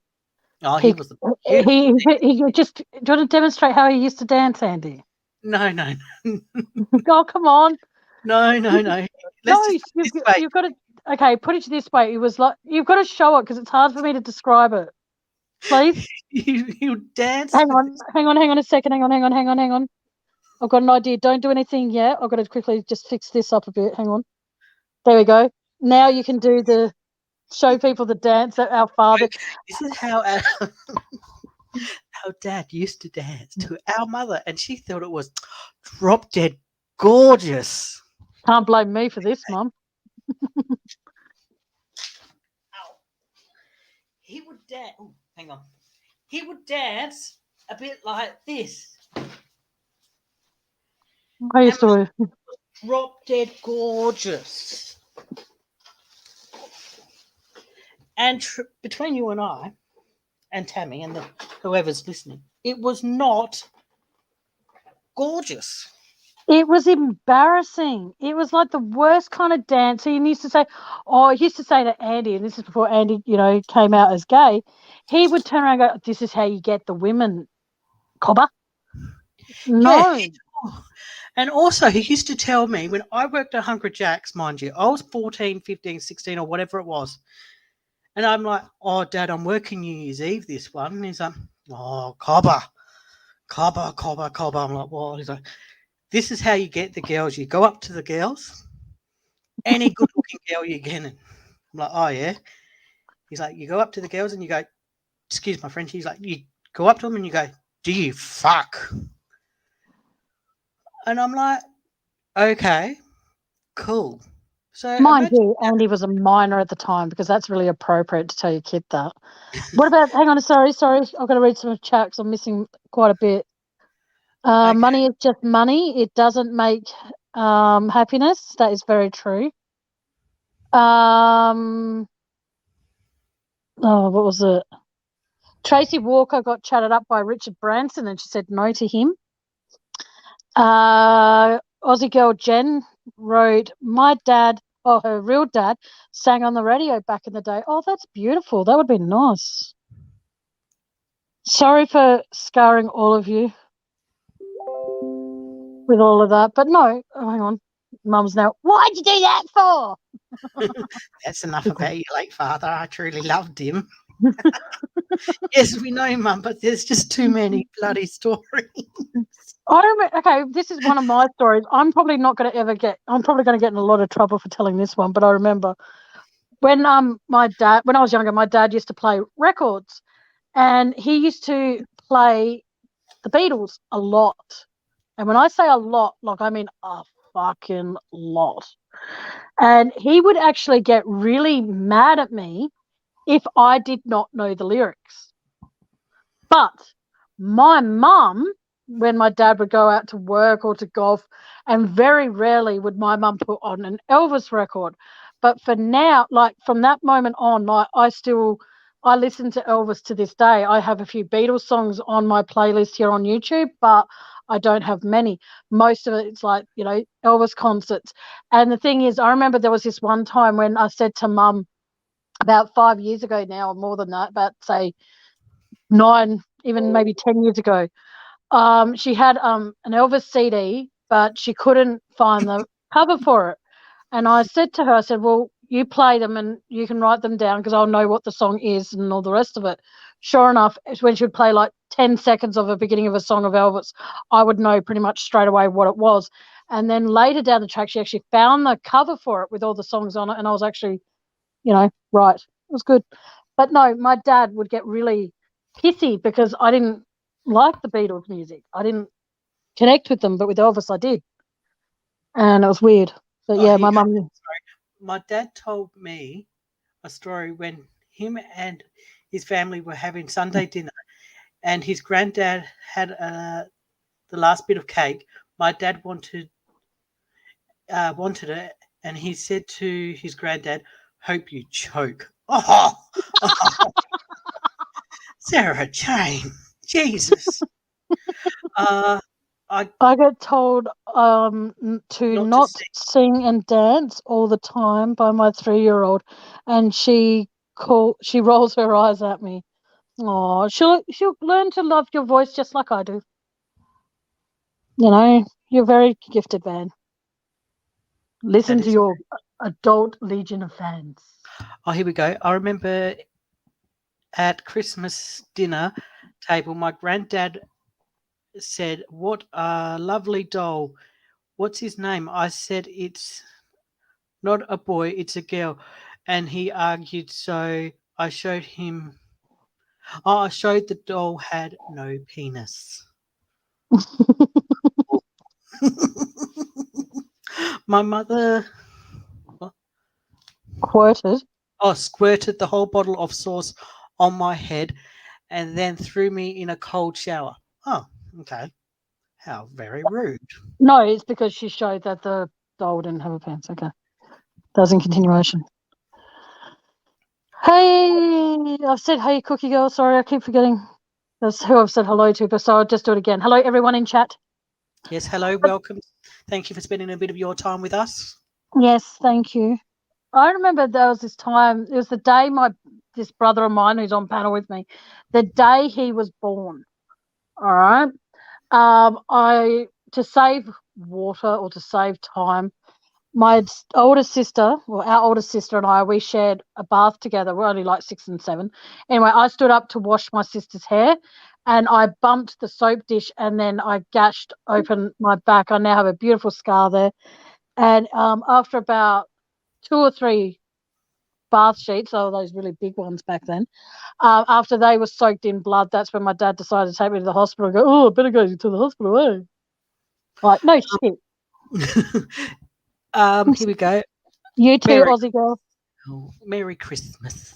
Oh, he was. He just. Do you want to demonstrate how he used to dance, Andy? No. Oh, come on. No. You've got to. Okay, put it this way. It was like you've got to show it because it's hard for me to describe it. please. You dance. Hang on a second. Hang on. I've got an idea. Don't do anything yet. I've got to quickly just fix this up a bit. Hang on. There we go. Now you can do show people the dance that our father. This is how our dad used to dance to our mother, and she thought it was drop dead gorgeous. Can't blame me for this, Mum. He would dance. Oh, hang on. He would dance a bit like this. I used to. Drop dead gorgeous. And between you and I, and Tammy, and whoever's listening, it was not gorgeous. It was embarrassing. It was like the worst kind of dance. He used to say, he used to say to Andy, and this is before Andy, came out as gay, he would turn around and go, this is how you get the women, cobber. No. Yeah, and also he used to tell me when I worked at Hungry Jack's, mind you, I was 14, 15, 16 or whatever it was. And I'm like, oh, Dad, I'm working New Year's Eve this one. And he's like, oh, cobber. I'm like, what? He's like, this is how you get the girls. You go up to the girls, any good-looking girl you get. I'm like, oh, yeah. He's like, you go up to the girls and you go, excuse my French. He's like, you go up to them and you go, do you fuck? And I'm like, okay, cool. So mind you, Andy was a minor at the time because that's really appropriate to tell your kid that. What about, hang on, sorry. I've got to read some chat because I'm missing quite a bit. Okay. Money is just money. It doesn't make happiness. That is very true. What was it? Tracy Walker got chatted up by Richard Branson and she said no to him. Aussie girl Jen wrote, my dad, her real dad, sang on the radio back in the day. Oh, that's beautiful. That would be nice. Sorry for scarring all of you with all of that. But no, hang on. Mum's now, why'd you do that for? That's enough about your late father. I truly loved him. Yes, we know, Mum, but there's just too many bloody stories. Okay, this is one of my stories. I'm probably going to get in a lot of trouble for telling this one, but I remember when when I was younger, my dad used to play records and he used to play the Beatles a lot. And when I say a lot, like I mean a fucking lot. And he would actually get really mad at me if I did not know the lyrics. But my mum, when my dad would go out to work or to golf, and very rarely would my mum put on an Elvis record. But for now, like from that moment on, I listen to Elvis to this day. I have a few Beatles songs on my playlist here on YouTube, but I don't have many. Most of it's like, Elvis concerts. And the thing is, I remember there was this one time when I said to Mum about 5 years ago now, or more than that, about say 9, even maybe 10 years ago, she had an Elvis CD, but she couldn't find the cover for it. And I said to her, well, you play them and you can write them down because I'll know what the song is and all the rest of it. Sure enough, when she would play like 10 seconds of the beginning of a song of Elvis, I would know pretty much straight away what it was. And then later down the track, she actually found the cover for it with all the songs on it. And I was actually, right. It was good. But no, my dad would get really pissy because I didn't like the Beatles music. I didn't connect with them, but with Elvis I did. And it was weird. But yeah, my mum. My dad told me a story when him and his family were having Sunday dinner and his granddad had the last bit of cake. My dad wanted it and he said to his granddad, hope you choke. Oh. Sarah Jane, Jesus. I get told to not sing and dance all the time by my 3-year-old, and she rolls her eyes at me. Oh, she'll learn to love your voice just like I do. You're very gifted, man. Listen to your adult legion of fans. Oh, here we go. I remember at Christmas dinner table, my granddad said, "What a lovely doll. What's his name?" I said, "It's not a boy, it's a girl." And he argued, so I showed him. Oh, I showed the doll had no penis. My mother Quoted. squirted the whole bottle of sauce on my head and then threw me in a cold shower. Oh, okay. How very rude. No, it's because she showed that the doll didn't have a pants. Okay. That was in continuation. Hey, I've said hey, Cookie Girl. Sorry, I keep forgetting. That's who I've said hello to, but so I'll just do it again. Hello, everyone in chat. Yes, hello, welcome. Thank you for spending a bit of your time with us. Yes, thank you. I remember there was this time, it was the day this brother of mine who's on panel with me, the day he was born. All right. To save water or to save time, my older sister, well, our older sister and I, we shared a bath together. We're only like 6 and 7. Anyway, I stood up to wash my sister's hair and I bumped the soap dish and then I gashed open my back. I now have a beautiful scar there. And after about 2 or 3 bath sheets, those really big ones back then, after they were soaked in blood, that's when my dad decided to take me to the hospital and go, oh, I better go to the hospital, eh? Like, no shit. Here we go. You too, Aussie girl. Merry Christmas.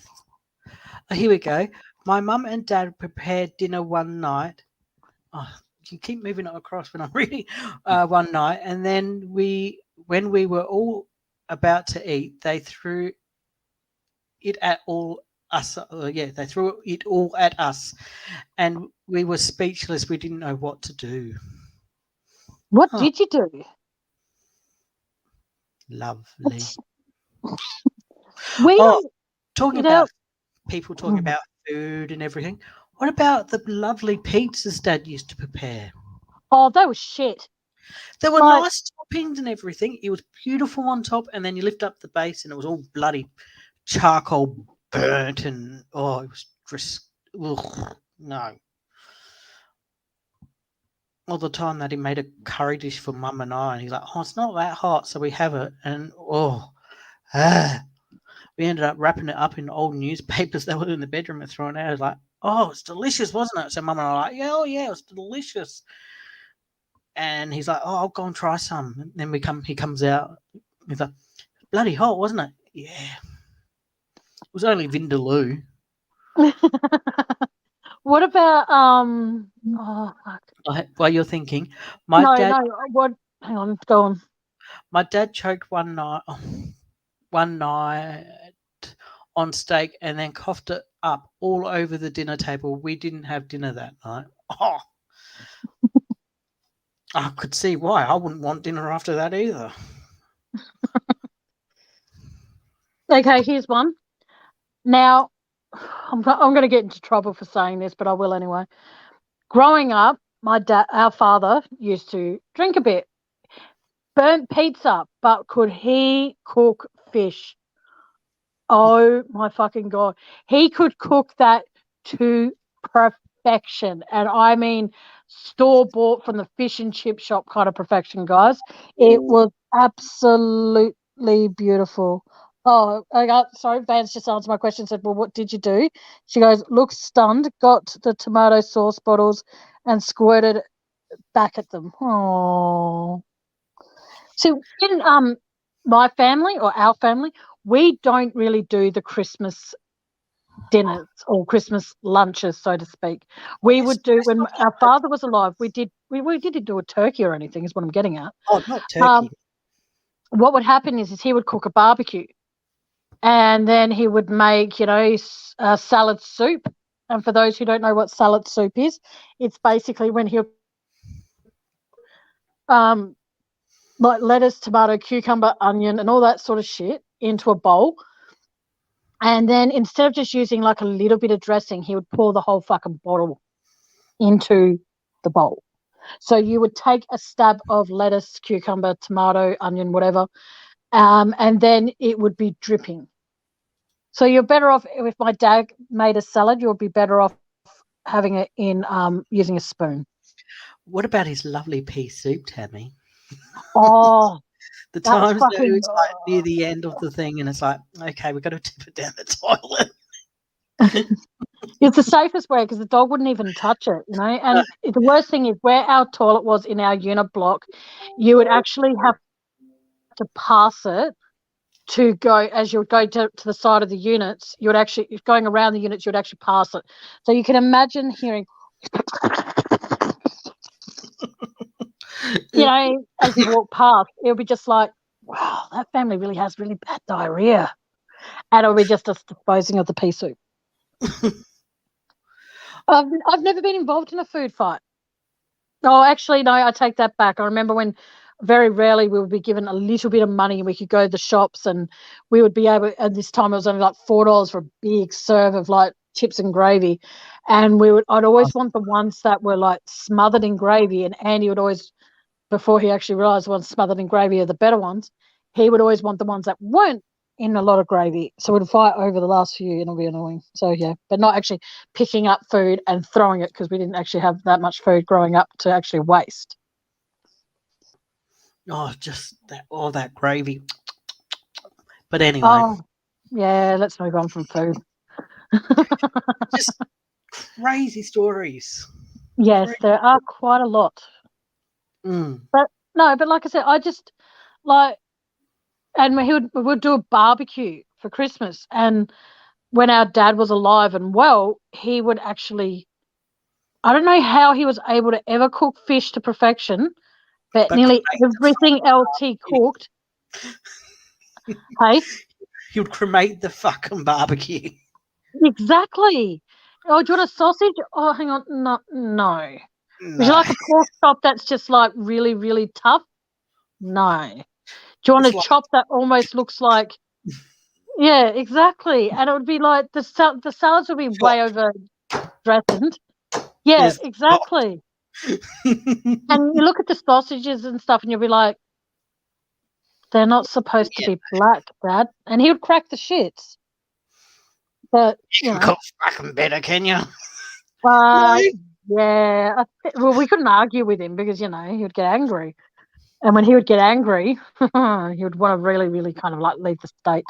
Here we go. My mum and dad prepared dinner one night. Oh, you keep moving it across when I'm reading. One night, and then when we were all about to eat, they threw it at all us. They threw it all at us, and we were speechless. We didn't know what to do. What did you do? Lovely. Talking about people talking about food and everything. What about the lovely pizzas Dad used to prepare? Oh, they were shit. There were nice toppings and everything. It was beautiful on top, and then you lift up the base, and it was all bloody charcoal burnt, and it was just no. All the time that he made a curry dish for Mum and I, and he's like, "Oh, it's not that hot," so we have it, and we ended up wrapping it up in old newspapers that were in the bedroom and throwing it out. I was like, "Oh, it's delicious, wasn't it?" So Mum and I were like, "Yeah, it was delicious." And he's like, "Oh, I'll go and try some." And then he comes out. He's like, "Bloody hot, wasn't it?" Yeah. It was only Vindaloo. What about oh fuck. While you're thinking, Hang on, go on. My dad choked one night on steak and then coughed it up all over the dinner table. We didn't have dinner that night. Oh, I could see why. I wouldn't want dinner after that either. Okay, here's one. Now, I'm going to get into trouble for saying this, but I will anyway. Growing up, our father used to drink a bit. Burnt pizza, but could he cook fish? Oh my fucking God. He could cook that to perfection. And I mean store-bought from the fish and chip shop kind of perfection, guys. It was absolutely beautiful. Oh, sorry, Vance just answered my question, said, well, what did you do? She goes, looked stunned, got the tomato sauce bottles and squirted back at them. Oh. So in my family or our family, we don't really do the Christmas dinners or Christmas lunches, so to speak. We would do when our father was alive. We didn't do a turkey or anything. Is what I'm getting at. Oh, not turkey. What would happen is he would cook a barbecue, and then he would make salad soup. And for those who don't know what salad soup is, it's basically when he'll like lettuce, tomato, cucumber, onion, and all that sort of shit into a bowl. And then instead of just using like a little bit of dressing, he would pour the whole fucking bottle into the bowl. So you would take a stab of lettuce, cucumber, tomato, onion, whatever, and then it would be dripping. So you're better off if my dad made a salad. You'll be better off having it in using a spoon. What about his lovely pea soup, Tammy? Oh, The that's times that fucking. it's like near the end of the thing, and it's like, okay, we've got to tip it down the toilet. It's the safest way because the dog wouldn't even touch it, you know. And the worst thing is where our toilet was in our unit block, you would actually have to pass it to go as you would go to the side of the units. You would actually, if going around the units, you would actually pass it. So you can imagine hearing, you know, as you walk past, it would be just like, wow, that family really has really bad diarrhea. And it'll be just us disposing of the pea soup. I've never been involved in a food fight. Oh, actually, no, I take that back. I remember when very rarely we would be given a little bit of money and we could go to the shops and we would be able, at this time it was only like $4 for a big serve of like chips and gravy. And I'd always want the ones that were like smothered in gravy. And Andy would always, before he actually realized the ones smothered in gravy are the better ones, he would always want the ones that weren't in a lot of gravy. So we'd fight over the last few and it'll be annoying. So yeah, but not actually picking up food and throwing it because we didn't actually have that much food growing up to actually waste. Oh, just that all that gravy. But anyway, Oh, yeah, let's move on from food. just crazy stories. Yes, there are quite a lot. Mm. But no, but like I said, I just like, and we would do a barbecue for Christmas. And when our dad was alive and well, he would actually, I don't know how he was able to ever cook fish to perfection, but nearly everything else he cooked. Hey, He would cremate the fucking barbecue. exactly. Oh, do you want a sausage? Oh, hang on, no. Would you No. like a pork chop that's just like really, really tough? No. Do you want It's a like- chop that almost looks like? Yeah, exactly. And it would be like the salads would be way over dressed. Yeah, Yes. exactly. And you look at the sausages and stuff, and you'll be like, they're not supposed to be black, Dad. And he would crack the shits. But You can cook fucking better, can you? yeah. Well, we couldn't argue with him because, you know, he would get angry. And when he would get angry, he would want to really, really kind of like leave the state.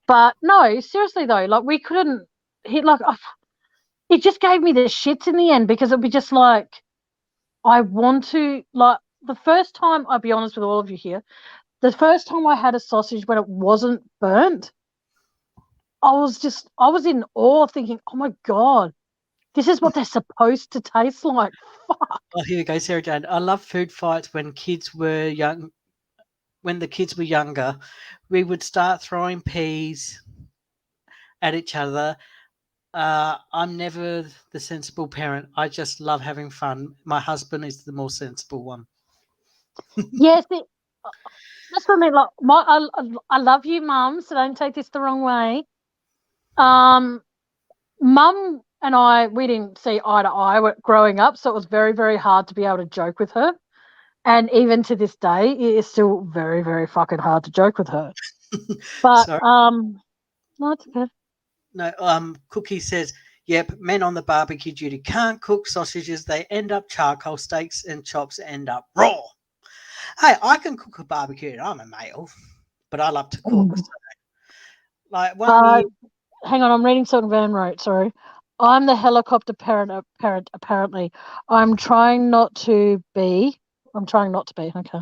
But no, seriously though, like we couldn't. It just gave me the shits in the end because it'd be just like, I want to like the first time. I'll be honest with all of you here. The first time I had a sausage when it wasn't burnt, I was in awe, thinking, oh my god, this is what they're supposed to taste like. Fuck. Oh, here we go, Sarah Jane. I love food fights when kids were young. When the kids were younger, we would start throwing peas at each other. I'm never the sensible parent. I just love having fun. My husband is the more sensible one. Yes, that's what I mean. Like, I love you, Mum. So don't take this the wrong way. Mum and I, we didn't see eye to eye growing up, so it was very, very hard to be able to joke with her. And even to this day, it is still very, very fucking hard to joke with her. But Sorry. no, it's okay. No, Cookie says, yep, men on the barbecue duty can't cook sausages. They end up charcoal, steaks and chops end up raw. Hey, I can cook a barbecue and I'm a male, but I love to cook. So, like one year. Hang on, I'm reading something Van wrote, sorry. I'm the helicopter parent, apparently. I'm trying not to be. Okay.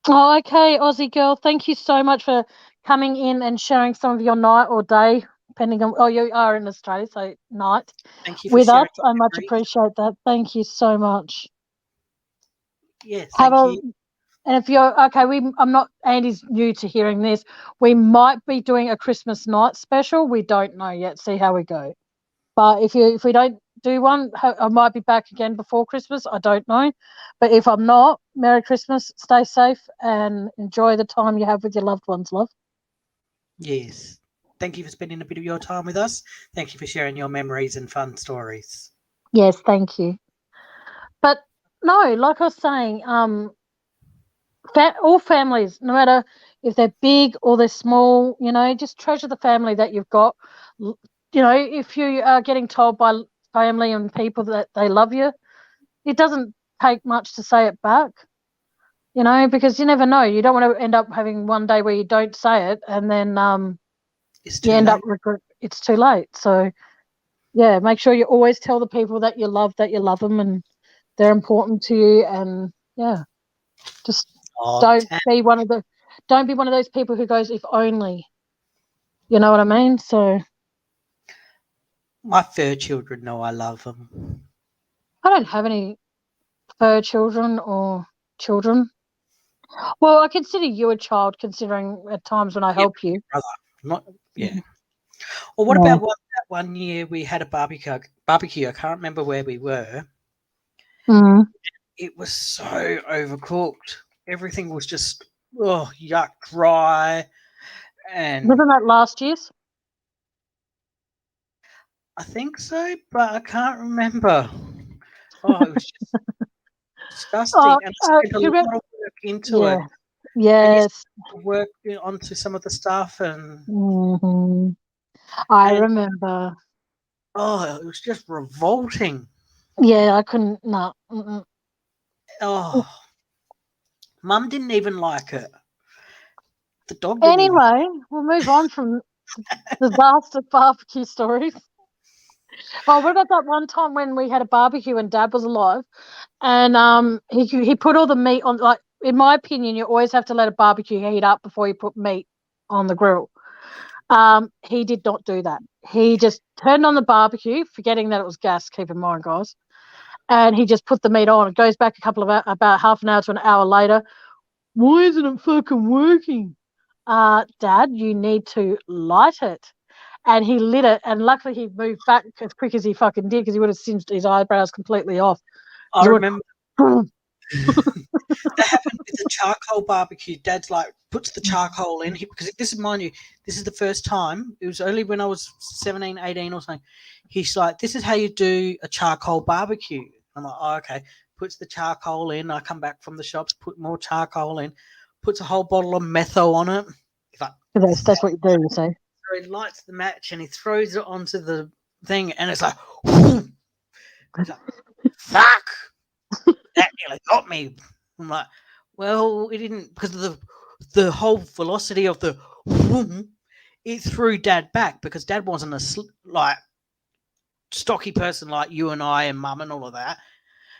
Oh, okay, Aussie girl. Thank you so much for coming in and sharing some of your night or day, depending on. Oh, you are in Australia, so night. Thank you for with us. sharing. I much appreciate that. Thank you so much. Yes, thank you. And if you're okay, I'm not. Andy's new to hearing this. We might be doing a Christmas night special. We don't know yet. See how we go. But if we don't do one, I might be back again before Christmas. I don't know. But if I'm not, Merry Christmas, stay safe, and enjoy the time you have with your loved ones, love. Yes. Thank you for spending a bit of your time with us. Thank you for sharing your memories and fun stories. Yes, thank you. But no, like I was saying, all families, no matter if they're big or they're small, just treasure the family that you've got. If you are getting told by family and people that they love you, it doesn't take much to say it back, because you never know. You don't want to end up having one day where you don't say it and then It's you too end late. up regret. It's too late. So, yeah, make sure you always tell the people that you love them and they're important to you. And, yeah, just Oh, don't damn. be one of those people who goes, if only. You know what I mean? So My fur children know I love them. I don't have any fur children or children. Well, I consider you a child, considering at times when I Yeah, help you. brother. Not yeah. Or what Yeah. about that one year we had a barbecue? Barbecue. I can't remember where we were. Mm. It was so overcooked. Everything was just yuck, dry, and Wasn't that last year's? I think so, but I can't remember. Oh, it was just Oh, disgusting, and I spent a do you remember? lot of work into Yeah. it. And you Yes. work onto some of the stuff, and Hmm. I and remember. it was just revolting. Yeah, I couldn't. No. Mm-mm. Oh, Mum didn't even like it. The dog didn't even. Anyway, we'll move on from disaster barbecue stories. Oh, what about that one time when we had a barbecue and Dad was alive, and he put all the meat on. Like, in my opinion, you always have to let a barbecue heat up before you put meat on the grill. He did not do that. He just turned on the barbecue, forgetting that it was gas. Keep in mind, guys. And he just put the meat on. It goes back about half an hour to an hour later. Why isn't it fucking working? Dad, you need to light it. And he lit it, and luckily he moved back as quick as he fucking did, because he would have singed his eyebrows completely off. I He went, remember that happened with the charcoal barbecue. Dad's like puts the charcoal in because this is, mind you, this is the first time. It was only when I was 17, 18 or something. He's like, "This is how you do a charcoal barbecue." I'm like, "Oh, okay." Puts the charcoal in. I come back from the shops, put more charcoal in, puts a whole bottle of metho on it. He's like, that's what you do, you see. so he lights the match and he throws it onto the thing, and it's like, whoo! He's like, "Fuck! That nearly got me." I'm like, "Well, it didn't because of the whole velocity of the whoom, it threw Dad back because Dad wasn't a like stocky person like you and I and Mum and all of that.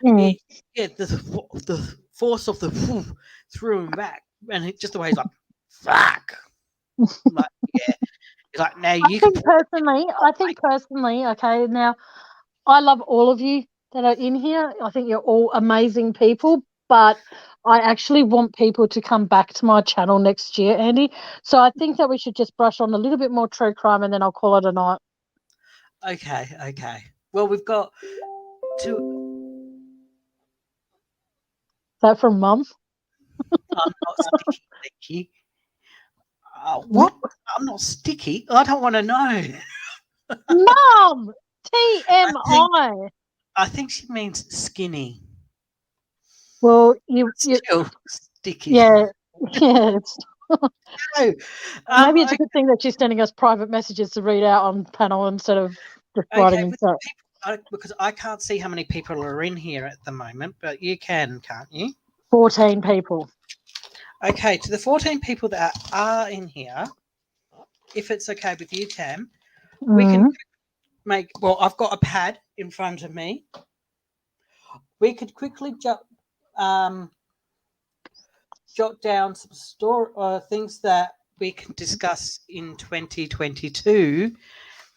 Mm. It, yeah, the force of the whoom threw him back, and just the way he's like, "Fuck!" I'm like, yeah, he's like, "Now you can." I think personally, okay, now I love all of you that are in here. I think you're all amazing people, but I actually want people to come back to my channel next year, Andy. So I think that we should just brush on a little bit more true crime, and then I'll call it a night. Okay. Well, we've got two. Is that from Mum? I'm not sticky, Nicky. What? I'm not sticky. I don't want to know. Mum! I think TMI. I think she means skinny. Well, you Still sticky. yeah. It's, No. maybe it's a Okay, good thing that she's sending us private messages to read out on panel instead of just writing in with chat. because I can't see how many people are in here at the moment, but you can, can't you? 14 people. Okay, to the 14 people that are in here, if it's okay with you, Tam, we can make. Well, I've got a pad in front of me. We could quickly jot down some things that we can discuss in 2022,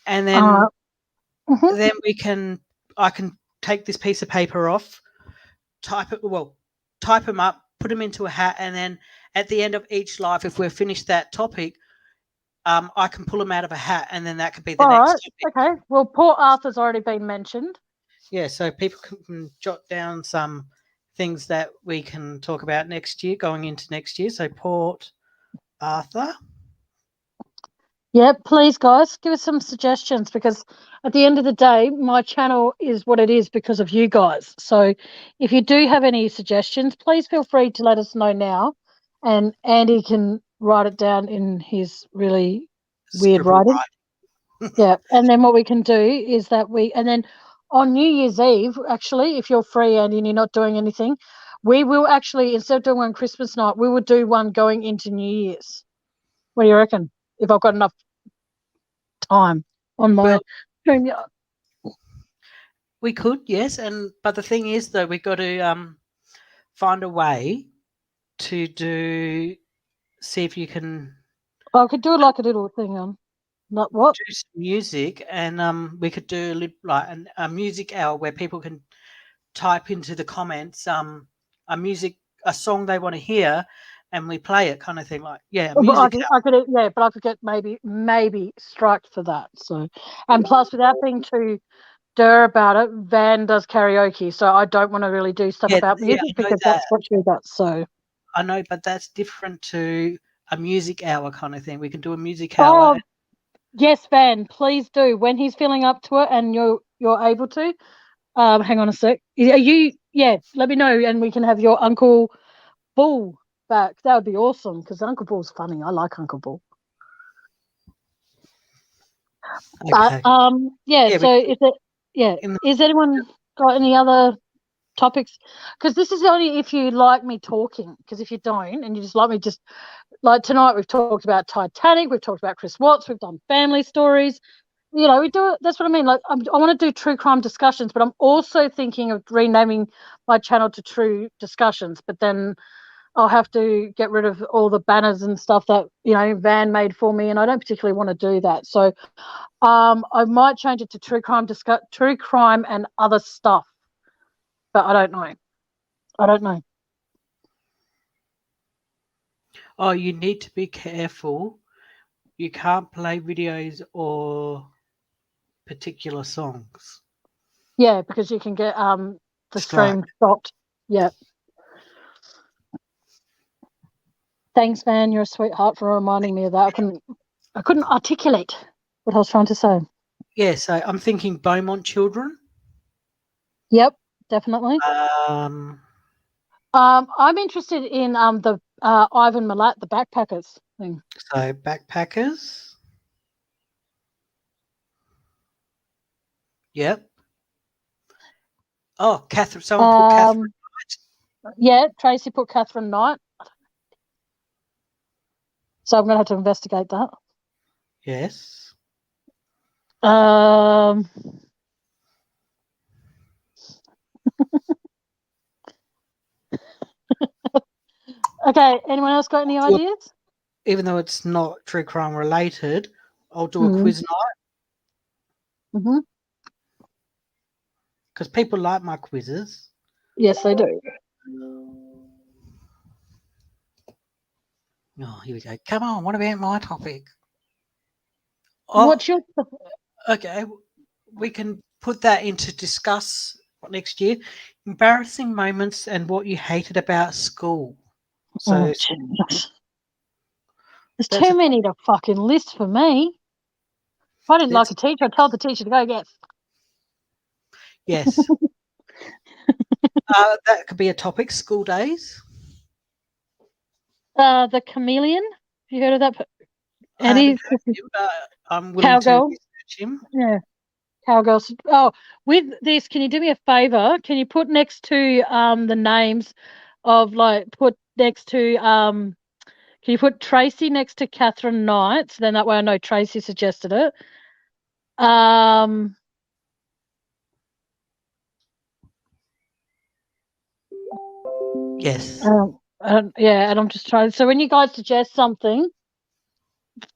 and then Mhm. I can take this piece of paper off, type them up, put them into a hat, and then at the end of each live, if we're finished that topic, I can pull them out of a hat, and then that could be the All next right. topic. Okay. Well, Port Arthur's already been mentioned. Yeah, so people can jot down some things that we can talk about next year, going into next year. So Port Arthur. Yeah, please, guys, give us some suggestions, because at the end of the day, my channel is what it is because of you guys. So if you do have any suggestions, please feel free to let us know now, and Andy can write it down in his really weird Scribble writing. right. Yeah, and then what we can do is that and then on New Year's Eve, actually, if you're free and you're not doing anything, we will actually, instead of doing one Christmas night, we will do one going into New Year's. What do you reckon? If I've got enough time on my Well, we could, yes, but the thing is, though, we've got to find a way to see if you can I could do it like a little thing on. Not what? do some music, and we could do like a music hour where people can type into the comments a song they want to hear, and we play it, kind of thing. Like, yeah, But music hour. I could, yeah, but I could get maybe striked for that. So, and plus, without being too about it, Van does karaoke, so I don't want to really do stuff about Yeah, music I know because that. that's what she does. So I know, but that's different to a music hour kind of thing. We can do a music hour. oh yes, Van, please do when he's feeling up to it and you're able to. Hang on a sec. Are you? Yeah, let me know and we can have your Uncle Bull back. That would be awesome because Uncle Bull's funny. I like Uncle Bull. Okay. But yeah. Yeah, So is anyone got any other topics? Because this is only if you like me talking. Because if you don't and you just like me, just like tonight we've talked about Titanic, we've talked about Chris Watts, we've done family stories. You know, we do it. That's what I mean. Like, I want to do true crime discussions, but I'm also thinking of renaming my channel to True Discussions. But then I'll have to get rid of all the banners and stuff that Van made for me, and I don't particularly want to do that. So, I might change it to True Crime and other stuff, but I don't know. I don't know. Oh, you need to be careful. You can't play videos or particular songs. Yeah, because you can get the Strike. stream stopped. Yeah. Thanks, Van. You're a sweetheart for reminding me of that. I couldn't articulate what I was trying to say. Yeah, so I'm thinking Beaumont Children. Yep, definitely. I'm interested in the Ivan Milat, the backpackers thing. So Backpackers. Yep. Oh, Catherine. Someone put Catherine Knight. Yeah, Tracy put Catherine Knight. So I'm going to have to investigate that. Yes. Okay, anyone else got any ideas? Even though it's not true crime related, I'll do a quiz night. Mm-hmm. Because people like my quizzes. Yes, they do. Oh, here we go. Come on, what about my topic? Oh, What's your... Okay, we can put that into discuss next year. Embarrassing moments and what you hated about school. So there's too many to fucking list for me. If I didn't like a teacher, I'd tell the teacher to go get. Yes. That could be a topic, school days. The Chameleon. Have you heard of that? Eddie? I'm willing Cowgirl. to research him. Yeah. Cowgirls. Oh, with this, can you do me a favor? Can you put next to the names of put next to can you put Tracy next to Catherine Knight? So then that way I know Tracy suggested it. Yes. Yeah, and I'm just trying. So when you guys suggest something,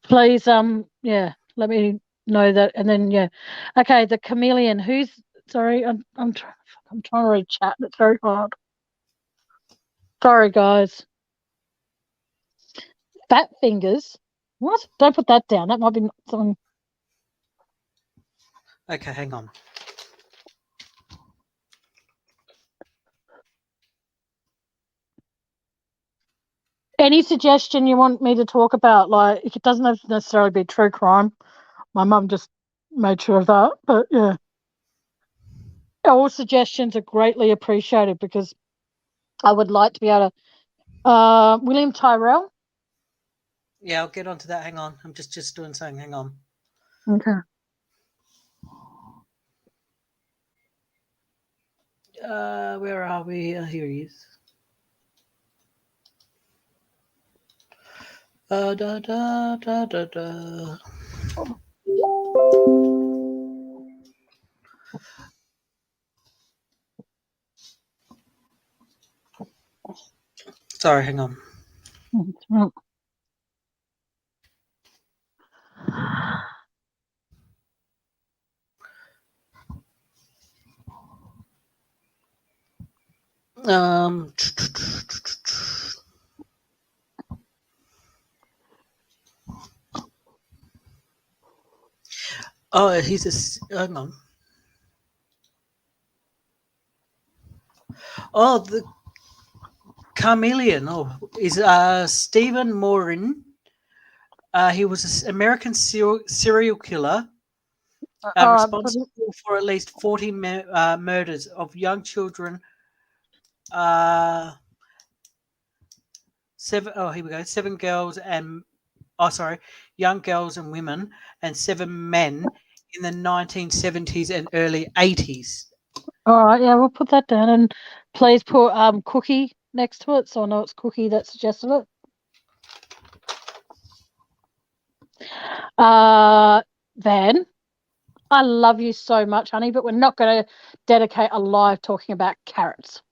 please let me know that, and then okay, the Chameleon. Who's sorry? I'm trying to read chat. It's very hard. Sorry, guys. Fat fingers. What? Don't put that down. That might be something. Okay, hang on. Any suggestion you want me to talk about? Like, it doesn't have to necessarily be true crime. My mum just made sure of that. But yeah, all suggestions are greatly appreciated because I would like to be able to. William Tyrell. Yeah, I'll get onto that. Hang on. I'm just doing something. Hang on. Okay. Where are we? Here he is. Da da da da da. Sorry, hang on. Um. Oh, hang on. Oh, the Chameleon. Oh, is Stephen Morin. He was an American serial killer All right. responsible for at least 40 murders of young children. Seven. Oh, here we go. Seven girls and young girls and women, and 7 men in the 1970s and early 80s. All right. Yeah, we'll put that down, and please put Cookie next to it, so I know it's Cookie that suggested it. Van, I love you so much, honey, but we're not going to dedicate a live talking about carrots.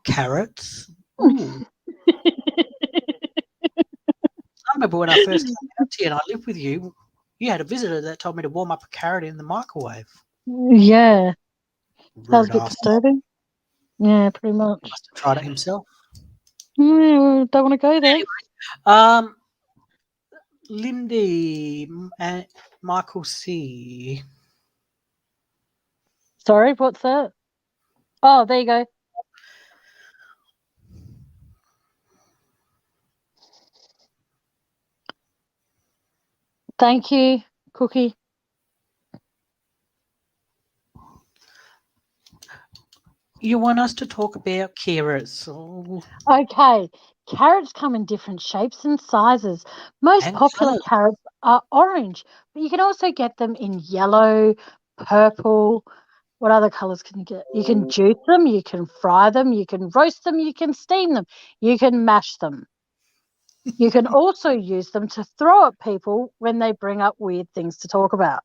Carrots? Ooh. I remember when I first came out to you and I lived with you, you had a visitor that told me to warm up a carrot in the microwave. Yeah. That was a bit Rude disturbing. Yeah, pretty much. Must have tried it himself. Yeah, well, don't want to go there. Anyway, Lindy and Michael C. Sorry, what's that? Oh, there you go. Thank you, Cookie. You want us to talk about carrots? Oh. Okay, carrots come in different shapes and sizes. Most And popular colours. carrots are orange, but you can also get them in yellow, purple. What other colours can you get? You can juice them, you can fry them, you can roast them, you can steam them, you can mash them. You can also use them to throw at people when they bring up weird things to talk about.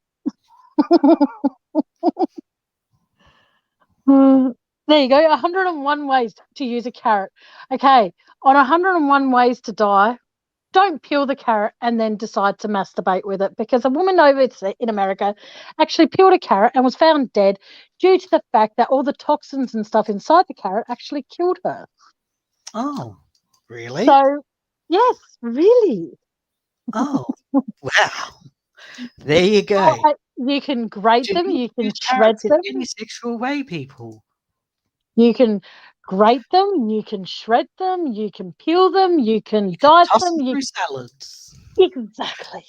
There you go, 101 ways to use a carrot. Okay, on 101 ways to die, don't peel the carrot and then decide to masturbate with it, because a woman over in America actually peeled a carrot and was found dead due to the fact that all the toxins and stuff inside the carrot actually killed her. Oh, really? So, yes, really. Oh, wow. There you go. You can grate Do them, not you can use shred carrots in them, any sexual way, people. you can grate them, you can shred them, you can peel them, you can You can dice toss them. them through salads. Exactly.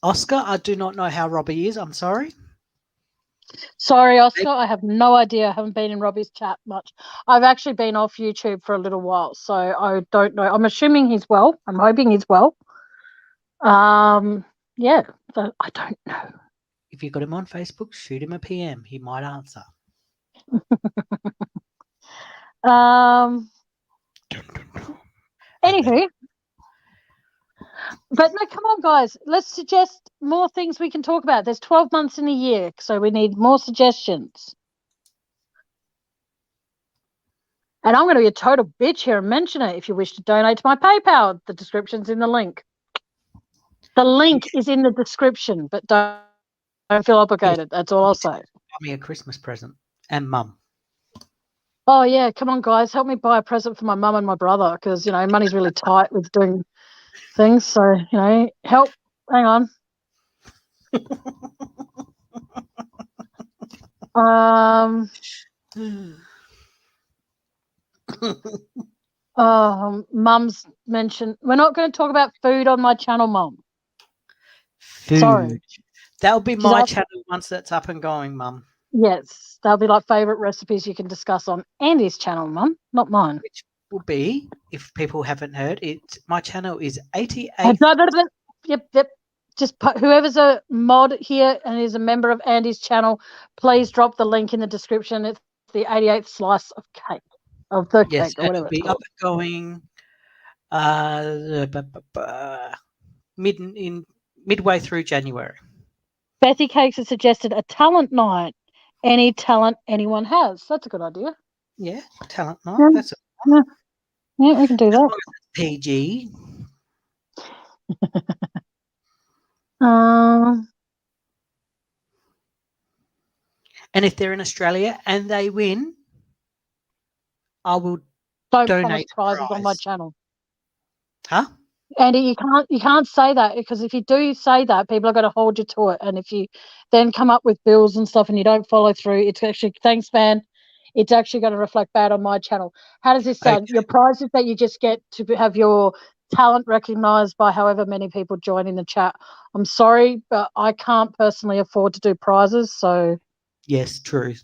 Oscar, I do not know how Robbie is. I'm sorry. Sorry, Oscar, I have no idea. I haven't been in Robbie's chat much. I've actually been off YouTube for a little while, so I don't know. I'm assuming he's well. I'm hoping he's well. Yeah, so I don't know. If you got him on Facebook, shoot him a PM. He might answer. Anywho, but no, come on, guys. Let's suggest more things we can talk about. There's 12 months in a year, so we need more suggestions. And I'm going to be a total bitch here and mention it. If you wish to donate to my PayPal, the description's in the link. The link is in the description, but don't feel obligated. That's all I'll say. Buy me a Christmas present. And Mum. Oh, yeah. Come on, guys. Help me buy a present for my mum and my brother, because, you know, money's really tight with doing things. So, you know, help. Hang on. Mum's mentioned we're not going to talk about food on my channel, Mum. Food. Sorry. That'll be my channel once that's up and going, Mum. Yes, they'll be like favourite recipes you can discuss on Andy's channel, Mum, not mine. will be, if people haven't heard it, my channel is 88. Yep. Just put, whoever's a mod here and is a member of Andy's channel, please drop the link in the description. It's the 88th slice of cake, of the Yes, cake, or whatever it'll it's be up called. and going midway through January. Bethy Cakes has suggested a talent night. Any talent anyone has. That's a good idea. Yeah, talent night. Yeah. That's Yeah, we can do that. PG. And if they're in Australia and they win, I will don't promise donate prizes prize. on my channel. Huh? Andy, you can't say that, because if you do say that, people are going to hold you to it. And if you then come up with bills and stuff and you don't follow through, it's actually, thanks, man, it's actually going to reflect bad on my channel. How does this sound? Okay. Your prize is that you just get to have your talent recognised by however many people join in the chat. I'm sorry, but I can't personally afford to do prizes, so Yes, true.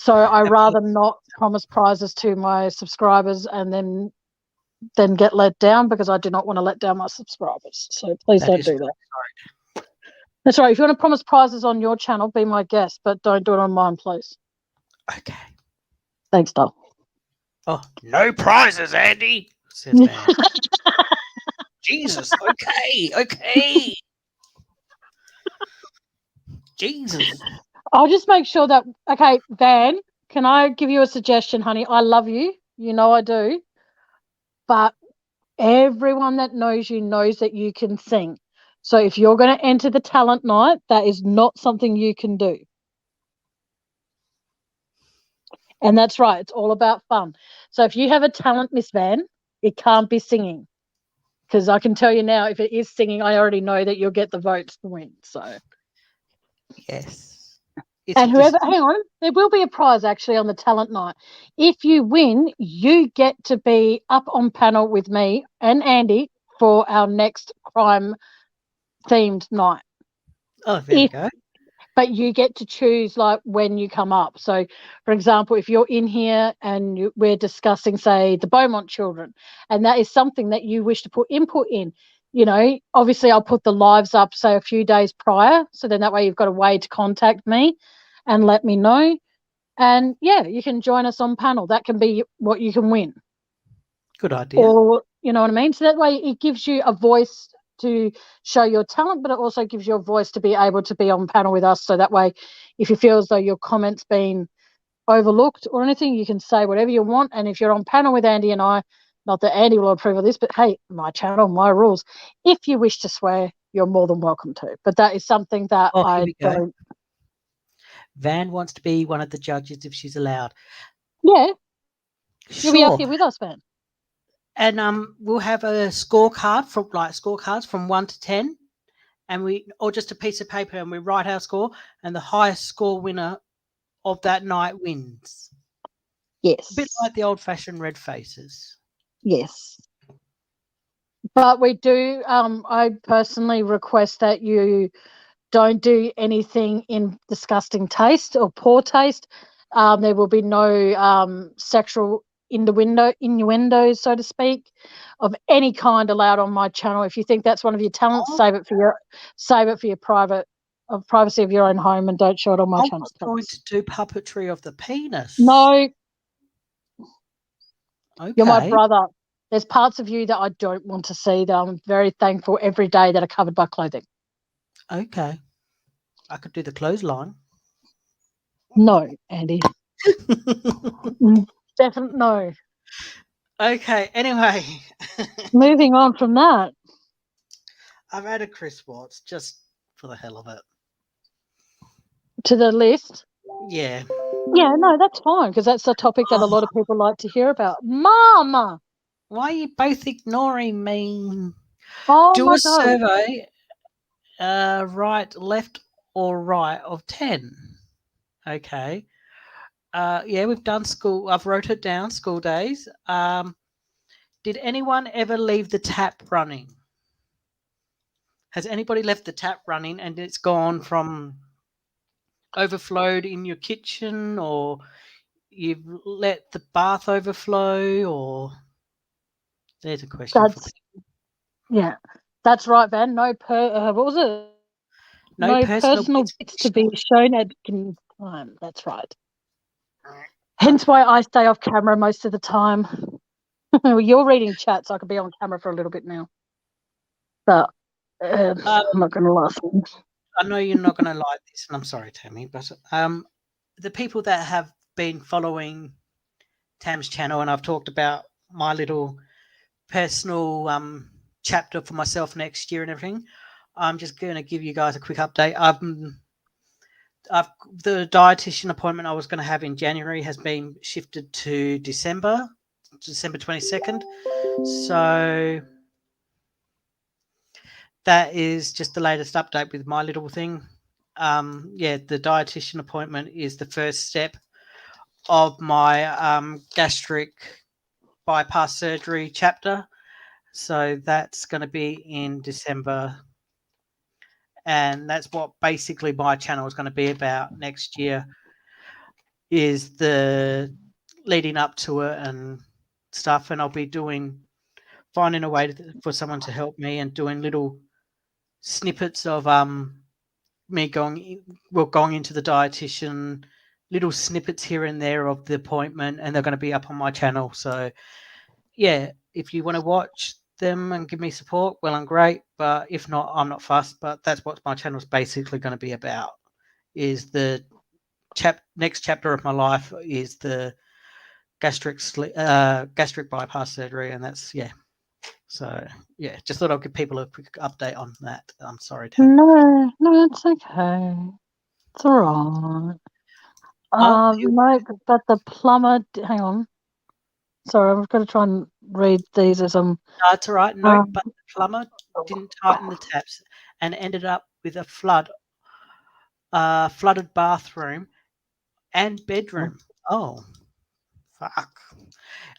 I rather not promise prizes to my subscribers and then get let down, because I do not want to let down my subscribers. So please don't do that. Sorry. That's right. If you want to promise prizes on your channel, be my guest, but don't do it on mine, please. Okay. Thanks, doll. Oh, no prizes, Andy, says man. Jesus. Okay. Jesus. I'll just make sure that, okay, Van, can I give you a suggestion, honey? I love you. You know I do. But everyone that knows you knows that you can sing. So if you're going to enter the talent night, that is not something you can do. And that's right. It's all about fun. So if you have a talent, Miss Van, it can't be singing. Because I can tell you now, if it is singing, I already know that you'll get the votes to win. So yes. And whoever, hang on, there will be a prize actually on the talent night. If you win, you get to be up on panel with me and Andy for our next crime themed night. Oh, there we go. But you get to choose like when you come up. So, for example, if you're in here and we're discussing, say, the Beaumont children, and that is something that you wish to put input in, obviously I'll put the lives up, say, a few days prior. So then that way you've got a way to contact me and let me know. And, yeah, you can join us on panel. That can be what you can win. Good idea. Or, you know what I mean? So that way it gives you a voice to show your talent, but it also gives you a voice to be able to be on panel with us. So that way, if you feel as though your comment's been overlooked or anything, you can say whatever you want. And if you're on panel with Andy and I, not that Andy will approve of this, but hey, my channel, my rules. If you wish to swear, you're more than welcome to. But that is something that I don't. Van wants to be one of the judges if she's allowed. Yeah. Sure. You'll be up here with us, Van. And we'll have a scorecard scorecards from 1 to 10, and or just a piece of paper, and we write our score, and the highest score winner of that night wins. Yes. A bit like the old-fashioned red faces. Yes. But we do, I personally request that you don't do anything in disgusting taste or poor taste. There will be no sexual innuendos, so to speak, of any kind allowed on my channel. If you think that's one of your talents, save it for your privacy of your own home, and don't show it on my channel. I was going to do puppetry of the penis. No. Okay. You're my brother. There's parts of you that I don't want to see, that I'm very thankful every day that are covered by clothing. Okay. I could do the clothesline. No, Andy. Definitely no. Okay, anyway. Moving on from that. I've added Chris Watts just for the hell of it. To the list? Yeah. Yeah, no, that's fine, because that's a topic that a lot of people like to hear about. Mama! Why are you both ignoring me? Oh, do my a God. survey, right, left, or right of 10. Okay. Yeah, we've done school. I've wrote it down, school days. Did anyone ever leave the tap running? Has anybody left the tap running and it's gone from overflowed in your kitchen, or you've let the bath overflow, or there's a question for Yeah, that's right, Van. What was it? no No personal personal bits bits to be shown at time. That's right. Uh, Hence why I stay off camera most of the time. You're reading chat, so I could be on camera for a little bit now. But I'm not going to last long. I know you're not going to like this, and I'm sorry, Tammy, but the people that have been following Tam's channel, and I've talked about my little personal chapter for myself next year and everything. I'm just going to give you guys a quick update. The dietitian appointment I was going to have in January has been shifted to December 22nd. So that is just the latest update with my little thing. The dietitian appointment is the first step of my gastric bypass surgery chapter. So that's going to be in December. And that's what basically my channel is going to be about next year, is the leading up to it and stuff. And I'll be finding a way for someone to help me and doing little snippets of me going into the dietitian, little snippets here and there of the appointment, and they're going to be up on my channel. So yeah, if you want to watch them and give me support, well and great. But if not, I'm not fussed. But that's what my channel is basically going to be about. Is the next chapter of my life is the gastric bypass surgery, and that's So yeah, just thought I'd give people a quick update on that. I'm sorry, Tam. No, it's okay. It's all right. No, but the plumber. Hang on. Sorry, I've got to try and read these as I'm. No, it's all right. No, but the plumber didn't tighten the taps and ended up with a flooded bathroom and bedroom. Oh, fuck.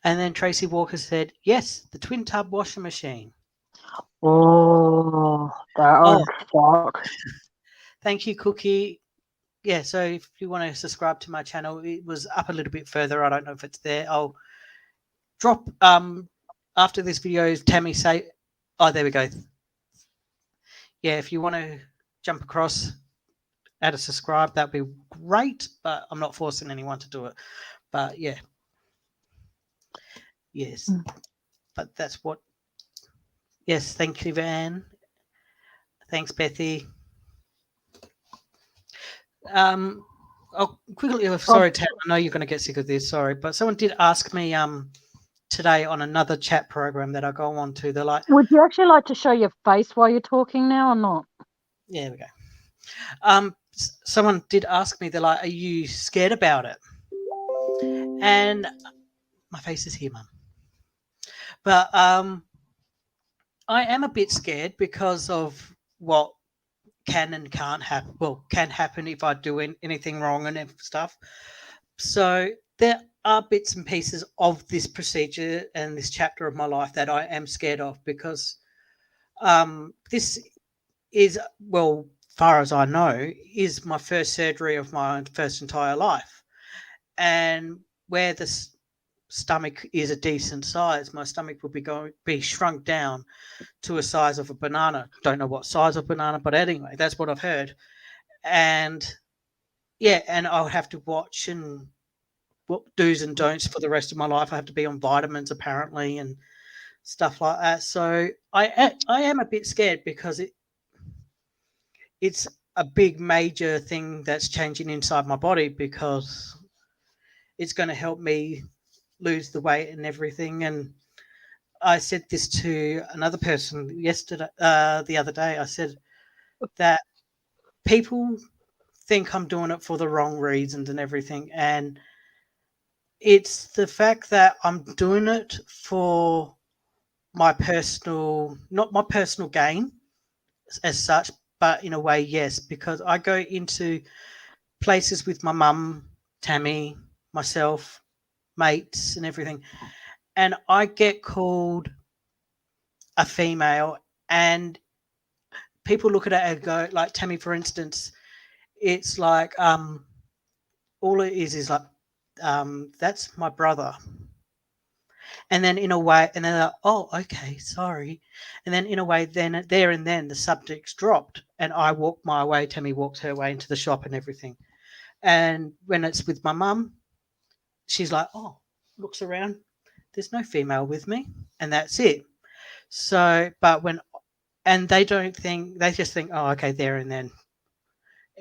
And then Tracy Walker said, yes, the twin tub washing machine. Oh, that would fuck. Thank you, Cookie. Yeah, so if you want to subscribe to my channel, it was up a little bit further. I don't know if it's there. I'll drop after this video. Tammy say, oh, there we go. Yeah, if you want to jump across, add a subscribe, that'd be great. But I'm not forcing anyone to do it. But yeah, yes. But that's what. Yes, thank you, Van. Thanks, Bethy. I'll quickly. Sorry, Tam. I know you're going to get sick of this. Sorry, but someone did ask me today on another chat program that I go on to. They're like, would you actually like to show your face while you're talking now or not? Yeah, there we go. Someone did ask me, they're like, are you scared about it? And my face is here, Mum. But I am a bit scared because of what can and can't happen. Well, can happen if I do anything wrong and stuff. So there are bits and pieces of this procedure and this chapter of my life that I am scared of, because this is, well, far as I know, is my first surgery of my first entire life. And where the stomach is a decent size, my stomach will be shrunk down to a size of a banana. Don't know what size of banana, but anyway, that's what I've heard. And yeah, and I'll have to watch and what do's and don'ts for the rest of my life. I have to be on vitamins apparently and stuff like that. So I am a bit scared because it's a big major thing that's changing inside my body, because it's going to help me lose the weight and everything. And I said this to another person the other day. I said that people think I'm doing it for the wrong reasons and everything. And it's the fact that I'm doing it for not my personal gain as such, but in a way, yes, because I go into places with my mum, Tammy, myself, mates, and everything, and I get called a female, and people look at it and go, like Tammy, for instance, it's like all it is like that's my brother. And then in a way, and then they're like, oh, okay, sorry. And then in a way, then there and then the subject's dropped, and I walk my way. Tammy walks her way into the shop and everything. And when it's with my mum, she's like, oh, looks around. There's no female with me, and that's it. So, but when and they don't think they just think, oh, okay, there and then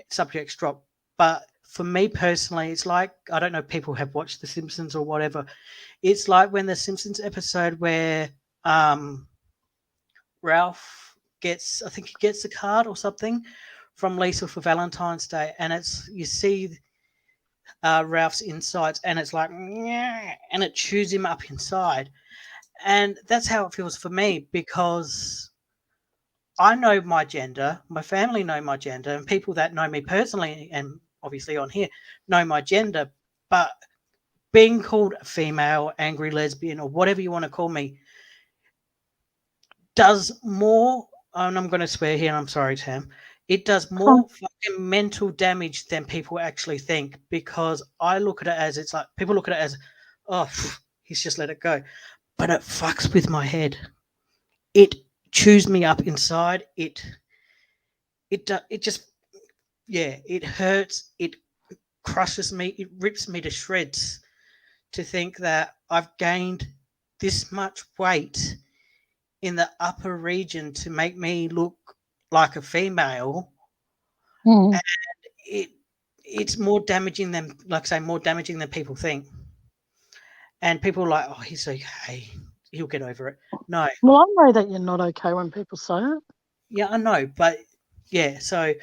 subjects drop. But for me personally, it's like I don't know if people have watched The Simpsons or whatever. It's like when the Simpsons episode where um, Ralph gets, I think he gets a card or something from Lisa for Valentine's Day, and it's you see Ralph's insides, and it's like, and it chews him up inside, and that's how it feels for me because I know my gender, my family know my gender, and people that know me personally and obviously on here know my gender. But being called a female, angry lesbian, or whatever you want to call me, does more, and I'm going to swear here, and I'm sorry, Tam, it does more fucking mental damage than people actually think because I look at it as it's like people look at it as, oh, he's just let it go. But it fucks with my head. It chews me up inside. It just yeah, it hurts. It crushes me. It rips me to shreds to think that I've gained this much weight in the upper region to make me look like a female. Mm. It it's more damaging than, like I say, more damaging than people think. And people are like, oh, he's okay. He'll get over it. No, Well, I know that you're not okay when people say it. yeah, I know, but yeah, so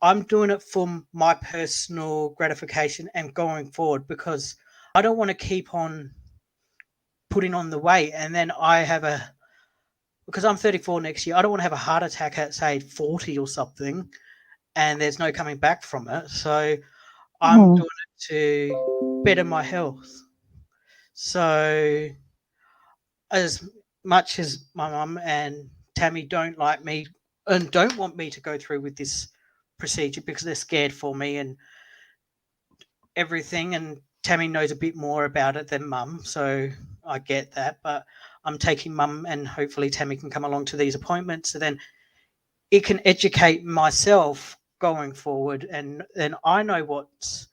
I'm doing it for my personal gratification and going forward because I don't want to keep on putting on the weight and then I have a because I'm 34 next year. I don't want to have a heart attack at say 40 or something, and there's no coming back from it. So I'm doing it to better my health. So as much as my mum and Tammy don't like me and don't want me to go through with this procedure because they're scared for me and everything, and Tammy knows a bit more about it than mum, so I get that. But I'm taking mum, and hopefully Tammy can come along to these appointments, so then it can educate myself going forward, and then I know what's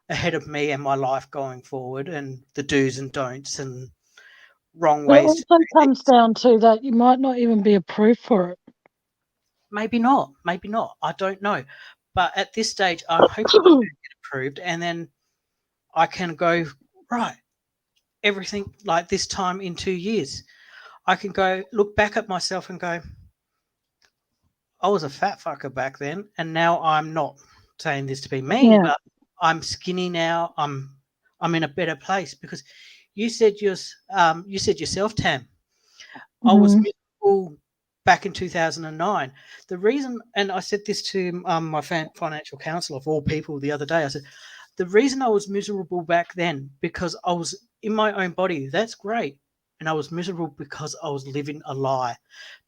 ahead of me and my life going forward, and the do's and don'ts and wrong But it ways. also comes down to that you might not even be approved for it. Maybe not, maybe not. I don't know, but at this stage, I'm hoping to get approved, and then I can go right. Everything like this time in 2 years. I can go look back at myself and go, I was a fat fucker back then, and now I'm not saying this to be mean, Yeah. but I'm skinny now. I'm in a better place because you said you said yourself, Tam, I was Mhm. miserable back in 2009. The reason, and I said this to my financial counsellor of all people the other day, I said, the reason I was miserable back then because I was in my own body. That's great. And I was miserable because I was living a lie,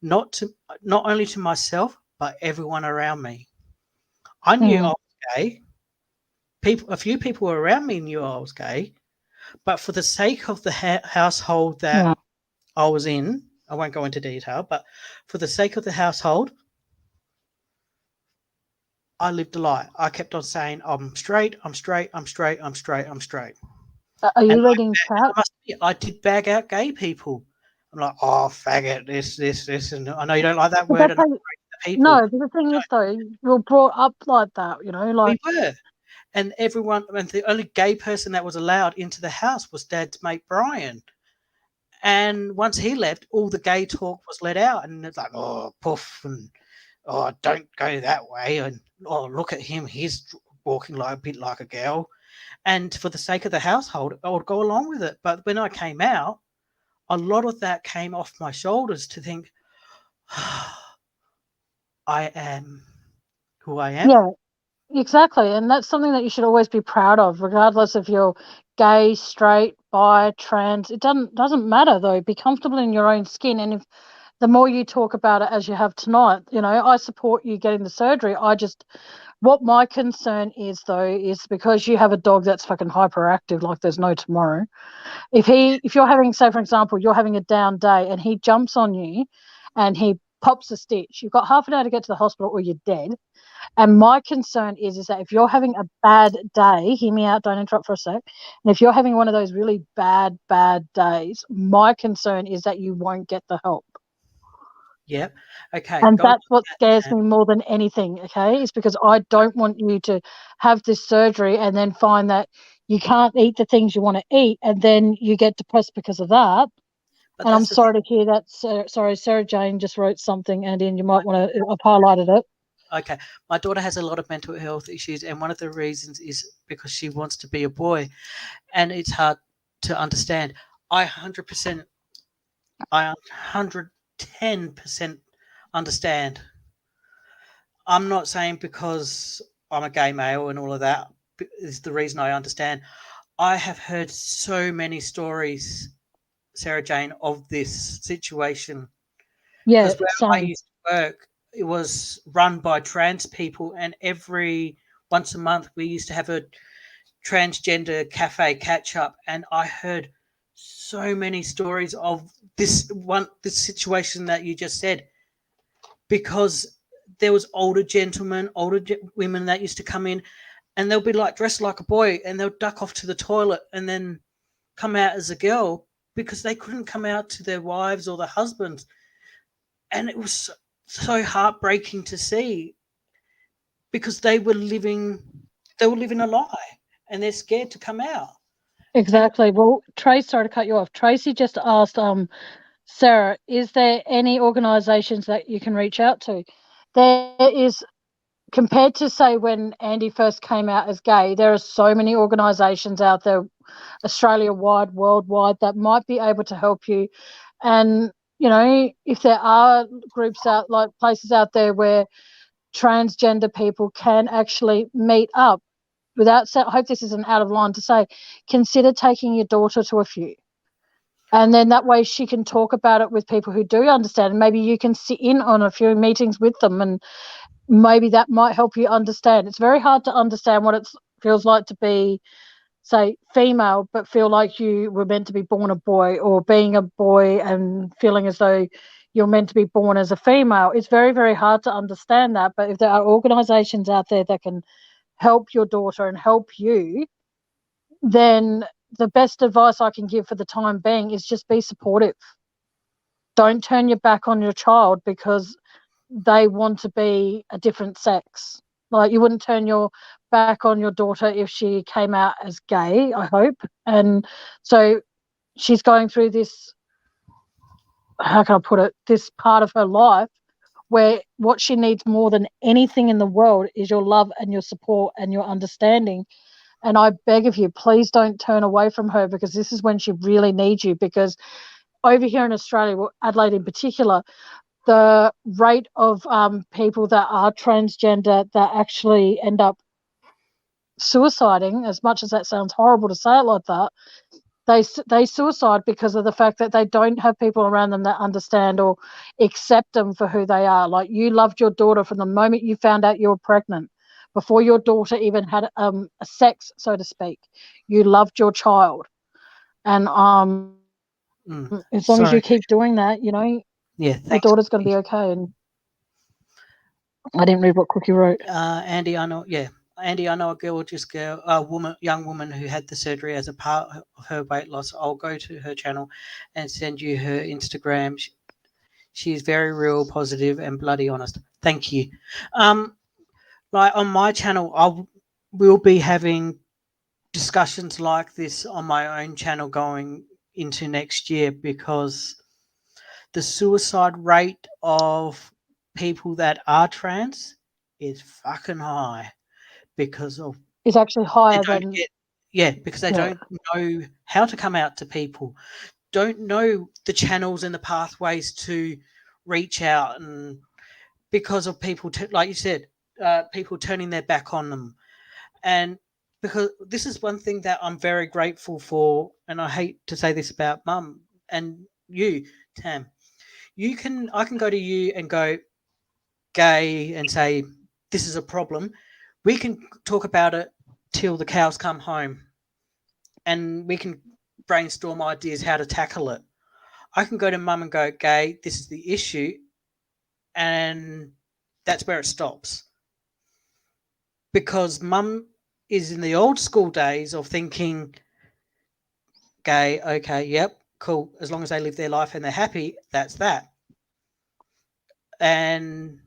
not only to myself but everyone around me. I knew I Mm. was gay. A few people around me knew I was gay, but for the sake of the household that Yeah. I was in, I won't go into detail, but for the sake of the household, I lived a lie. I kept on saying, I'm straight, I'm straight, I'm straight, I'm straight, I'm straight. Are And you reading I chat? must admit, I did bag out gay people. I'm like, oh, faggot, this. And I know you don't like that But word, that's and how I'm you, the people. no, but the thing is though, you're brought up like that, We like were. And everyone, and the only gay person that was allowed into the house was Dad's mate, Brian. And once he left, all the gay talk was let out. And it's like, oh, poof, and oh, don't go that way. And oh, look at him. He's walking like a bit like a girl. And for the sake of the household, I would go along with it. But when I came out, a lot of that came off my shoulders to think, I am who I am. yeah, exactly. And that's something that you should always be proud of, regardless if you're gay, straight, bi, trans. It doesn't matter though. Be comfortable in your own skin, and if the more you talk about it as you have tonight, I support you getting the surgery. What my concern is, though, is because you have a dog that's fucking hyperactive like there's no tomorrow. If you're having, say, for example, you're having a down day and he jumps on you and he pops a stitch, you've got half an hour to get to the hospital or you're dead. And my concern is that if you're having a bad day, hear me out, don't interrupt for a sec. And if you're having one of those really bad days, my concern is that you won't get the help. Yep. Okay. And that's what scares me more than anything, okay, is because I don't want you to have this surgery and then find that you can't eat the things you want to eat and then you get depressed because of that. But and I'm sorry to hear that. Sorry, Sarah Jane just wrote something, Andy, and you might want to, I've highlighted it. Okay. My daughter has a lot of mental health issues, and one of the reasons is because she wants to be a boy, and it's hard to understand. I 110% understand. I'm not saying because I'm a gay male and all of that is the reason I understand. I have heard so many stories, Sarah Jane, of this situation. Yeah, because where I used to work, it was run by trans people, and every once a month we used to have a transgender cafe catch up, and I heard so many stories of this situation that you just said, because there was older women that used to come in, and they'll be like dressed like a boy, and they'll duck off to the toilet and then come out as a girl because they couldn't come out to their wives or their husbands. And it was so heartbreaking to see because they were living a lie and they're scared to come out. Exactly. Well, Tracy, sorry to cut you off. Tracy just asked, Sarah, is there any organisations that you can reach out to? There is, compared to, say, when Andy first came out as gay, there are so many organisations out there, Australia-wide, worldwide, that might be able to help you. And, if there are groups out, like places out there where transgender people can actually meet up, I hope this isn't out of line to say, consider taking your daughter to a few. And then that way she can talk about it with people who do understand. And maybe you can sit in on a few meetings with them, and maybe that might help you understand. It's very hard to understand what it feels like to be, say, female, but feel like you were meant to be born a boy, or being a boy and feeling as though you're meant to be born as a female. It's very, very hard to understand that. But if there are organisations out there that can help your daughter and help you, then the best advice I can give for the time being is just be supportive. Don't turn your back on your child because they want to be a different sex. Like, you wouldn't turn your back on your daughter if she came out as gay, I hope. And so she's going through this, how can I put it, this part of her life where what she needs more than anything in the world is your love and your support and your understanding. And I beg of you, please don't turn away from her, because this is when she really needs you. Because over here in Australia, well, Adelaide in particular, the rate of people that are transgender that actually end up suiciding, as much as that sounds horrible to say it like that, they suicide because of the fact that they don't have people around them that understand or accept them for who they are. Like, you loved your daughter from the moment you found out you were pregnant, before your daughter even had a sex, so to speak. You loved your child. And as long as you keep doing that, your daughter's going to be okay. And I didn't read what Cookie wrote. Andy, I know. Yeah, Andy, I know a young woman who had the surgery as a part of her weight loss. I'll go to her channel and send you her Instagram. She's very real, positive, and bloody honest. Thank you. Like on my channel, I will be having discussions like this on my own channel going into next year, because the suicide rate of people that are trans is fucking high, because of it's actually higher than because they don't know how to come out to people, don't know the channels and the pathways to reach out, and because of people like you said, people turning their back on them. And because this is one thing that I'm very grateful for, and I hate to say this about Mum and you, Tam, I can go to you and go gay and say this is a problem. We can talk about it till the cows come home, and we can brainstorm ideas how to tackle it. I can go to mum and go, gay, this is the issue, and that's where it stops. Because mum is in the old school days of thinking, gay, okay, yep, cool. As long as they live their life and they're happy, that's that. And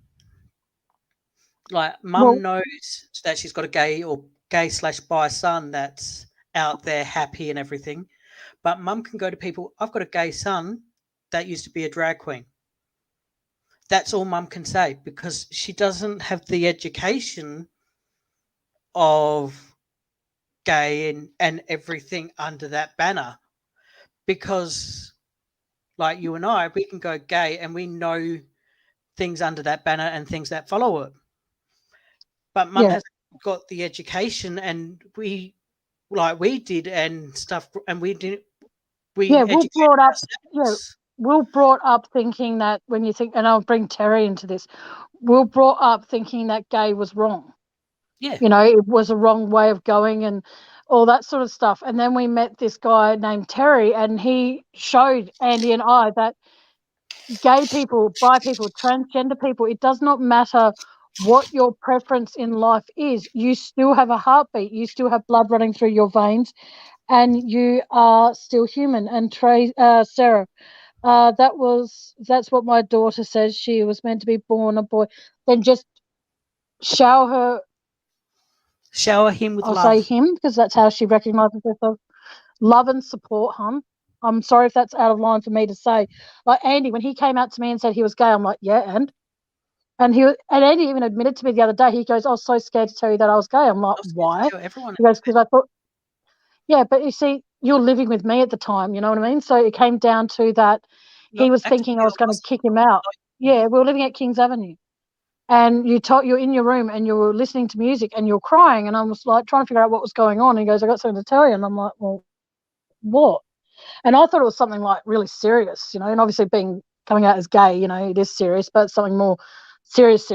like mum knows that she's got a gay/bi son that's out there happy and everything. But mum can go to people, I've got a gay son that used to be a drag queen. That's all mum can say because she doesn't have the education of gay and everything under that banner. Because like you and I, we can go gay and we know things under that banner and things that follow it. But mum has got the education, and we did and stuff, and we didn't. We're brought up thinking that when you think, and I'll bring Terry into this, we're brought up thinking that gay was wrong. Yeah. You know, it was a wrong way of going and all that sort of stuff. And then we met this guy named Terry, and he showed Andy and I that gay people, bi people, transgender people, it does not matter what your preference in life is. You still have a heartbeat. You still have blood running through your veins, and you are still human. And Sarah, that's what my daughter says. She was meant to be born a boy. Then just shower him with I'll love. say him because that's how she recognises herself. Love and support him. I'm sorry if that's out of line for me to say. Like Andy, when he came out to me and said he was gay, I'm like, yeah, and Andy even admitted to me the other day. He goes, I was so scared to tell you that I was gay. I'm like, why? Everyone. He goes, because I thought, yeah, but you see, you're living with me at the time. You know what I mean? So it came down to that. He was thinking I was going to kick him out. Yeah, we were living at Kings Avenue. And you're in your room and you're listening to music and you're crying. And I was like trying to figure out what was going on. He goes, I got something to tell you. And I'm like, well, what? And I thought it was something like really serious, you know, and obviously coming out as gay, you know, it is serious, but it's something more serious.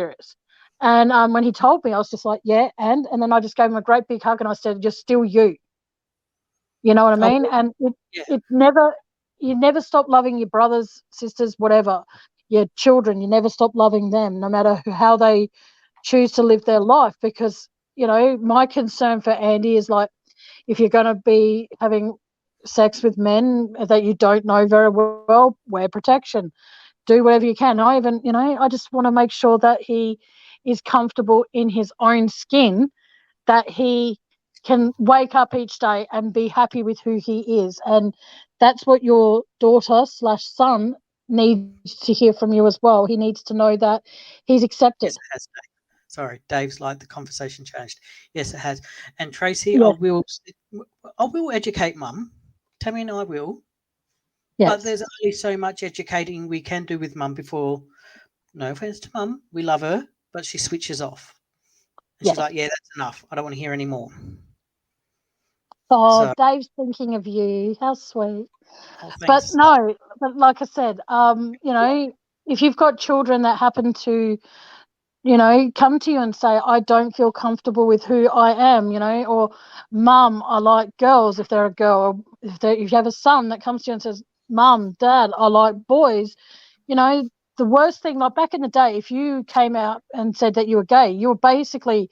And when he told me, I was just like, yeah. And then I just gave him a great big hug and I said, you're still you. You know what I mean? And you never stop loving your brothers, sisters, whatever, your children. You never stop loving them, no matter how they choose to live their life. Because, you know, my concern for Andy is like, if you're going to be having sex with men that you don't know very well, wear protection. Do whatever you can. I just want to make sure that he is comfortable in his own skin, that he can wake up each day and be happy with who he is. And that's what your daughter/son needs to hear from you as well. He needs to know that he's accepted. Yes, it has, Dave. Sorry, Dave's like the conversation changed. Yes, it has. And Tracy, I will educate mum. Tammy and I will. Yes. But there's only so much educating we can do with mum before, no offense to mum, we love her, but she switches off. And she's like, yeah, that's enough. I don't want to hear any more. Oh, so, Dave's thinking of you. How sweet. Oh, but like I said, you know, if you've got children that happen to, you know, come to you and say, I don't feel comfortable with who I am, you know, or mum, I like girls if they're a girl, or if you have a son that comes to you and says, mum, dad, I like boys, you know, the worst thing, like back in the day, if you came out and said that you were gay, you were basically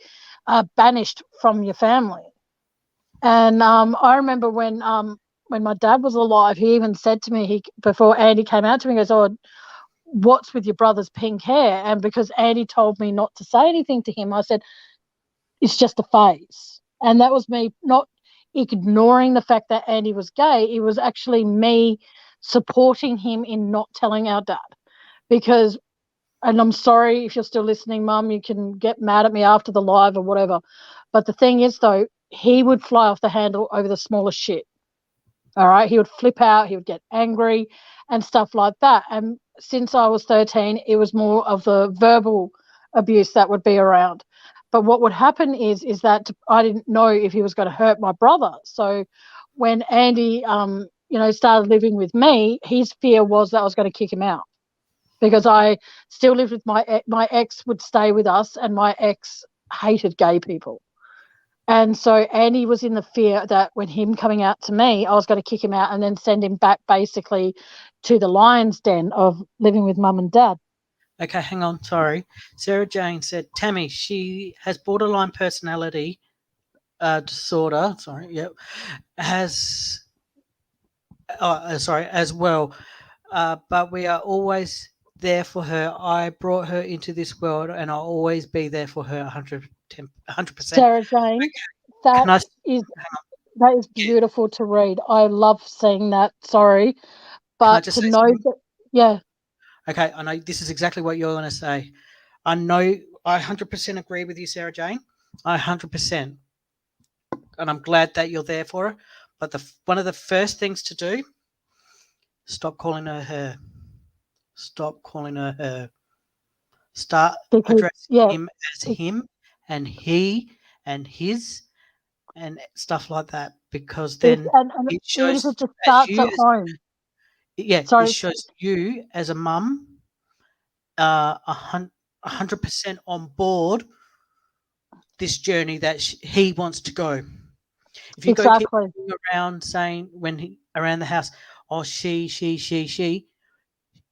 banished from your family. And I remember when my dad was alive, he even said to me, before Andy came out to me, he goes, oh, what's with your brother's pink hair? And because Andy told me not to say anything to him, I said, it's just a phase. And that was me not ignoring the fact that Andy was gay. It was actually me supporting him in not telling our dad. Because, and I'm sorry if you're still listening, Mum, you can get mad at me after the live or whatever. But the thing is, though, he would fly off the handle over the smallest shit. All right, he would flip out, he would get angry and stuff like that. And since I was 13, it was more of the verbal abuse that would be around. But what would happen is that I didn't know if he was going to hurt my brother. So when Andy, you know, started living with me, his fear was that I was going to kick him out. because I still lived with my ex would stay with us, and my ex hated gay people. And so Andy was in the fear that when him coming out to me, I was going to kick him out and then send him back basically to the lion's den of living with mum and dad. Okay, hang on. Sorry. Sarah Jane said, Tammy, she has borderline personality disorder. Sorry. Yep. Has, as well. But we are always there for her. I brought her into this world and I'll always be there for her 100%. Sarah Jane, that is beautiful to read. I love seeing that. Sorry. But to know that, yeah. Okay, I know this is exactly what you're going to say. I know I 100% agree with you, Sarah Jane. I 100%. And I'm glad that you're there for her. But one of the first things to do, stop calling her her. Stop calling her her. Start addressing him as him and he and his and stuff like that, because then it shows it just starts at home. It shows you as a mum 100% on board this journey that he wants to go. If you go keep around saying around the house, oh, she,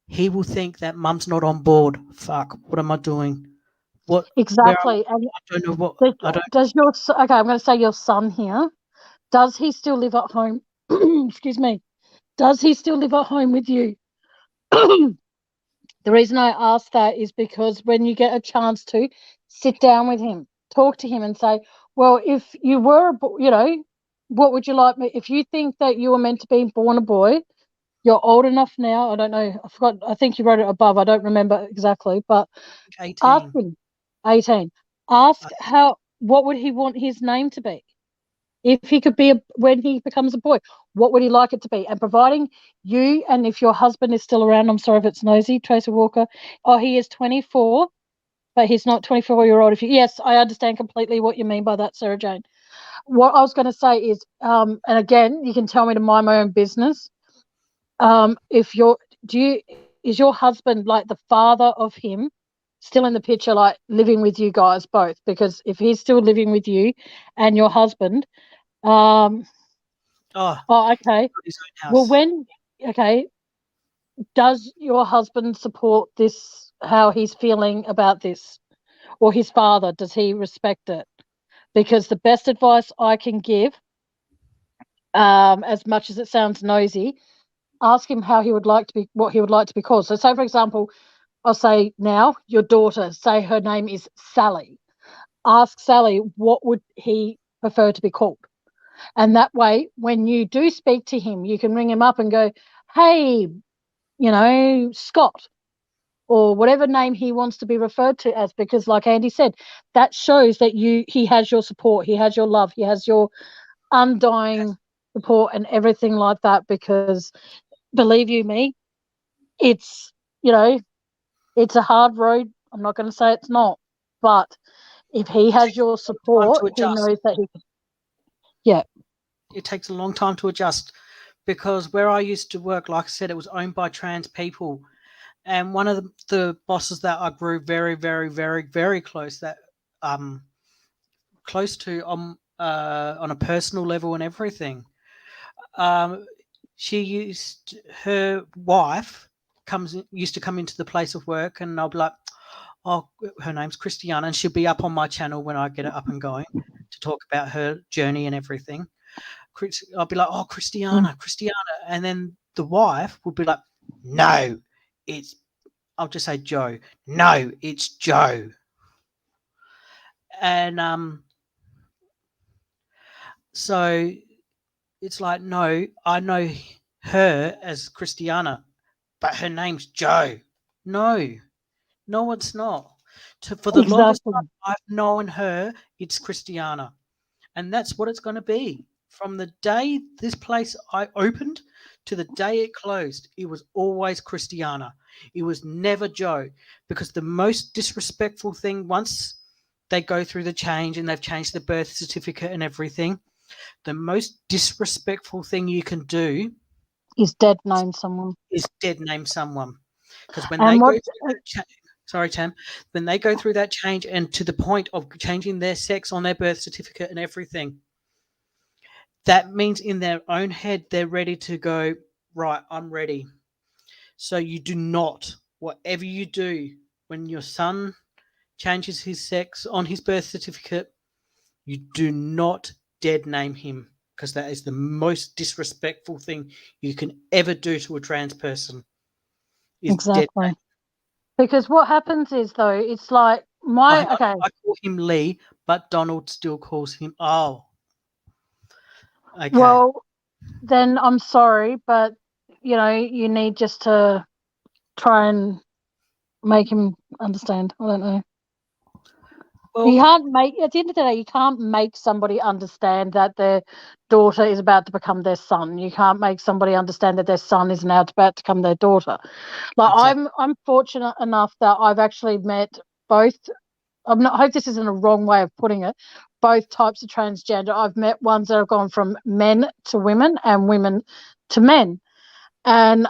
he will think that mum's not on board. Fuck, what am I doing? What exactly? I don't know what. Does your I'm going to say your son here? Does he still live at home? Excuse me. Does he still live at home with you? The reason I ask that is because when you get a chance to sit down with him, talk to him and say, well, if you were, what would you like me? If you think that you were meant to be born a boy, you're old enough now. I don't know. I forgot. I think you wrote it above. I don't remember exactly, but 18. Ask him. 18. Ask what would he want his name to be? If he could be when he becomes a boy, what would he like it to be? And providing you, and if your husband is still around, I'm sorry if it's nosy, Tracy Walker. Oh, he is 24, but he's not 24-year-old. Yes, I understand completely what you mean by that, Sarah Jane. What I was going to say is, and again, you can tell me to mind my own business. Is your husband like the father of him? Still in the picture, like living with you guys both? Because if he's still living with you and your husband, okay. Well, does your husband support this, how he's feeling about this, or his father, does he respect it? Because the best advice I can give, as much as it sounds nosy, ask him how he would like to be, what he would like to be called. So say, for example, I'll say now your daughter, say her name is Sally. Ask Sally what would he prefer to be called. And that way, when you do speak to him, you can ring him up and go, hey, Scott, or whatever name he wants to be referred to as, because like Andy said, that shows that he has your support, he has your love, he has your undying support and everything like that. Because believe you me, it's it's a hard road. I'm not going to say it's not, but if he has your support, he knows that he can. Yeah. It takes a long time to adjust, because where I used to work, like I said, it was owned by trans people. And one of the bosses that I grew very, very, very, very close, close to on a personal level and everything. Her wife used to come into the place of work, and I'll be like, oh, her name's Christiana, and she'll be up on my channel when I get it up and going to talk about her journey and everything. I'll be like, oh, Christiana. And then the wife would be like, no, I'll just say Joe. No, it's Joe. And so it's like, no, I know her as Christiana, but her name's Joe. No, it's not. For the longest time I've known her, it's Christiana. And that's what it's going to be. From the day this place I opened to the day it closed, it was always Christiana. It was never Joe, because the most disrespectful thing, once they go through the change and they've changed the birth certificate and everything, the most disrespectful thing you can do is dead name someone. Because when And they go what through that sorry, Tam, when they go through that change and to the point of changing their sex on their birth certificate and everything, that means in their own head they're ready to go, right, I'm ready. So you do not, whatever you do, when your son changes his sex on his birth certificate, you do not dead name him, because that is the most disrespectful thing you can ever do to a trans person. Is dead name. exactly? Because what happens is though, it's like I call him Lee, but Donald still calls him. Oh, okay. Well, then I'm sorry, but you need just to try and make him understand. I don't know. You Well, can't make, at the end of the day, you can't make somebody understand that their daughter is about to become their son. You can't make somebody understand that their son is now about to become their daughter. Like exactly. I'm fortunate enough that I've actually met both. I hope this isn't a wrong way of putting it. Both types of transgender. I've met ones that have gone from men to women and women to men. And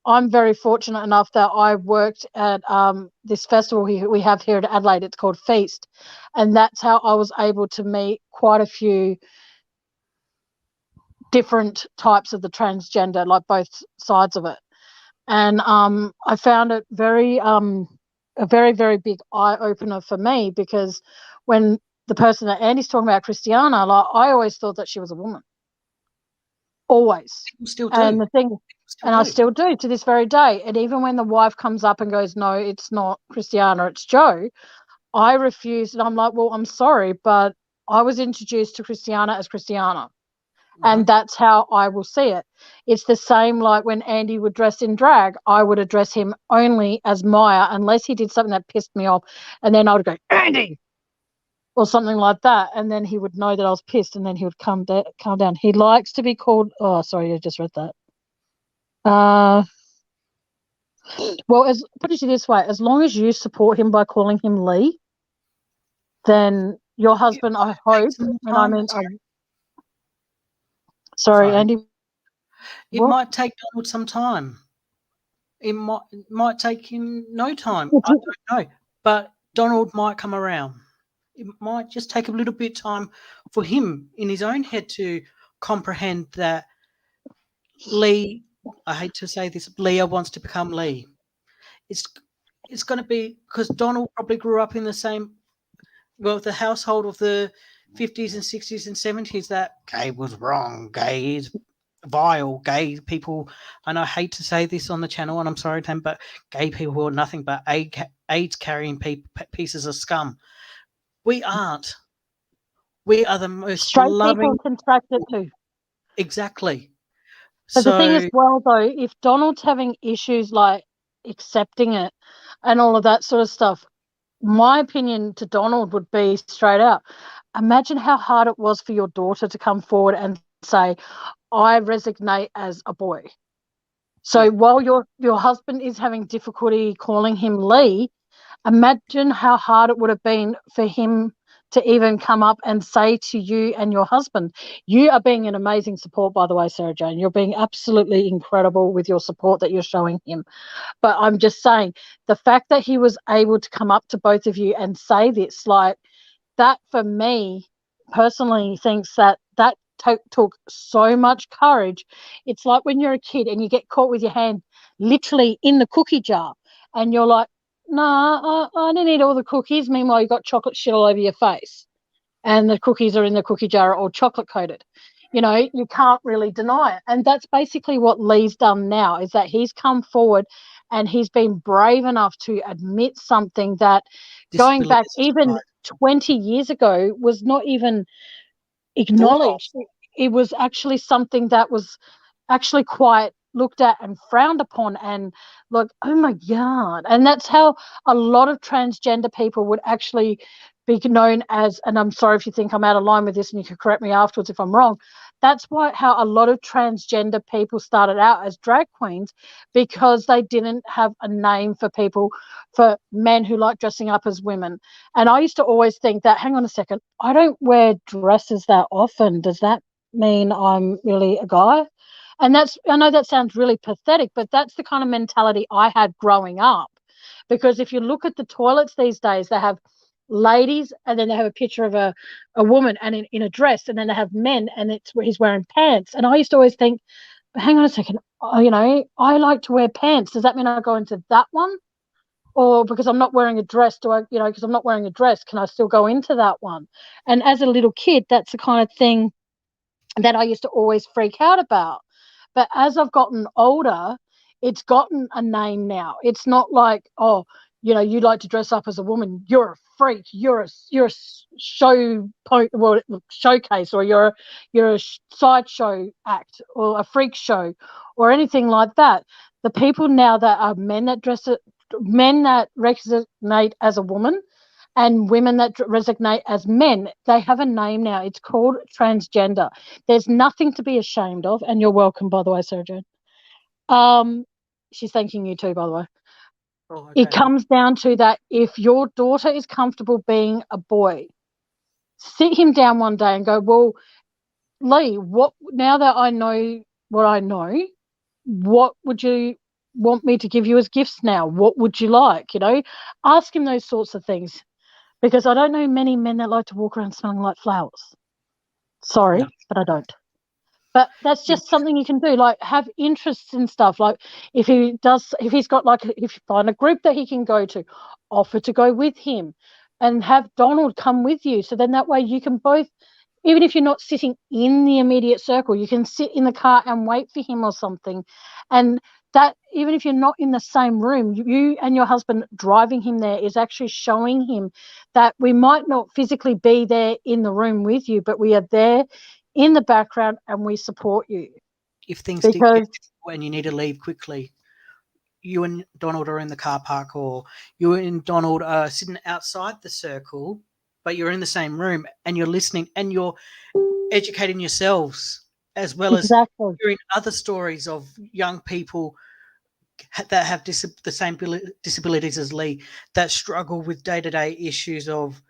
I'm very fortunate enough that I worked at this festival we have here at Adelaide. It's called Feast. And that's how I was able to meet quite a few different types of the transgender, like both sides of it. And I found it a very, very big eye opener for me, because when the person that Andy's talking about, Christiana, like I always thought that she was a woman. Always. People still do. And the thing, Still and I do. still do to this very day. And even when the wife comes up and goes, no, it's not Christiana, it's Joe, I refuse. And I'm like, well, I'm sorry, but I was introduced to Christiana as Christiana. And that's how I will see it. It's the same like when Andy would dress in drag, I would address him only as Maya, unless he did something that pissed me off. And then I would go, Andy, or something like that. And then he would know that I was pissed, and then he would calm down. He likes to be called, oh, sorry, I just read that. Well, put it this way, as long as you support him by calling him Lee, then your husband, I hope, and I mean, sorry, Andy. It might take Donald some time. It might take him no time. I don't know. But Donald might come around. It might just take a little bit of time for him in his own head to comprehend that Lee, I hate to say this, Leah wants to become Lee. It's going to be, because Donald probably grew up in the household of the 50s and 60s and 70s, that gay was wrong, gay is vile, gay people, and I hate to say this on the channel, and I'm sorry, Tam, but gay people are nothing but AIDS carrying pieces of scum. We aren't. We are the most straight loving. people contract it too. Exactly. But the thing is, well, though, if Donald's having issues like accepting it and all of that sort of stuff, my opinion to Donald would be straight out. Imagine how hard it was for your daughter to come forward and say, I resignate as a boy. So while your husband is having difficulty calling him Lee, imagine how hard it would have been for him to even come up and say to you and your husband, you are being an amazing support, by the way, Sarah Jane. You're being absolutely incredible with your support that you're showing him. But I'm just saying, the fact that he was able to come up to both of you and say this, like that, for me personally, thinks that took so much courage. It's like when you're a kid and you get caught with your hand literally in the cookie jar, and you're like, nah, I didn't eat all the cookies. Meanwhile, you got chocolate shit all over your face, and the cookies are in the cookie jar all chocolate coated. You can't really deny it. And that's basically what Lee's done now, is that he's come forward and he's been brave enough to admit something that going back even 20 years ago was not even acknowledged. It was actually something that was actually quite looked at and frowned upon, and like, oh my God. And that's how a lot of transgender people would actually be known as, and I'm sorry if you think I'm out of line with this and you can correct me afterwards if I'm wrong, that's how a lot of transgender people started out as drag queens, because they didn't have a name for men who like dressing up as women. And I used to always think that, hang on a second, I don't wear dresses that often. Does that mean I'm really a guy? And I know that sounds really pathetic, but that's the kind of mentality I had growing up. Because if you look at the toilets these days, they have ladies and then they have a picture of a woman and in a dress, and then they have men and it's where he's wearing pants. And I used to always think, hang on a second, I like to wear pants. Does that mean I go into that one? Or because I'm not wearing a dress, because I'm not wearing a dress, can I still go into that one? And as a little kid, that's the kind of thing that I used to always freak out about. But as I've gotten older, it's gotten a name now. It's not like, oh, you like to dress up as a woman, you're a freak, you're a showcase, or you're a sideshow act, or a freak show, or anything like that. The people now that are men that resonate as a woman, and women that resonate as men, they have a name now. It's called transgender. There's nothing to be ashamed of. And you're welcome, by the way, Sarah Jane. She's thanking you too, by the way. Oh, okay. It comes down to that if your daughter is comfortable being a boy, sit him down one day and go, well, Lee, now that I know what I know, what would you want me to give you as gifts now? What would you like? Ask him those sorts of things. Because I don't know many men that like to walk around smelling like flowers. Sorry, No. but I don't. But that's just something you can do. Like, have interests in stuff. Like, if you find a group that he can go to, offer to go with him, and have Donald come with you. So then that way you can both, even if you're not sitting in the immediate circle, you can sit in the car and wait for him or something. And that, even if you're not in the same room, you and your husband driving him there is actually showing him that we might not physically be there in the room with you, but we are there in the background and we support you. If things do get difficult and you need to leave quickly, you and Donald are in the car park, or you and Donald are sitting outside the circle, but you're in the same room and you're listening and you're educating yourselves, as well as hearing other stories of young people that have the same disabilities as Lee, that struggle with day-to-day issues of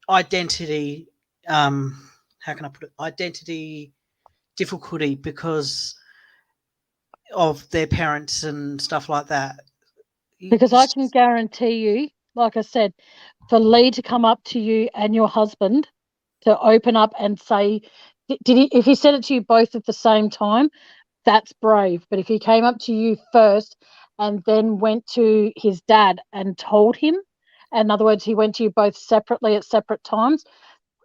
identity. How can I put it? Identity difficulty because of their parents and stuff like that. Because I can guarantee you, like I said, for Lee to come up to you and your husband to open up and say, if he said it to you both at the same time, that's brave. But if he came up to you first and then went to his dad and told him, in other words, he went to you both separately at separate times,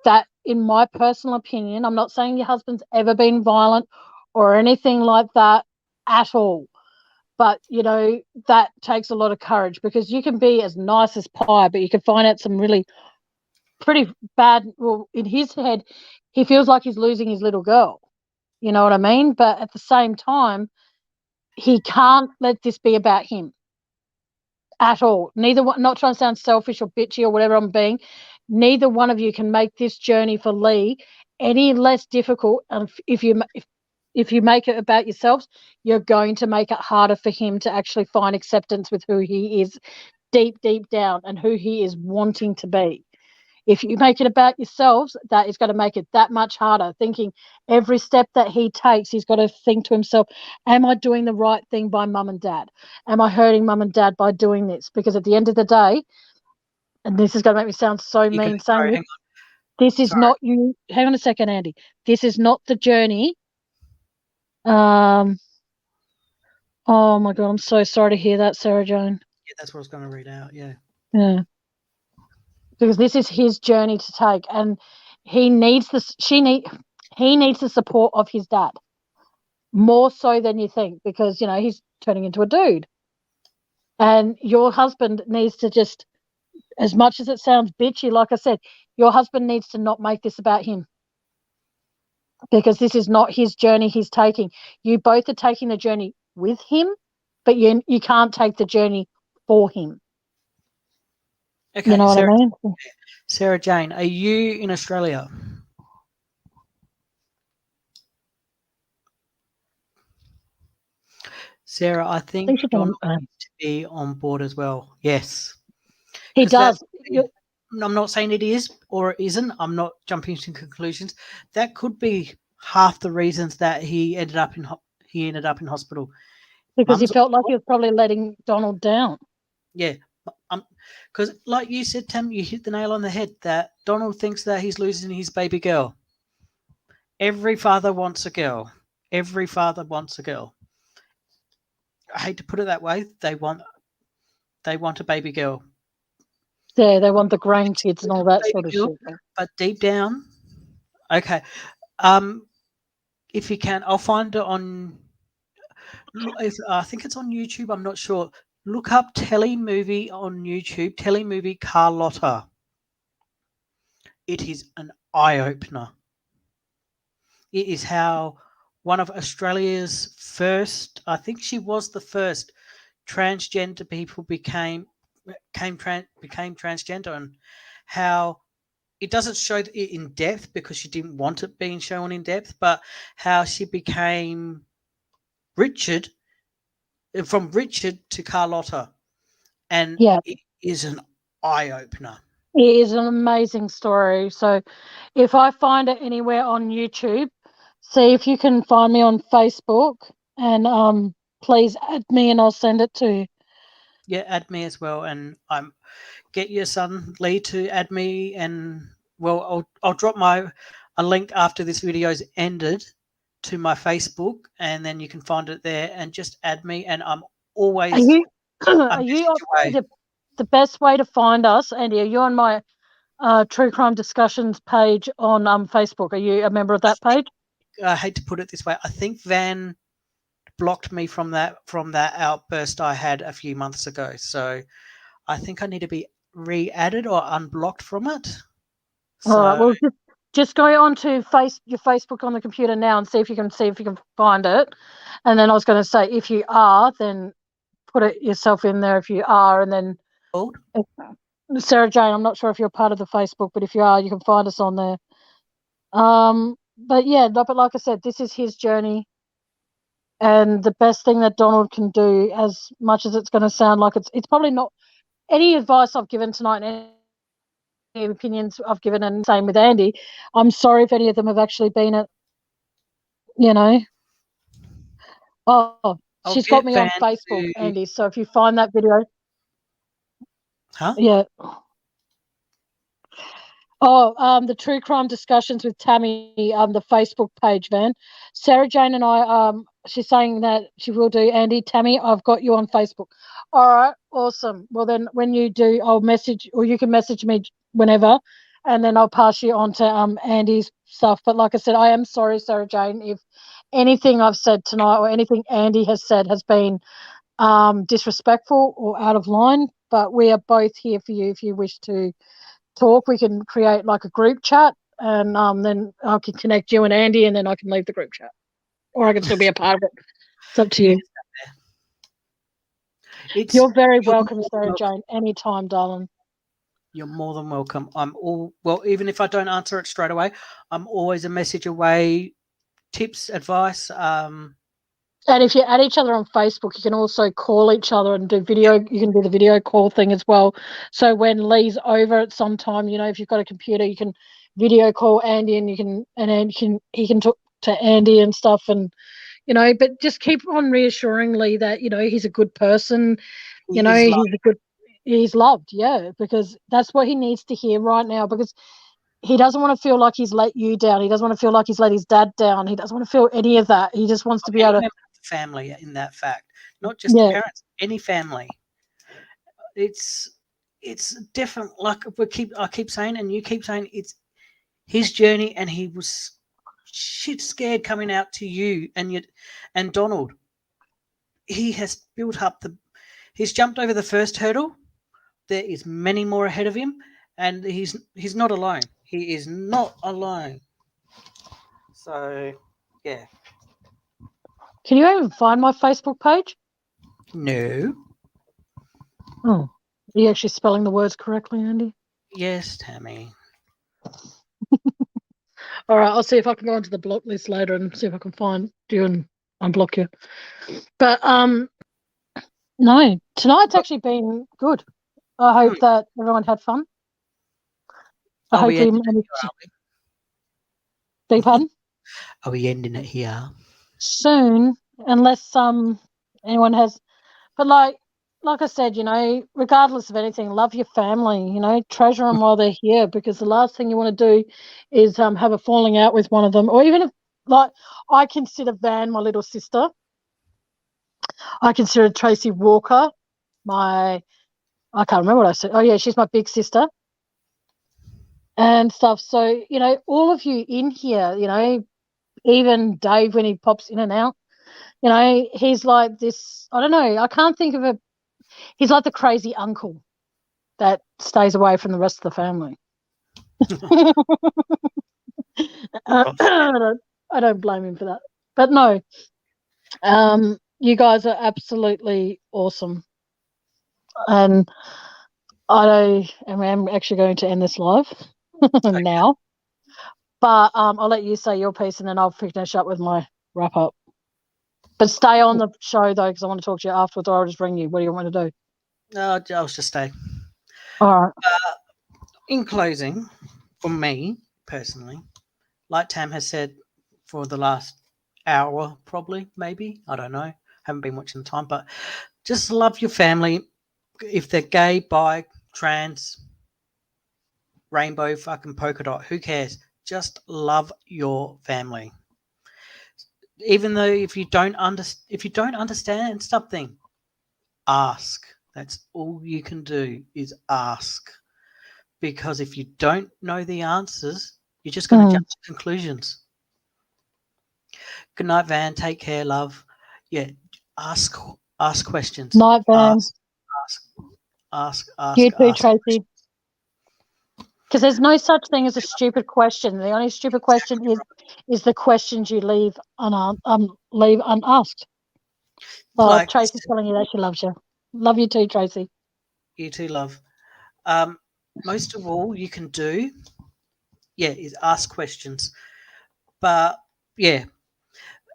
that, in my personal opinion, I'm not saying your husband's ever been violent or anything like that at all. But, that takes a lot of courage, because you can be as nice as pie, but you can find out some really pretty bad, well, in his head, he feels like he's losing his little girl. You know what I mean? But at the same time, he can't let this be about him at all. Neither one, not trying to sound selfish or bitchy or whatever I'm being, neither one of you can make this journey for Lee any less difficult. And if you make it about yourselves, you're going to make it harder for him to actually find acceptance with who he is deep down and who he is wanting to be. If you make it about yourselves, that is going to make it that much harder. Thinking every step that he takes, he's got to think to himself, am I doing the right thing by mum and dad? Am I hurting mum and dad by doing this? Because at the end of the day, and this is going to make me sound so mean saying this is not you. Hang on a second, Andy. This is not the journey. Oh my God, I'm so sorry to hear that, Sarah Jane. Yeah, that's what I was going to read out. Yeah. Yeah. Because this is his journey to take, and he needs he needs the support of his dad more so than you think, because he's turning into a dude, and your husband needs to just, as much as it sounds bitchy, like I said, your husband needs to not make this about him, because this is not his journey he's taking. You both are taking the journey with him, but you can't take the journey for him. Okay, you know what I mean? Sarah Jane, are you in Australia? Sarah, I think Donald needs to be on board as well. Yes. He does. I'm not saying it is or it isn't. I'm not jumping to conclusions. That could be half the reasons that he ended up in hospital. Because he Mum's felt like he was probably letting Donald down. Yeah, because like you said, Tam, you hit the nail on the head that Donald thinks that he's losing his baby girl. Every father wants a girl. Every father wants a girl. I hate to put it that way. They want a baby girl. Yeah, they want the grandkids and all that sort of Baby girl, shit. but deep down, okay. If you can, I'll find it on. I think it's on YouTube. I'm not sure. Look up Telemovie on YouTube. Telemovie Carlotta. It is an eye opener. It is how one of Australia's first, I think she was the first transgender people became transgender, and how it doesn't show it in depth because she didn't want it being shown in depth, but how she became Richard, from Richard to Carlotta, and Yeah. it is an eye opener. It is an amazing story. So if I find it anywhere on YouTube, see if you can find me on Facebook and please add me and I'll send it to you. Yeah, add me as well, and get your son Lee to add me, and I'll drop a link after this video's ended to my Facebook, and then you can find it there and just add me, and I'm always Are you a are you message away. the best way to find us, Andy? Are you on my True Crime Discussions page on Facebook? Are you a member of that page? I hate to put it this way. I think Van blocked me from that outburst I had a few months ago. So I think I need to be re-added or unblocked from it. All right. Well, just go onto your Facebook on the computer now and see if you can find it. And then I was going to say, if you are, then put it yourself in there. If you are, and then Sarah Jane, I'm not sure if you're part of the Facebook, but if you are, you can find us on there. But yeah, but like I said, this is his journey, and the best thing that Donald can do, as much as it's going to sound like it's probably not any advice I've given tonight, and any opinions I've given, and same with Andy. I'm sorry if any of them have actually been at, you know. Oh, she's got me on Facebook, Andy. So if you find that video, yeah. Oh, the True Crime Discussions with Tammy, the Facebook page, Van. Sarah Jane and I, she's saying that she will do. Andy, Tammy, I've got you on Facebook. All right, awesome. Well, then when you do, I'll message, or you can message me whenever, and then I'll pass you on to Andy's stuff. But like I said, I am sorry, Sarah Jane, if anything I've said tonight or anything Andy has said has been disrespectful or out of line. But we are both here for you if you wish to talk. We can create like a group chat, and then I can connect you and Andy, and then I can leave the group chat, or I can still be a part of it. It's up to you. You're very welcome, Sarah Jane. Anytime, darling. You're more than welcome. Even if I don't answer it straight away, I'm always a message away. Tips, advice. And if you add each other on Facebook, you can also call each other and do video. You can do the video call thing as well. So when Lee's over at some time, if you've got a computer, you can video call Andy, and he can talk to Andy and stuff, and but just keep on reassuring Lee that he's a good person. He's loved, yeah, because that's what he needs to hear right now, because he doesn't want to feel like he's let you down. He doesn't want to feel like he's let his dad down. He doesn't want to feel any of that. He just wants to be able to family in that fact, not just the parents, any family. It's different. Like I keep saying, and you keep saying, it's his journey, and he was shit scared coming out to you and Donald. He has built up he's jumped over the first hurdle. There is many more ahead of him, and he's not alone. He is not alone. So, yeah. Can you even find my Facebook page? No. Oh, are you actually spelling the words correctly, Andy? Yes, Tammy. All right, I'll see if I can go onto the block list later and see if I can find you and unblock you. But no, tonight's actually been good. I hope that everyone had fun. I hope you managed to. Beg pardon? Are we ending it here? Soon, unless anyone has. But like I said, regardless of anything, love your family. Treasure them while they're here, because the last thing you want to do is have a falling out with one of them, or even if I consider Van my little sister. I consider Tracy Walker I can't remember what I said. Oh yeah, she's my big sister and stuff. So all of you in here, even Dave when he pops in and out, he's like this. I don't know. I can't think of a. He's like the crazy uncle that stays away from the rest of the family. I don't blame him for that. But no, you guys are absolutely awesome. And I am actually going to end this live now. But I'll let you say your piece and then I'll finish up with my wrap up. But stay on the show though, because I want to talk to you afterwards, or I'll just ring you. What do you want to do? No, I'll just stay. All right. In closing, for me personally, like Tam has said for the last hour, probably, maybe, I don't know. Haven't been watching the time, but just love your family. If they're gay, bi, trans, rainbow, fucking polka dot, who cares? Just love your family. Even though if you don't understand something, ask. That's all you can do is ask. Because if you don't know the answers, you're just going to jump to conclusions. Good night, Van. Take care, love. Yeah, ask questions. Night, Van. Ask. You too, Tracy. Because there's no such thing as a stupid question. The only stupid question is the questions you leave unasked. So Tracy's telling you that she loves you. Love you too, Tracy. You too, love. Most of all you can do, is ask questions. But yeah,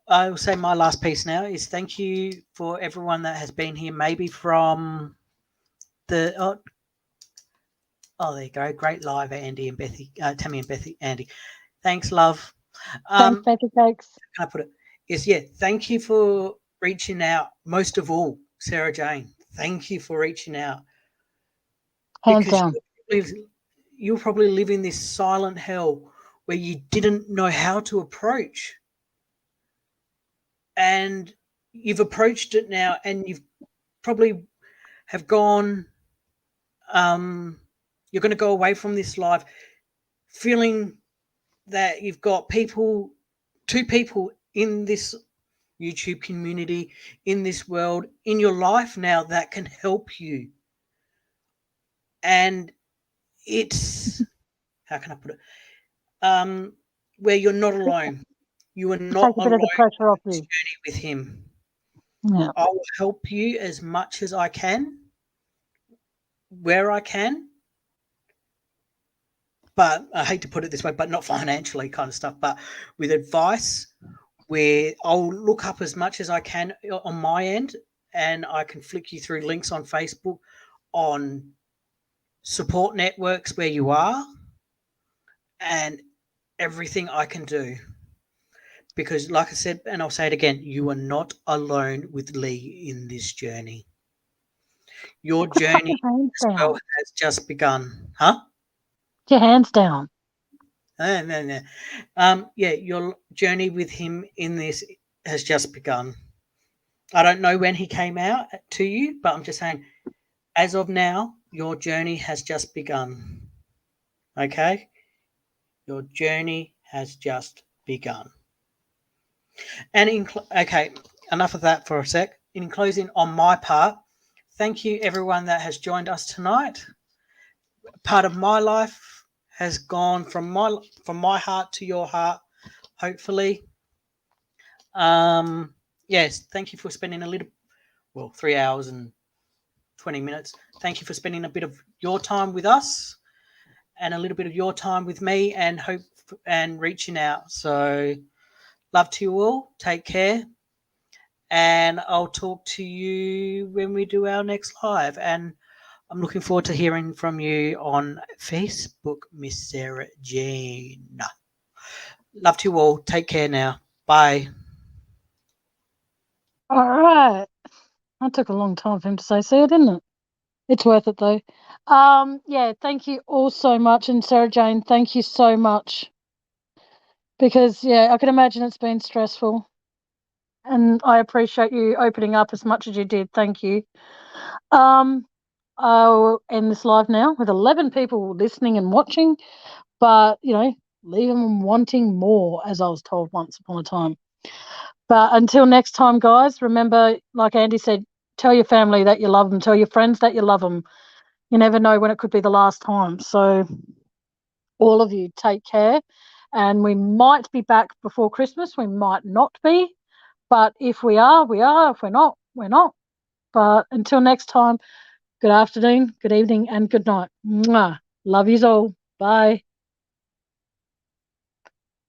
I will say my last piece now is thank you for everyone that has been here. Maybe from the there you go, great live, Andy and Bethy, Tammy and Bethy, Andy. Thanks, love. Thanks, Betty Cakes. Can I put it? Thank you for reaching out. Most of all, Sarah Jane, thank you for reaching out. Hands down. You'll probably live in this silent hell where you didn't know how to approach. And you've approached it now, and you've probably have gone, you're going to go away from this life feeling that you've got two people in this YouTube community, in this world, in your life now that can help you. And it's, how can I put it? Where you're not alone. You are not alone the pressure off you. journey with him. Yeah. I will help you as much as I can, where I can. But I hate to put it this way, but not financially kind of stuff, but with advice, where I'll look up as much as I can on my end, and I can flick you through links on Facebook, on support networks where you are, and everything I can do. Because like I said, and I'll say it again, you are not alone with Lee in this journey. Your journey as well has just begun. Huh? Your hands down. No. Your journey with him in this has just begun. I don't know when he came out to you, but I'm just saying, as of now, your journey has just begun. Okay? Your journey has just begun. And okay, enough of that for a sec. In closing, on my part, thank you everyone that has joined us tonight. Part of my life has gone from my heart to your heart, hopefully. Yes, thank you for spending 3 hours and 20 minutes. Thank you for spending a bit of your time with us and a little bit of your time with me, and hope and reaching out. So love to you all. Take care. And I'll talk to you when we do our next live. And I'm looking forward to hearing from you on Facebook, Miss Sarah Jane. Love to you all. Take care now. Bye. All right. That took a long time for him to say so, didn't it? It's worth it though. Yeah, thank you all so much. And Sarah Jane, thank you so much. Because I can imagine it's been stressful. And I appreciate you opening up as much as you did. Thank you. I'll end this live now with 11 people listening and watching, but leave them wanting more, as I was told once upon a time. But until next time, guys, remember, like Andy said, tell your family that you love them, tell your friends that you love them. You never know when it could be the last time. So all of you take care, and we might be back before Christmas. We might not be, but if we are, we are. If we're not, we're not. But until next time, good afternoon, good evening, and good night. Mwah. Love yous all. Bye.